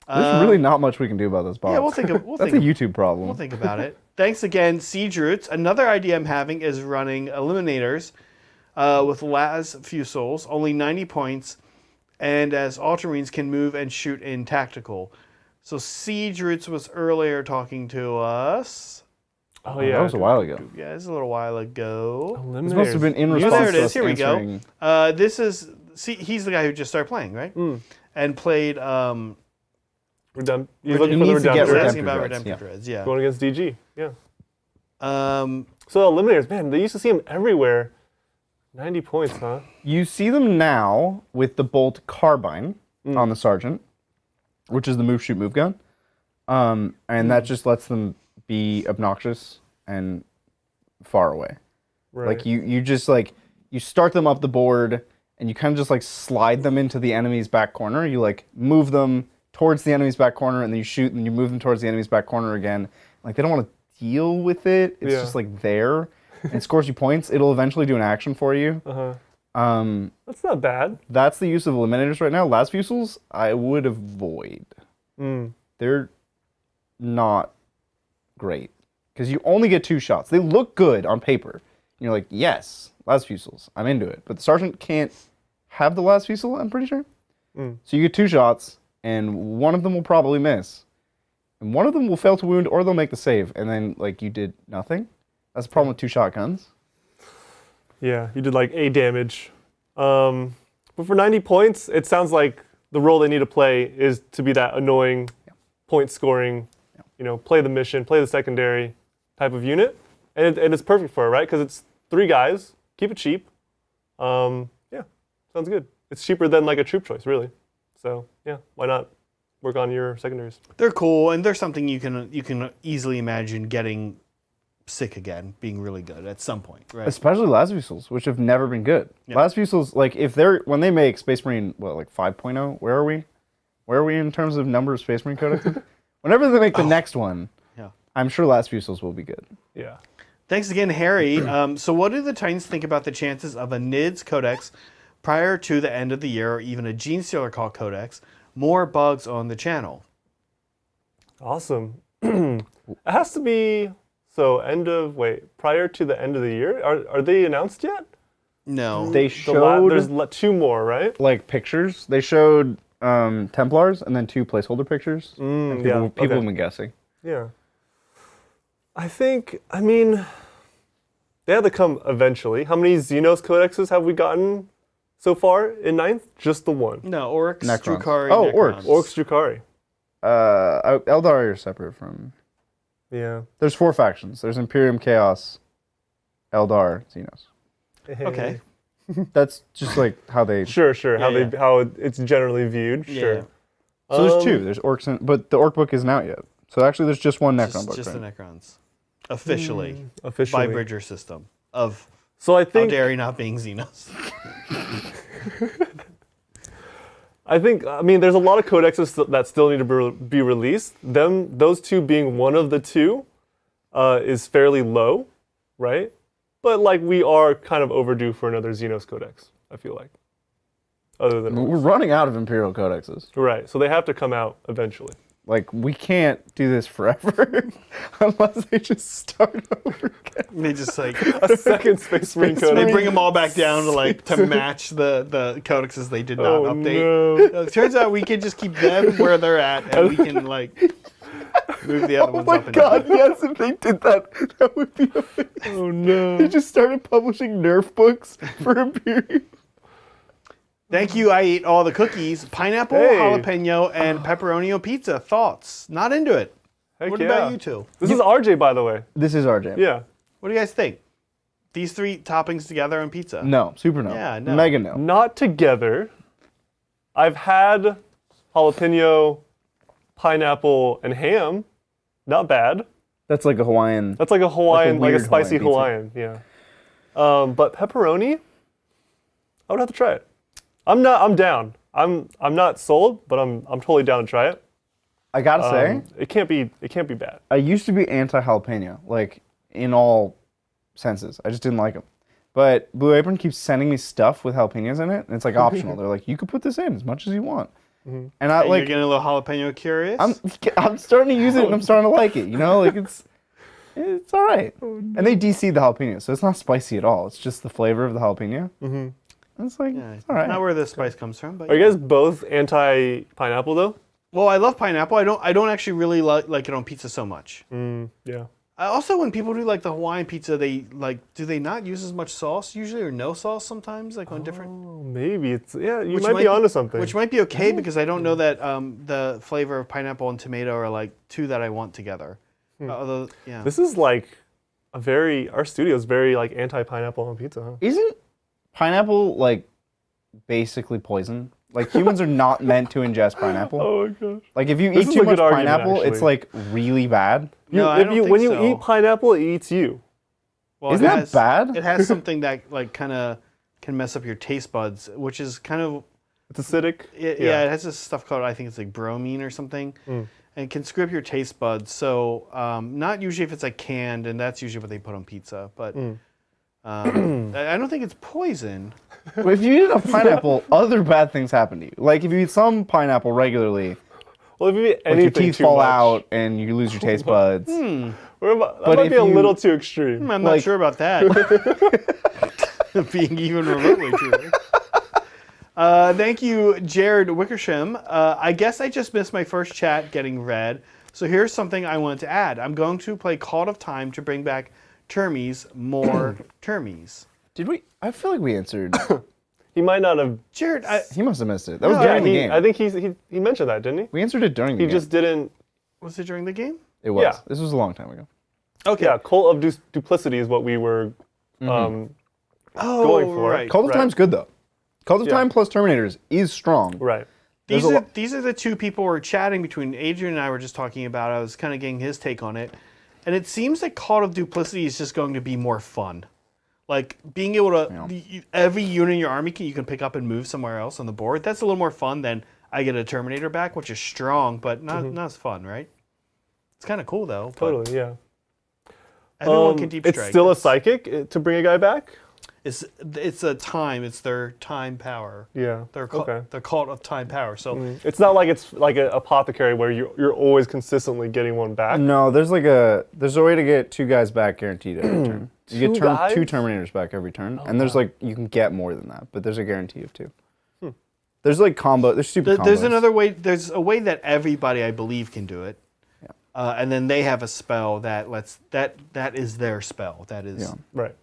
[SPEAKER 2] There's really not much we can do about those bots.
[SPEAKER 3] Yeah, we'll think of
[SPEAKER 2] That's a YouTube problem.
[SPEAKER 3] We'll think about it. Thanks again, Siege Roots. Another idea I'm having is running Eliminators with Las Fusils, only 90 points, and as Ultramarines can move and shoot in tactical. So Siege Roots was earlier talking to us.
[SPEAKER 1] Oh yeah,
[SPEAKER 2] that was a while ago.
[SPEAKER 3] Yeah, it's a little while ago.
[SPEAKER 2] This must have been in response
[SPEAKER 3] There it
[SPEAKER 2] to
[SPEAKER 3] is.
[SPEAKER 2] us
[SPEAKER 3] Here we
[SPEAKER 2] answering-
[SPEAKER 3] go. This is he's the guy who just started playing, right? And played.
[SPEAKER 1] He's looking
[SPEAKER 2] He
[SPEAKER 1] for the
[SPEAKER 2] needs to get
[SPEAKER 1] Redemptor.
[SPEAKER 3] Asking about
[SPEAKER 2] Dreads,
[SPEAKER 3] Redemptor
[SPEAKER 2] yeah.
[SPEAKER 3] Dreads. Yeah.
[SPEAKER 1] Going against DG. Yeah.
[SPEAKER 3] Um,
[SPEAKER 1] So Eliminators, man, they used to see them everywhere. 90 points, huh?
[SPEAKER 2] You see them now with the Bolt Carbine on the Sergeant, which is the move, shoot, move gun. And that just lets them be obnoxious and far away.
[SPEAKER 1] Right.
[SPEAKER 2] Like you just like, you start them up the board and you kind of just like slide them into the enemy's back corner. You like move them towards the enemy's back corner and then you shoot and you move them towards the enemy's back corner again. Like they don't want to deal with it. It's just like there. And it scores you points. It'll eventually do an action for you.
[SPEAKER 1] That's not bad.
[SPEAKER 2] That's the use of Eliminators right now. Las Fusils, I would avoid. They're not great. Because you only get 2 shots. They look good on paper. And you're like, yes, Las Fusils. I'm into it. But the Sergeant can't have the Las Fusil, I'm pretty sure. So you get 2 shots, and one of them will probably miss. And one of them will fail to wound, or they'll make the save. And then, like, you did nothing. That's the problem with 2 shotguns.
[SPEAKER 1] Yeah, you did like 8 damage. But for 90 points, it sounds like the role they need to play is to be that annoying point scoring, you know, play the mission, play the secondary type of unit. And it's perfect for it, right? Because it's 3 guys, keep it cheap. Yeah, sounds good. It's cheaper than like a troop choice, really. So yeah, why not work on your secondaries?
[SPEAKER 3] they're cool, and they're something you can easily imagine getting sick again, being really good at some point, right?
[SPEAKER 2] Especially Las Fusils, which have never been good. Las Fusils, like, when they make Space Marine, like 5.0, where are we? Where are we in terms of number of Space Marine codexes? Whenever they make the next one, I'm sure Las Fusils will be good.
[SPEAKER 1] Yeah.
[SPEAKER 3] Thanks again, Harry. So what do the Titans think about the chances of a NIDS codex prior to the end of the year, or even a Gene Stealer Call codex? More bugs on the channel.
[SPEAKER 1] Awesome. It has to be, so prior to the end of the year? Are they announced yet?
[SPEAKER 3] No.
[SPEAKER 2] They showed,
[SPEAKER 1] There's 2 more, right?
[SPEAKER 2] like, pictures. They showed Templars and then 2 placeholder pictures. And people have been guessing.
[SPEAKER 1] Yeah. I mean, they have to come eventually. How many Xenos codexes have we gotten so far in 9th? Just the one.
[SPEAKER 3] No, Oryx,
[SPEAKER 2] Necrons.
[SPEAKER 3] Drukhari,
[SPEAKER 2] Oh,
[SPEAKER 3] Necrons.
[SPEAKER 2] Orcs.
[SPEAKER 1] Orcs Drukhari.
[SPEAKER 2] Eldar are separate from...
[SPEAKER 1] Yeah.
[SPEAKER 2] There's 4 factions. There's Imperium, Chaos, Eldar, Xenos.
[SPEAKER 3] Okay.
[SPEAKER 2] That's just like how they...
[SPEAKER 1] Sure.
[SPEAKER 3] Yeah.
[SPEAKER 1] How it's generally viewed.
[SPEAKER 3] Yeah.
[SPEAKER 1] Sure.
[SPEAKER 2] So there's 2. There's Orcs, but the Orc book isn't out yet. So actually there's just 1 Necron book.
[SPEAKER 3] Just
[SPEAKER 2] right?
[SPEAKER 3] the Necrons. Officially.
[SPEAKER 1] Officially.
[SPEAKER 3] By Bridger system. Of
[SPEAKER 1] So I
[SPEAKER 3] how
[SPEAKER 1] think
[SPEAKER 3] dare you not being Xenos.
[SPEAKER 1] I mean, there's a lot of codexes that still need to be released. Those 2 being one of the 2 is fairly low, right? But like we are kind of overdue for another Xenos codex, I feel like. Other than
[SPEAKER 2] We're running out of Imperial codexes.
[SPEAKER 1] right, so they have to come out eventually.
[SPEAKER 2] Like, we can't do this forever unless they just start over again.
[SPEAKER 3] They just like
[SPEAKER 1] A second Space Marine
[SPEAKER 3] they
[SPEAKER 1] codex.
[SPEAKER 3] bring them all back down to match the codexes they did not update.
[SPEAKER 1] No.
[SPEAKER 3] It turns out we can just keep them where they're at, and we can like move the other
[SPEAKER 2] Oh
[SPEAKER 3] ones
[SPEAKER 2] my
[SPEAKER 3] up and
[SPEAKER 2] god,
[SPEAKER 3] down.
[SPEAKER 2] yes, if they did that, that would be amazing.
[SPEAKER 1] Oh no.
[SPEAKER 2] They just started publishing Nerf books for Imperium.
[SPEAKER 3] Thank you. I ate all the cookies. Pineapple,
[SPEAKER 1] Hey.
[SPEAKER 3] jalapeno, and pepperoni pizza. Thoughts? Not into it.
[SPEAKER 1] Heck
[SPEAKER 3] What
[SPEAKER 1] yeah.
[SPEAKER 3] about you two?
[SPEAKER 1] This is RJ, by the way.
[SPEAKER 2] This is RJ.
[SPEAKER 1] Yeah.
[SPEAKER 3] What do you guys think? These 3 toppings together on pizza?
[SPEAKER 2] No, super no.
[SPEAKER 3] Yeah, no.
[SPEAKER 2] Mega no.
[SPEAKER 1] Not together. I've had jalapeno, pineapple, and ham. Not bad.
[SPEAKER 2] That's like a Hawaiian.
[SPEAKER 1] That's like a Hawaiian, like a
[SPEAKER 2] weird
[SPEAKER 1] spicy
[SPEAKER 2] Hawaiian
[SPEAKER 1] Hawaiian. Yeah. But pepperoni, I would have to try it. I'm down. I'm not sold, but I'm totally down to try it.
[SPEAKER 2] I gotta say,
[SPEAKER 1] It can't be bad.
[SPEAKER 2] I used to be anti-jalapeno, like in all senses. I just didn't like them. But Blue Apron keeps sending me stuff with jalapenos in it, and it's like optional. They're like, you could put this in as much as you want.
[SPEAKER 1] Mm-hmm.
[SPEAKER 2] And I
[SPEAKER 3] You're
[SPEAKER 2] like,
[SPEAKER 3] getting a little jalapeno curious?
[SPEAKER 2] I'm starting to use it, and I'm starting to like it. You know, like it's all right. And they de-seed the jalapeno, so it's not spicy at all. It's just the flavor of the jalapeno. Mm-hmm. It's like it's all right.
[SPEAKER 3] Not where the spice comes from, but
[SPEAKER 1] Are you guys both anti-pineapple though?
[SPEAKER 3] Well, I love pineapple. I don't actually really like it on pizza so much.
[SPEAKER 1] Yeah.
[SPEAKER 3] Also, when people do like the Hawaiian pizza, do they not use as much sauce usually, or no sauce sometimes, like on different?
[SPEAKER 1] Oh, maybe it's you
[SPEAKER 3] Which
[SPEAKER 1] might be onto something.
[SPEAKER 3] Which might be okay because I don't know that the flavor of pineapple and tomato are like 2 that I want together. Although, yeah.
[SPEAKER 1] This is like our studio's very like anti-pineapple on pizza, huh?
[SPEAKER 2] Isn't pineapple like basically poison? Like humans are not meant to ingest pineapple.
[SPEAKER 1] Oh my gosh.
[SPEAKER 2] Like if you
[SPEAKER 1] This
[SPEAKER 2] eat
[SPEAKER 1] is
[SPEAKER 2] too
[SPEAKER 1] a good
[SPEAKER 2] much
[SPEAKER 1] argument,
[SPEAKER 2] pineapple, it's
[SPEAKER 1] actually.
[SPEAKER 2] like really bad.
[SPEAKER 3] No, I don't think
[SPEAKER 1] when you
[SPEAKER 3] so.
[SPEAKER 1] eat pineapple, it eats you.
[SPEAKER 3] Well,
[SPEAKER 2] Isn't that bad?
[SPEAKER 3] It has something that like kind of can mess up your taste buds, which is kind of
[SPEAKER 1] It's acidic.
[SPEAKER 3] yeah. It has this stuff called, I think it's like bromine or something, and it can screw up your taste buds. So not usually if it's like canned, and that's usually what they put on pizza. But I don't think it's poison.
[SPEAKER 2] But if you eat enough pineapple, other bad things happen to you. Like if you eat some pineapple regularly,
[SPEAKER 1] Well, if you eat
[SPEAKER 2] like
[SPEAKER 1] anything
[SPEAKER 2] your teeth
[SPEAKER 1] too
[SPEAKER 2] fall
[SPEAKER 1] much,
[SPEAKER 2] out and you lose your taste buds.
[SPEAKER 1] that
[SPEAKER 2] But
[SPEAKER 1] might
[SPEAKER 2] if
[SPEAKER 1] be a
[SPEAKER 2] you-
[SPEAKER 1] little too extreme.
[SPEAKER 3] I'm not
[SPEAKER 2] Like-
[SPEAKER 3] sure about that. Being even remotely true. Thank you, Jared Wickersham. I guess I just missed my first chat getting read. So here's something I wanted to add. I'm going to play Call of Time to bring back termies, more termies.
[SPEAKER 2] Did we? I feel like we answered.
[SPEAKER 1] He might not have.
[SPEAKER 3] Jared,
[SPEAKER 2] He must have missed it. That was
[SPEAKER 3] No,
[SPEAKER 2] during the game.
[SPEAKER 1] I think he mentioned that, didn't he?
[SPEAKER 2] We answered it during the
[SPEAKER 1] He
[SPEAKER 2] game.
[SPEAKER 1] just didn't.
[SPEAKER 3] was it during the game?
[SPEAKER 2] It was.
[SPEAKER 1] Yeah.
[SPEAKER 2] This was a long time ago.
[SPEAKER 3] Okay.
[SPEAKER 1] Yeah, Cult of Duplicity is what we were going for.
[SPEAKER 3] right.
[SPEAKER 2] Cult of Time's good though. Cult of
[SPEAKER 1] Yeah.
[SPEAKER 2] Time plus Terminators is strong.
[SPEAKER 1] Right.
[SPEAKER 3] These
[SPEAKER 2] There's a
[SPEAKER 3] these are the 2 people we're chatting between. Adrian and I were just talking about. I was kind of getting his take on it, and it seems that Call of Duplicity is just going to be more fun. Like being able to every unit in your army you can pick up and move somewhere else on the board. That's a little more fun than I get a Terminator back, which is strong but not as fun, right? It's kind of cool though. but
[SPEAKER 1] Totally. Yeah.
[SPEAKER 3] Everyone can deep strike.
[SPEAKER 1] It's still a psychic to bring a guy back.
[SPEAKER 3] It's a time. It's their time power.
[SPEAKER 1] Yeah.
[SPEAKER 3] They're
[SPEAKER 1] okay.
[SPEAKER 3] they're cult of time power. So
[SPEAKER 1] It's not like it's like an apothecary where you're always consistently getting one back.
[SPEAKER 2] No, there's a way to get 2 guys back guaranteed every turn. You get
[SPEAKER 1] 2 guys?
[SPEAKER 2] 2 Terminators back every turn, and there's like you can get more than that, but there's a guarantee of 2. There's like combo. There's stupid combos.
[SPEAKER 3] there's another way. There's a way that everybody, I believe, can do it. And then they have a spell that that is their spell. That is
[SPEAKER 2] Yeah.
[SPEAKER 1] Right.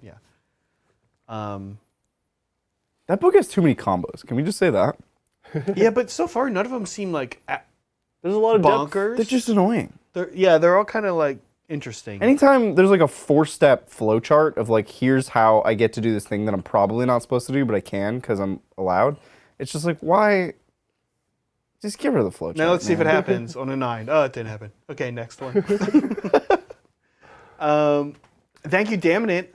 [SPEAKER 2] That book has too many combos. Can we just say that?
[SPEAKER 3] yeah. But so far, none of them seem like
[SPEAKER 1] There's a lot of depth.
[SPEAKER 3] bonkers.
[SPEAKER 2] They're just annoying.
[SPEAKER 3] They're all kind of like interesting.
[SPEAKER 2] Anytime there's like a 4-step flow chart of like, here's how I get to do this thing that I'm probably not supposed to do, but I can because I'm allowed. It's just like, why? Just get rid of the flow chart.
[SPEAKER 3] Now let's see if it
[SPEAKER 2] man.
[SPEAKER 3] happens on a 9. Oh, it didn't happen. Okay, next one. Thank you, Daemon.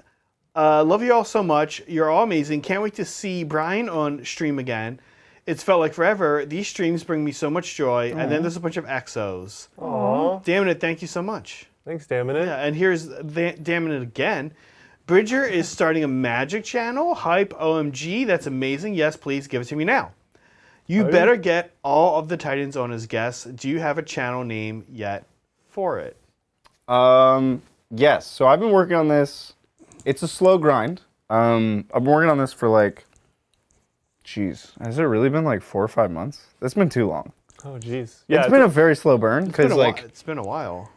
[SPEAKER 3] Love you all so much. You're all amazing. Can't wait to see Brian on stream again. It's felt like forever. These streams bring me so much joy. And then there's a bunch of exos.
[SPEAKER 1] Aww.
[SPEAKER 3] Daemon, thank you so much.
[SPEAKER 1] Thanks, Daemon.
[SPEAKER 3] Yeah, and here's Daemon again. Bridger is starting a magic channel. Hype OMG. That's amazing. Yes, please give it to me now. You better get all of the Titans on as guests. Do you have a channel name yet for it?
[SPEAKER 2] Yes. So I've been working on this. It's a slow grind. I've been working on this for like, has it really been like 4 or 5 months? That's been too long.
[SPEAKER 1] Oh, jeez. Yeah.
[SPEAKER 2] It's been a very slow burn because
[SPEAKER 3] It's been a while.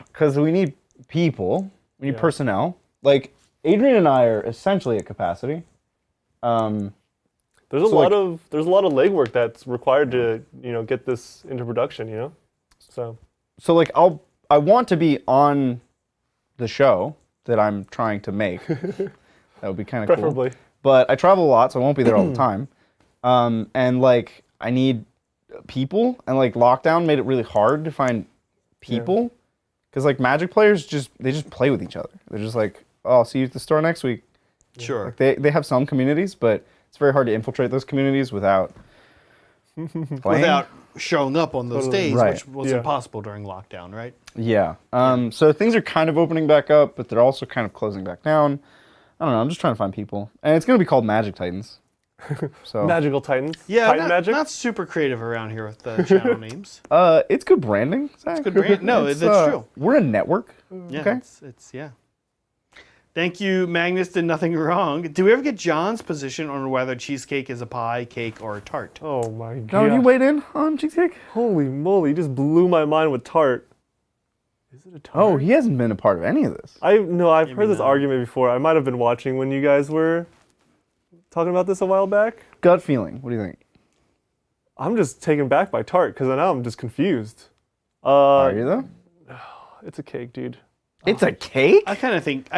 [SPEAKER 2] because we need people, we need
[SPEAKER 1] Yeah.
[SPEAKER 2] personnel. Like Adrian and I are essentially at capacity.
[SPEAKER 1] There's a lot of legwork that's required to get this into production. So
[SPEAKER 2] So like I'll I want to be on the show that I'm trying to make. That would be kind of cool.
[SPEAKER 1] Preferably.
[SPEAKER 2] But I travel a lot, so I won't be there all the time. And like I need people, and like lockdown made it really hard to find people, because like Magic players just play with each other. They're just like, oh, I'll see you at the store next week.
[SPEAKER 3] Sure.
[SPEAKER 2] Like they have some communities, but it's very hard to infiltrate those communities without playing.
[SPEAKER 3] Without showing up on those days,
[SPEAKER 2] Right.
[SPEAKER 3] which was impossible during lockdown, right?
[SPEAKER 2] Yeah. So things are kind of opening back up, but they're also kind of closing back down. I don't know. I'm just trying to find people, and it's going to be called Magic Titans. So
[SPEAKER 1] Magical Titans.
[SPEAKER 3] Yeah,
[SPEAKER 1] Titan Magic.
[SPEAKER 3] not super creative around here with the channel names.
[SPEAKER 2] it's good branding. Zach.
[SPEAKER 3] It's good brand. No,
[SPEAKER 2] It's,
[SPEAKER 3] that's true.
[SPEAKER 2] We're a network.
[SPEAKER 3] Yeah,
[SPEAKER 2] Okay.
[SPEAKER 3] it's yeah. Thank you, Magnus did nothing wrong. Do we ever get John's position on whether cheesecake is a pie, cake, or a tart?
[SPEAKER 1] Oh my god.
[SPEAKER 2] Now, have you weighed in on cheesecake?
[SPEAKER 1] Holy moly, you just blew my mind with tart. Is it a tart?
[SPEAKER 2] Oh, he hasn't been a part of any of this.
[SPEAKER 1] I've
[SPEAKER 3] Maybe
[SPEAKER 1] heard this
[SPEAKER 3] not.
[SPEAKER 1] argument before. I might have been watching when you guys were talking about this a while back.
[SPEAKER 2] Gut feeling. What do you think?
[SPEAKER 1] I'm just taken back by tart because now I'm just confused.
[SPEAKER 2] Are you though?
[SPEAKER 1] It's a cake, dude.
[SPEAKER 2] It's a cake.
[SPEAKER 3] I kind of think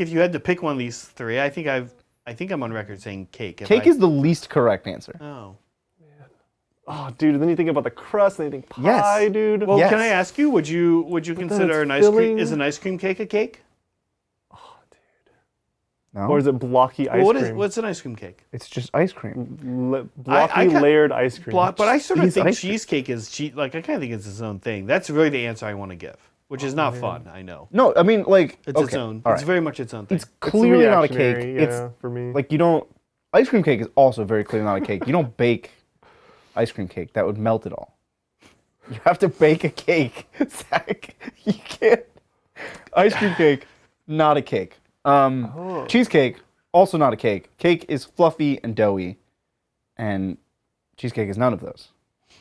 [SPEAKER 3] if you had to pick one of these three, I think I'm on record saying cake.
[SPEAKER 2] Cake is the least correct answer.
[SPEAKER 3] Oh.
[SPEAKER 1] Oh, dude, and then you think about the crust, and you think pie,
[SPEAKER 2] Yes.
[SPEAKER 1] dude.
[SPEAKER 3] Well,
[SPEAKER 2] Yes.
[SPEAKER 3] can I ask you? Would you consider
[SPEAKER 1] it's
[SPEAKER 3] an ice cream?
[SPEAKER 1] filling.
[SPEAKER 3] Is an ice cream cake a cake?
[SPEAKER 2] No.
[SPEAKER 1] Or is it blocky ice
[SPEAKER 3] Well,
[SPEAKER 1] cream?
[SPEAKER 3] what's an ice cream cake?
[SPEAKER 2] It's just ice cream.
[SPEAKER 1] Blocky
[SPEAKER 3] I
[SPEAKER 1] layered ice cream.
[SPEAKER 3] But I sort of
[SPEAKER 2] It is
[SPEAKER 3] think
[SPEAKER 2] ice cream.
[SPEAKER 3] cheesecake is like I kind of think it's its own thing. That's really the answer I want to give, which is not fun. I know.
[SPEAKER 2] No, I mean like
[SPEAKER 3] It's
[SPEAKER 2] okay,
[SPEAKER 3] its own.
[SPEAKER 2] all
[SPEAKER 3] It's
[SPEAKER 2] right.
[SPEAKER 3] very much its own thing.
[SPEAKER 2] It's clearly not a cake.
[SPEAKER 1] reactionary,
[SPEAKER 2] It's
[SPEAKER 1] yeah, for me.
[SPEAKER 2] like you don't. Ice cream cake is also very clearly not a cake. You don't bake ice cream cake. That would melt it all. You have to bake a cake, Zach. You can't. Ice cream cake, not a cake. Cheesecake, also not a cake. Cake is fluffy and doughy, and cheesecake is none of those.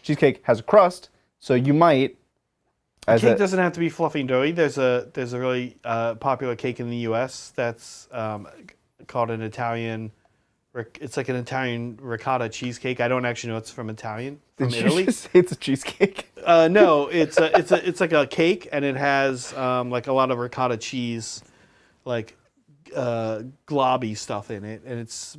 [SPEAKER 2] Cheesecake has a crust, so you might.
[SPEAKER 3] Cake doesn't have to be fluffy and doughy. There's a really popular cake in the U.S. that's called an Italian. It's like an Italian ricotta cheesecake. I don't actually know it's from Italy.
[SPEAKER 2] Did
[SPEAKER 3] Italy.
[SPEAKER 2] you just say it's a cheesecake?
[SPEAKER 3] No, it's like a cake, and it has like a lot of ricotta cheese, like globby stuff in it, and it's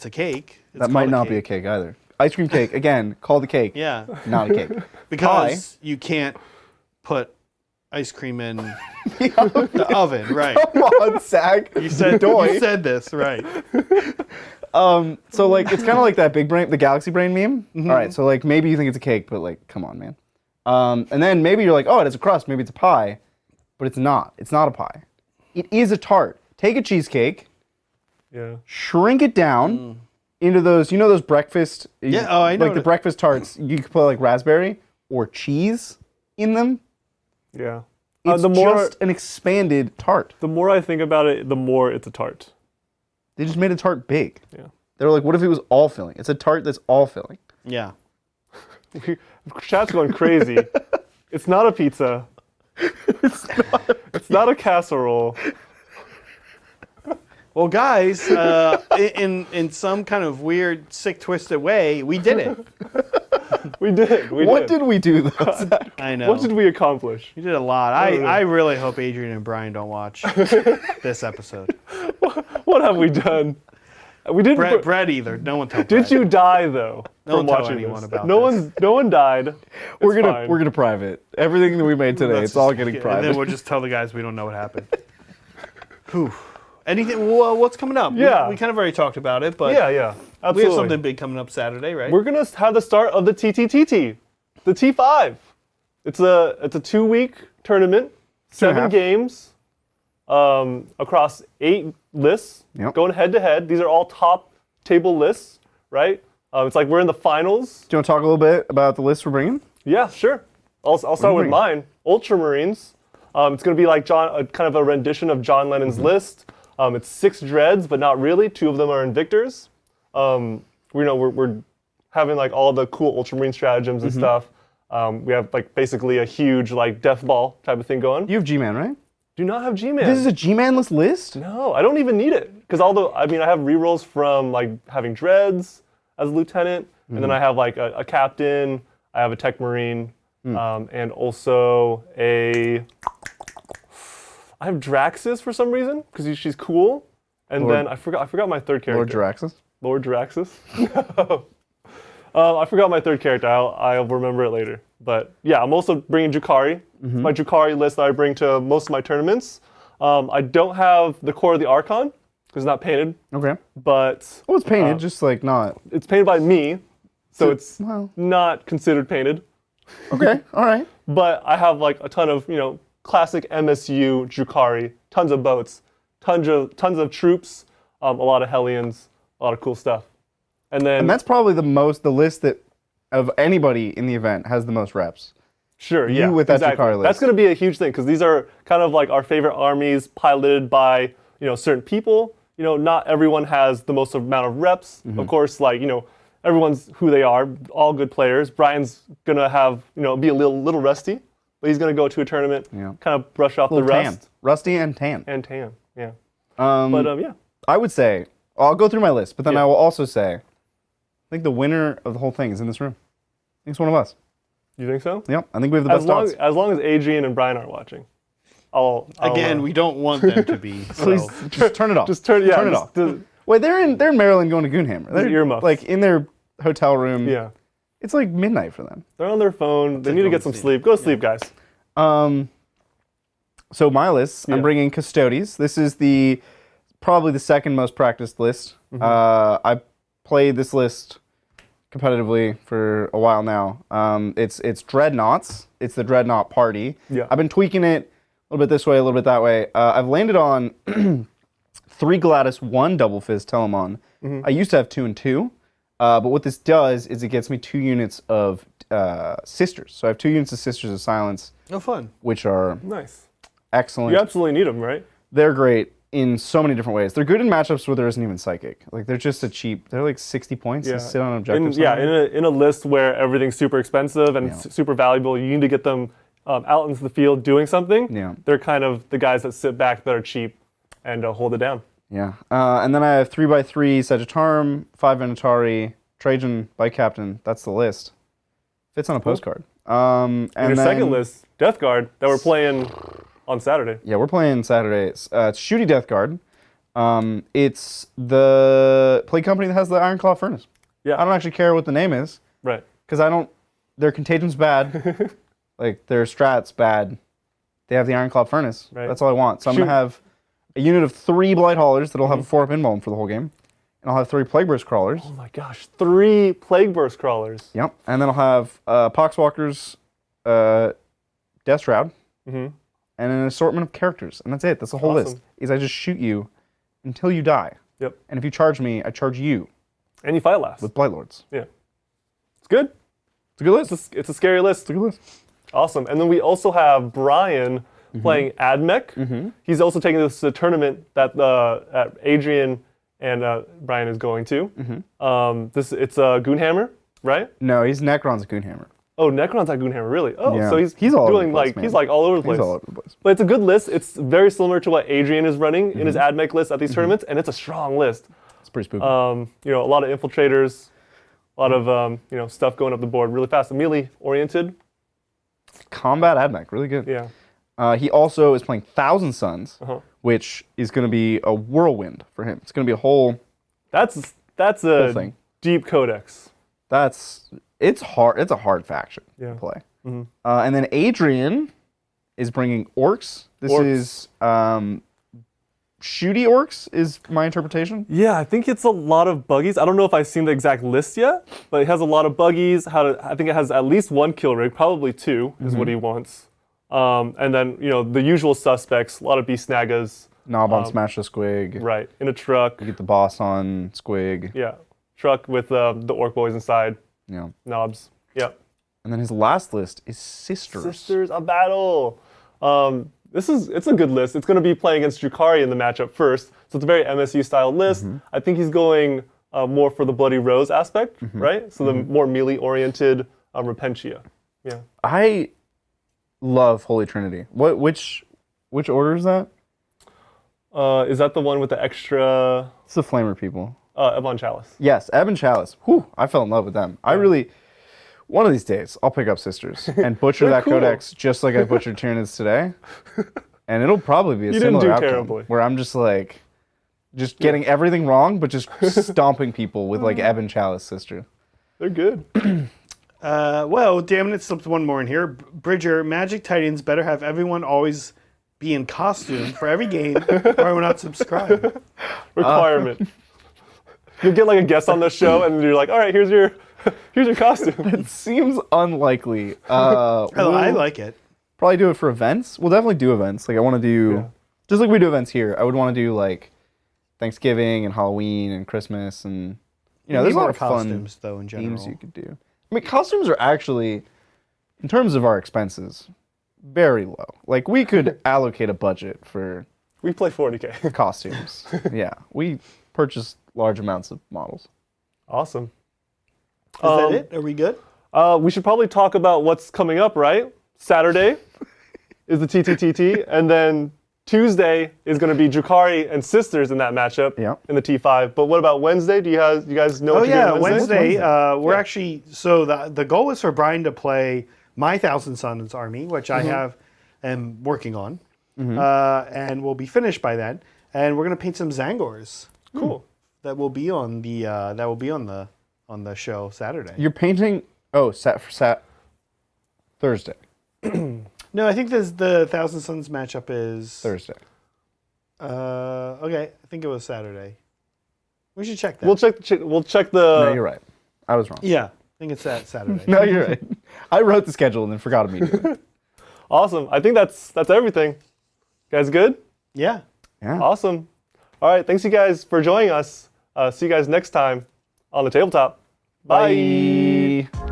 [SPEAKER 3] a cake. It's
[SPEAKER 2] That might
[SPEAKER 3] called
[SPEAKER 2] not be a cake either. Ice cream cake, again, called a cake.
[SPEAKER 3] Yeah,
[SPEAKER 2] Not a cake.
[SPEAKER 3] because you can't put ice cream in the oven, right?
[SPEAKER 2] Come on, Zach.
[SPEAKER 3] You said this, right?
[SPEAKER 2] So like it's kind of like that big brain, the galaxy brain meme. All right, so like maybe you think it's a cake, but like come on, man. And then maybe you're like, oh, it has a crust, maybe it's a pie, but it's not. It's not a pie. It is a tart. Take a cheesecake,
[SPEAKER 1] yeah.
[SPEAKER 2] shrink it down into those, those breakfast.
[SPEAKER 3] Yeah, oh, I know
[SPEAKER 2] Like the
[SPEAKER 3] it.
[SPEAKER 2] breakfast tarts, you could put like raspberry or cheese in them.
[SPEAKER 1] Yeah.
[SPEAKER 2] It's just an expanded tart.
[SPEAKER 1] The more I think about it, the more it's a tart.
[SPEAKER 2] They just made a tart big.
[SPEAKER 1] Yeah.
[SPEAKER 2] They were like, what if it was all filling? It's a tart that's all filling.
[SPEAKER 3] Yeah.
[SPEAKER 1] Chat's going crazy. It's not a pizza. It's not a casserole.
[SPEAKER 3] Well, guys, in some kind of weird, sick, twisted way, we did it.
[SPEAKER 1] We did.
[SPEAKER 2] What did we do though, Zach?
[SPEAKER 3] I know.
[SPEAKER 1] What did we accomplish?
[SPEAKER 3] You did a lot. I really hope Adrian and Brian don't watch this episode.
[SPEAKER 1] What have we done? We didn't.
[SPEAKER 3] Brett either. No one tell
[SPEAKER 1] Did
[SPEAKER 3] Brett.
[SPEAKER 1] you die though
[SPEAKER 3] Don't
[SPEAKER 1] from
[SPEAKER 3] tell
[SPEAKER 1] watching
[SPEAKER 3] anyone
[SPEAKER 1] this?
[SPEAKER 3] about
[SPEAKER 1] No
[SPEAKER 3] this.
[SPEAKER 1] one died.
[SPEAKER 2] We're
[SPEAKER 1] It's fine.
[SPEAKER 2] gonna private everything that we made today.
[SPEAKER 3] Let's
[SPEAKER 2] It's all
[SPEAKER 3] just-
[SPEAKER 2] getting
[SPEAKER 3] And
[SPEAKER 2] private.
[SPEAKER 3] then we'll just tell the guys we don't know what happened. Whew. Anything? Well, what's coming up?
[SPEAKER 1] Yeah.
[SPEAKER 3] We kind of already talked about it, but
[SPEAKER 1] Yeah, absolutely.
[SPEAKER 3] we have something big coming up Saturday, right?
[SPEAKER 1] We're gonna have the start of the TTTT, the T5. It's a 2-week tournament, 7
[SPEAKER 2] half.
[SPEAKER 1] games, across 8 lists,
[SPEAKER 2] Yep.
[SPEAKER 1] going head to head. These are all top table lists, right? It's like we're in the finals.
[SPEAKER 2] Do you want to talk a little bit about the list we're bringing?
[SPEAKER 1] Yeah, sure. I'll start with
[SPEAKER 2] bringing?
[SPEAKER 1] mine. Ultramarines. It's going to be like kind of a rendition of John Lennon's list. It's 6 dreads, but not really. 2 of them are invictors. We're having like all the cool Ultramarine stratagems and stuff. We have like basically a huge like death ball type of thing going.
[SPEAKER 2] You have G-Man, right?
[SPEAKER 1] Do not have G-Man.
[SPEAKER 2] This is a G-Man-less list?
[SPEAKER 1] No, I don't even need it. Because I have rerolls from like having dreads as a lieutenant, and then I have like a captain, I have a tech marine, and also I have Draxus for some reason because she's cool, and then I forgot my third character.
[SPEAKER 2] Lord Draxus?
[SPEAKER 1] Lord Draxus? I forgot my third character. I'll remember it later. But yeah, I'm also bringing Drukhari. It's my Drukhari list that I bring to most of my tournaments. I don't have the Core of the Archon because it's not painted.
[SPEAKER 2] Okay.
[SPEAKER 1] But
[SPEAKER 2] Well, it's painted, just like not.
[SPEAKER 1] it's painted by me, so it's
[SPEAKER 2] well.
[SPEAKER 1] not considered painted.
[SPEAKER 2] Okay, all right.
[SPEAKER 1] But I have like a ton of classic MSU Drukhari, tons of boats, tons of troops, a lot of Hellions, a lot of cool stuff. And then
[SPEAKER 2] And that's probably the list that of anybody in the event has the most reps.
[SPEAKER 1] sure, yeah,
[SPEAKER 2] with that
[SPEAKER 1] exactly.
[SPEAKER 2] Drukhari list.
[SPEAKER 1] That's going to be a huge thing because these are kind of like our favorite armies piloted by certain people. Not everyone has the most amount of reps. Of course, like everyone's who they are, all good players. Brian's gonna have be a little rusty, but he's gonna go to a tournament, kind of brush off the
[SPEAKER 2] Tan.
[SPEAKER 1] rust
[SPEAKER 2] Rusty and tan.
[SPEAKER 1] and tan. Yeah,
[SPEAKER 2] But
[SPEAKER 1] yeah.
[SPEAKER 2] I would say, I'll go through my list, but then I will also say, I think the winner of the whole thing is in this room. I think it's one of us.
[SPEAKER 1] You think so?
[SPEAKER 2] Yep, I think we have the best odds.
[SPEAKER 1] As long as Adrian and Brian aren't watching, I'll
[SPEAKER 3] Again, we don't want them to be.
[SPEAKER 2] Please,
[SPEAKER 3] So.
[SPEAKER 2] just turn it off.
[SPEAKER 1] turn
[SPEAKER 2] it off. Wait, they're in Maryland going to Goonhammer. They're
[SPEAKER 1] earmuffs.
[SPEAKER 2] like in their hotel room.
[SPEAKER 1] Yeah,
[SPEAKER 2] It's like midnight for them.
[SPEAKER 1] they're on their phone. They need to get some sleep. Go to sleep, guys.
[SPEAKER 2] So my list, I'm bringing Custodes. This is probably the second most practiced list. I played this list competitively for a while now. It's Dreadnoughts. It's the Dreadnought party.
[SPEAKER 1] Yeah.
[SPEAKER 2] I've been tweaking it a little bit this way, a little bit that way. I've landed on 3 Gladys, 1 Double Fizz Telemon. I used to have 2 and 2. But what this does is it gets me 2 units of Sisters. So I have 2 units of Sisters of Silence,
[SPEAKER 3] Oh, fun.
[SPEAKER 2] which are
[SPEAKER 1] Nice.
[SPEAKER 2] excellent.
[SPEAKER 1] You absolutely need them, right?
[SPEAKER 2] They're great in so many different ways. They're good in matchups where there isn't even Psychic. Like they're just they're like 60 points to sit on objectives.
[SPEAKER 1] In a list where everything's super expensive and super valuable, you need to get them out into the field doing something.
[SPEAKER 2] Yeah.
[SPEAKER 1] They're kind of the guys that sit back that are cheap and hold it down.
[SPEAKER 2] Yeah. And then I have 3x3 Sagittarum, 5 Venatari, Trajan by Captain. That's the list. Fits on a postcard. And
[SPEAKER 1] your
[SPEAKER 2] then,
[SPEAKER 1] second list, Death Guard, that we're playing on Saturday.
[SPEAKER 2] Yeah, we're playing Saturday. It's Shooty Death Guard. It's the play company that has the Ironclaw Furnace.
[SPEAKER 1] Yeah.
[SPEAKER 2] I don't actually care what the name is.
[SPEAKER 1] Right.
[SPEAKER 2] Because their Contagion's bad. Like, their Strat's bad. They have the Ironclaw Furnace.
[SPEAKER 1] Right.
[SPEAKER 2] That's all I want. So I'm going to have a unit of 3 Blight Haulers that'll have a 4-up invuln for the whole game. And I'll have 3 Plague Burst Crawlers.
[SPEAKER 1] Oh my gosh, 3 Plague Burst Crawlers.
[SPEAKER 2] Yep. And then I'll have Poxwalkers, Death Shroud, and an assortment of characters. And that's it. That's the whole list. Is I just shoot you until you die.
[SPEAKER 1] Yep.
[SPEAKER 2] And if you charge me, I charge you.
[SPEAKER 1] And you fight last.
[SPEAKER 2] With Blight Lords.
[SPEAKER 1] Yeah. It's good.
[SPEAKER 2] It's a good list.
[SPEAKER 1] It's a scary list.
[SPEAKER 2] It's a good list.
[SPEAKER 1] Awesome. And then we also have Brian playing Admech. He's also taking this to the tournament that Adrian and Brian is going to. It's a Goonhammer, right?
[SPEAKER 2] No, he's Necron's a Goonhammer.
[SPEAKER 1] Oh, Necron's at Goonhammer, really? Oh,
[SPEAKER 2] Yeah.
[SPEAKER 1] so he's
[SPEAKER 2] all over
[SPEAKER 1] doing
[SPEAKER 2] the place,
[SPEAKER 1] like
[SPEAKER 2] man.
[SPEAKER 1] he's like all over the place.
[SPEAKER 2] He's all over the place.
[SPEAKER 1] But it's a good list. It's very similar to what Adrian is running in his Admech list at these tournaments, and it's a strong list.
[SPEAKER 2] It's pretty spooky.
[SPEAKER 1] A lot of infiltrators, a lot of stuff going up the board really fast. Melee oriented.
[SPEAKER 2] Combat Admech, really good.
[SPEAKER 1] Yeah.
[SPEAKER 2] He also is playing Thousand Suns, which is going to be a whirlwind for him. It's going to be a whole...
[SPEAKER 1] That's a
[SPEAKER 2] thing.
[SPEAKER 1] deep codex.
[SPEAKER 2] It's hard. It's a hard faction to play. And then Adrian is bringing Orcs. This is shooty Orcs is my interpretation.
[SPEAKER 1] Yeah, I think it's a lot of buggies. I don't know if I've seen the exact list yet, but it has a lot of buggies. I think it has at least 1 kill rig, probably 2 is what he wants. And then the usual suspects, a lot of beast snagas.
[SPEAKER 2] Knob on Smash the Squig.
[SPEAKER 1] Right, in a truck.
[SPEAKER 2] You get the boss on Squig.
[SPEAKER 1] Yeah, truck with the Orc boys inside.
[SPEAKER 2] Yeah.
[SPEAKER 1] Knobs. Yep.
[SPEAKER 2] And then his last list is Sisters.
[SPEAKER 1] Sisters of Battle. It's a good list. It's going to be playing against Drukhari in the matchup first, so it's a very MSU style list. I think he's going more for the Bloody Rose aspect, right? So the more melee oriented Repentia. Yeah.
[SPEAKER 2] I love Holy Trinity. Which order is that?
[SPEAKER 1] Is that the one with the extra?
[SPEAKER 2] It's the Flamer people.
[SPEAKER 1] Ebon Chalice.
[SPEAKER 2] Yes, Ebon Chalice. Whew, I fell in love with them. One of these days, I'll pick up Sisters and butcher
[SPEAKER 1] They're
[SPEAKER 2] that
[SPEAKER 1] cool.
[SPEAKER 2] codex just like I butchered Tyranids today. And it'll probably be a
[SPEAKER 1] You didn't
[SPEAKER 2] similar
[SPEAKER 1] do
[SPEAKER 2] outcome
[SPEAKER 1] terribly.
[SPEAKER 2] where I'm just like, just getting everything wrong, but just stomping people with like Ebon Chalice Sister.
[SPEAKER 1] They're good.
[SPEAKER 3] Well, damn it, slipped one more in here. Bridger, Magic Titans better have everyone always be in costume for every game, or I will not subscribe.
[SPEAKER 1] Requirement. You'll get like a guest on the show, and you're like, all right, here's your costume.
[SPEAKER 2] It seems unlikely.
[SPEAKER 3] I
[SPEAKER 2] We'll
[SPEAKER 3] like it.
[SPEAKER 2] probably do it for events. We'll definitely do events. Like I want to do, just like we do events here. I would want to do like Thanksgiving and Halloween and Christmas and there's a lot
[SPEAKER 3] more
[SPEAKER 2] of fun
[SPEAKER 3] costumes though in general.
[SPEAKER 2] themes you could do. I mean, costumes are actually, in terms of our expenses, very low. Like we could allocate a budget for
[SPEAKER 1] We play 40K.
[SPEAKER 2] costumes. Yeah, we purchase large amounts of models.
[SPEAKER 1] Awesome.
[SPEAKER 3] Is that it? Are we good?
[SPEAKER 1] We should probably talk about what's coming up, right? Saturday is the TTTT, and then Tuesday is going to be Drukhari and Sisters in that matchup in the T5. But what about Wednesday? Do you guys know what you're doing
[SPEAKER 3] Wednesday. We're actually, so the goal is for Brian to play my Thousand Suns army, which I am working on, and we'll be finished by then. And we're going to paint some Zangors.
[SPEAKER 1] Cool.
[SPEAKER 3] That will be on the on the show Saturday.
[SPEAKER 2] You're painting. Oh, Thursday.
[SPEAKER 3] No, I think the Thousand Suns matchup is
[SPEAKER 2] Thursday.
[SPEAKER 3] Okay, I think it was Saturday. We should check that.
[SPEAKER 1] We'll check the.
[SPEAKER 2] No, you're right. I was wrong.
[SPEAKER 3] Yeah, I think it's Saturday.
[SPEAKER 2] No, you're right. I wrote the schedule and then forgot immediately.
[SPEAKER 1] Awesome. I think that's everything. Guys, good?
[SPEAKER 3] Yeah.
[SPEAKER 2] Yeah.
[SPEAKER 1] Awesome. All right. Thanks you guys for joining us. See you guys next time on the tabletop. Bye.
[SPEAKER 2] Bye.